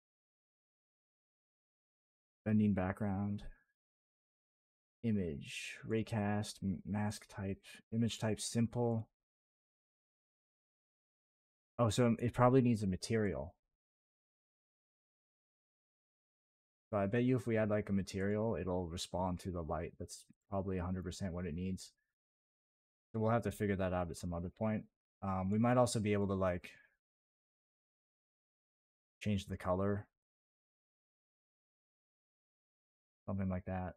Speaker 1: Bending background, image, raycast, mask type, image type simple. Oh, so it probably needs a material. So I bet you if we add like a material, it'll respond to the light. That's probably 100% what it needs. So we'll have to figure that out at some other point. We might also be able to like change the color, something like that.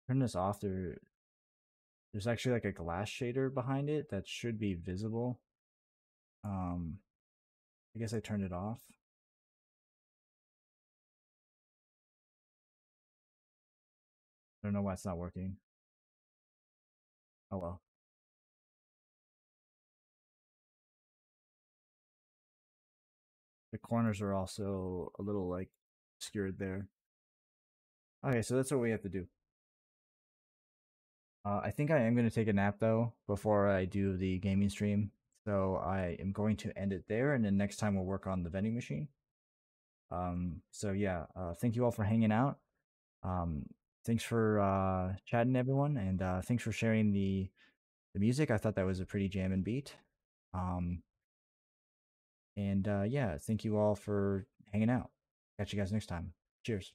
Speaker 1: Turn this off. There's actually like a glass shader behind it that should be visible. I guess I turned it off. I don't know why it's not working. Oh well. The corners are also a little like obscured there. Okay, so that's what we have to do. I think I am going to take a nap though before I do the gaming stream. So I am going to end it there, and then next time we'll work on the vending machine. So yeah, thank you all for hanging out. Um, thanks for chatting, everyone, and thanks for sharing the music. I thought that was a pretty jamming beat. Um, and yeah, thank you all for hanging out. Catch you guys next time. Cheers.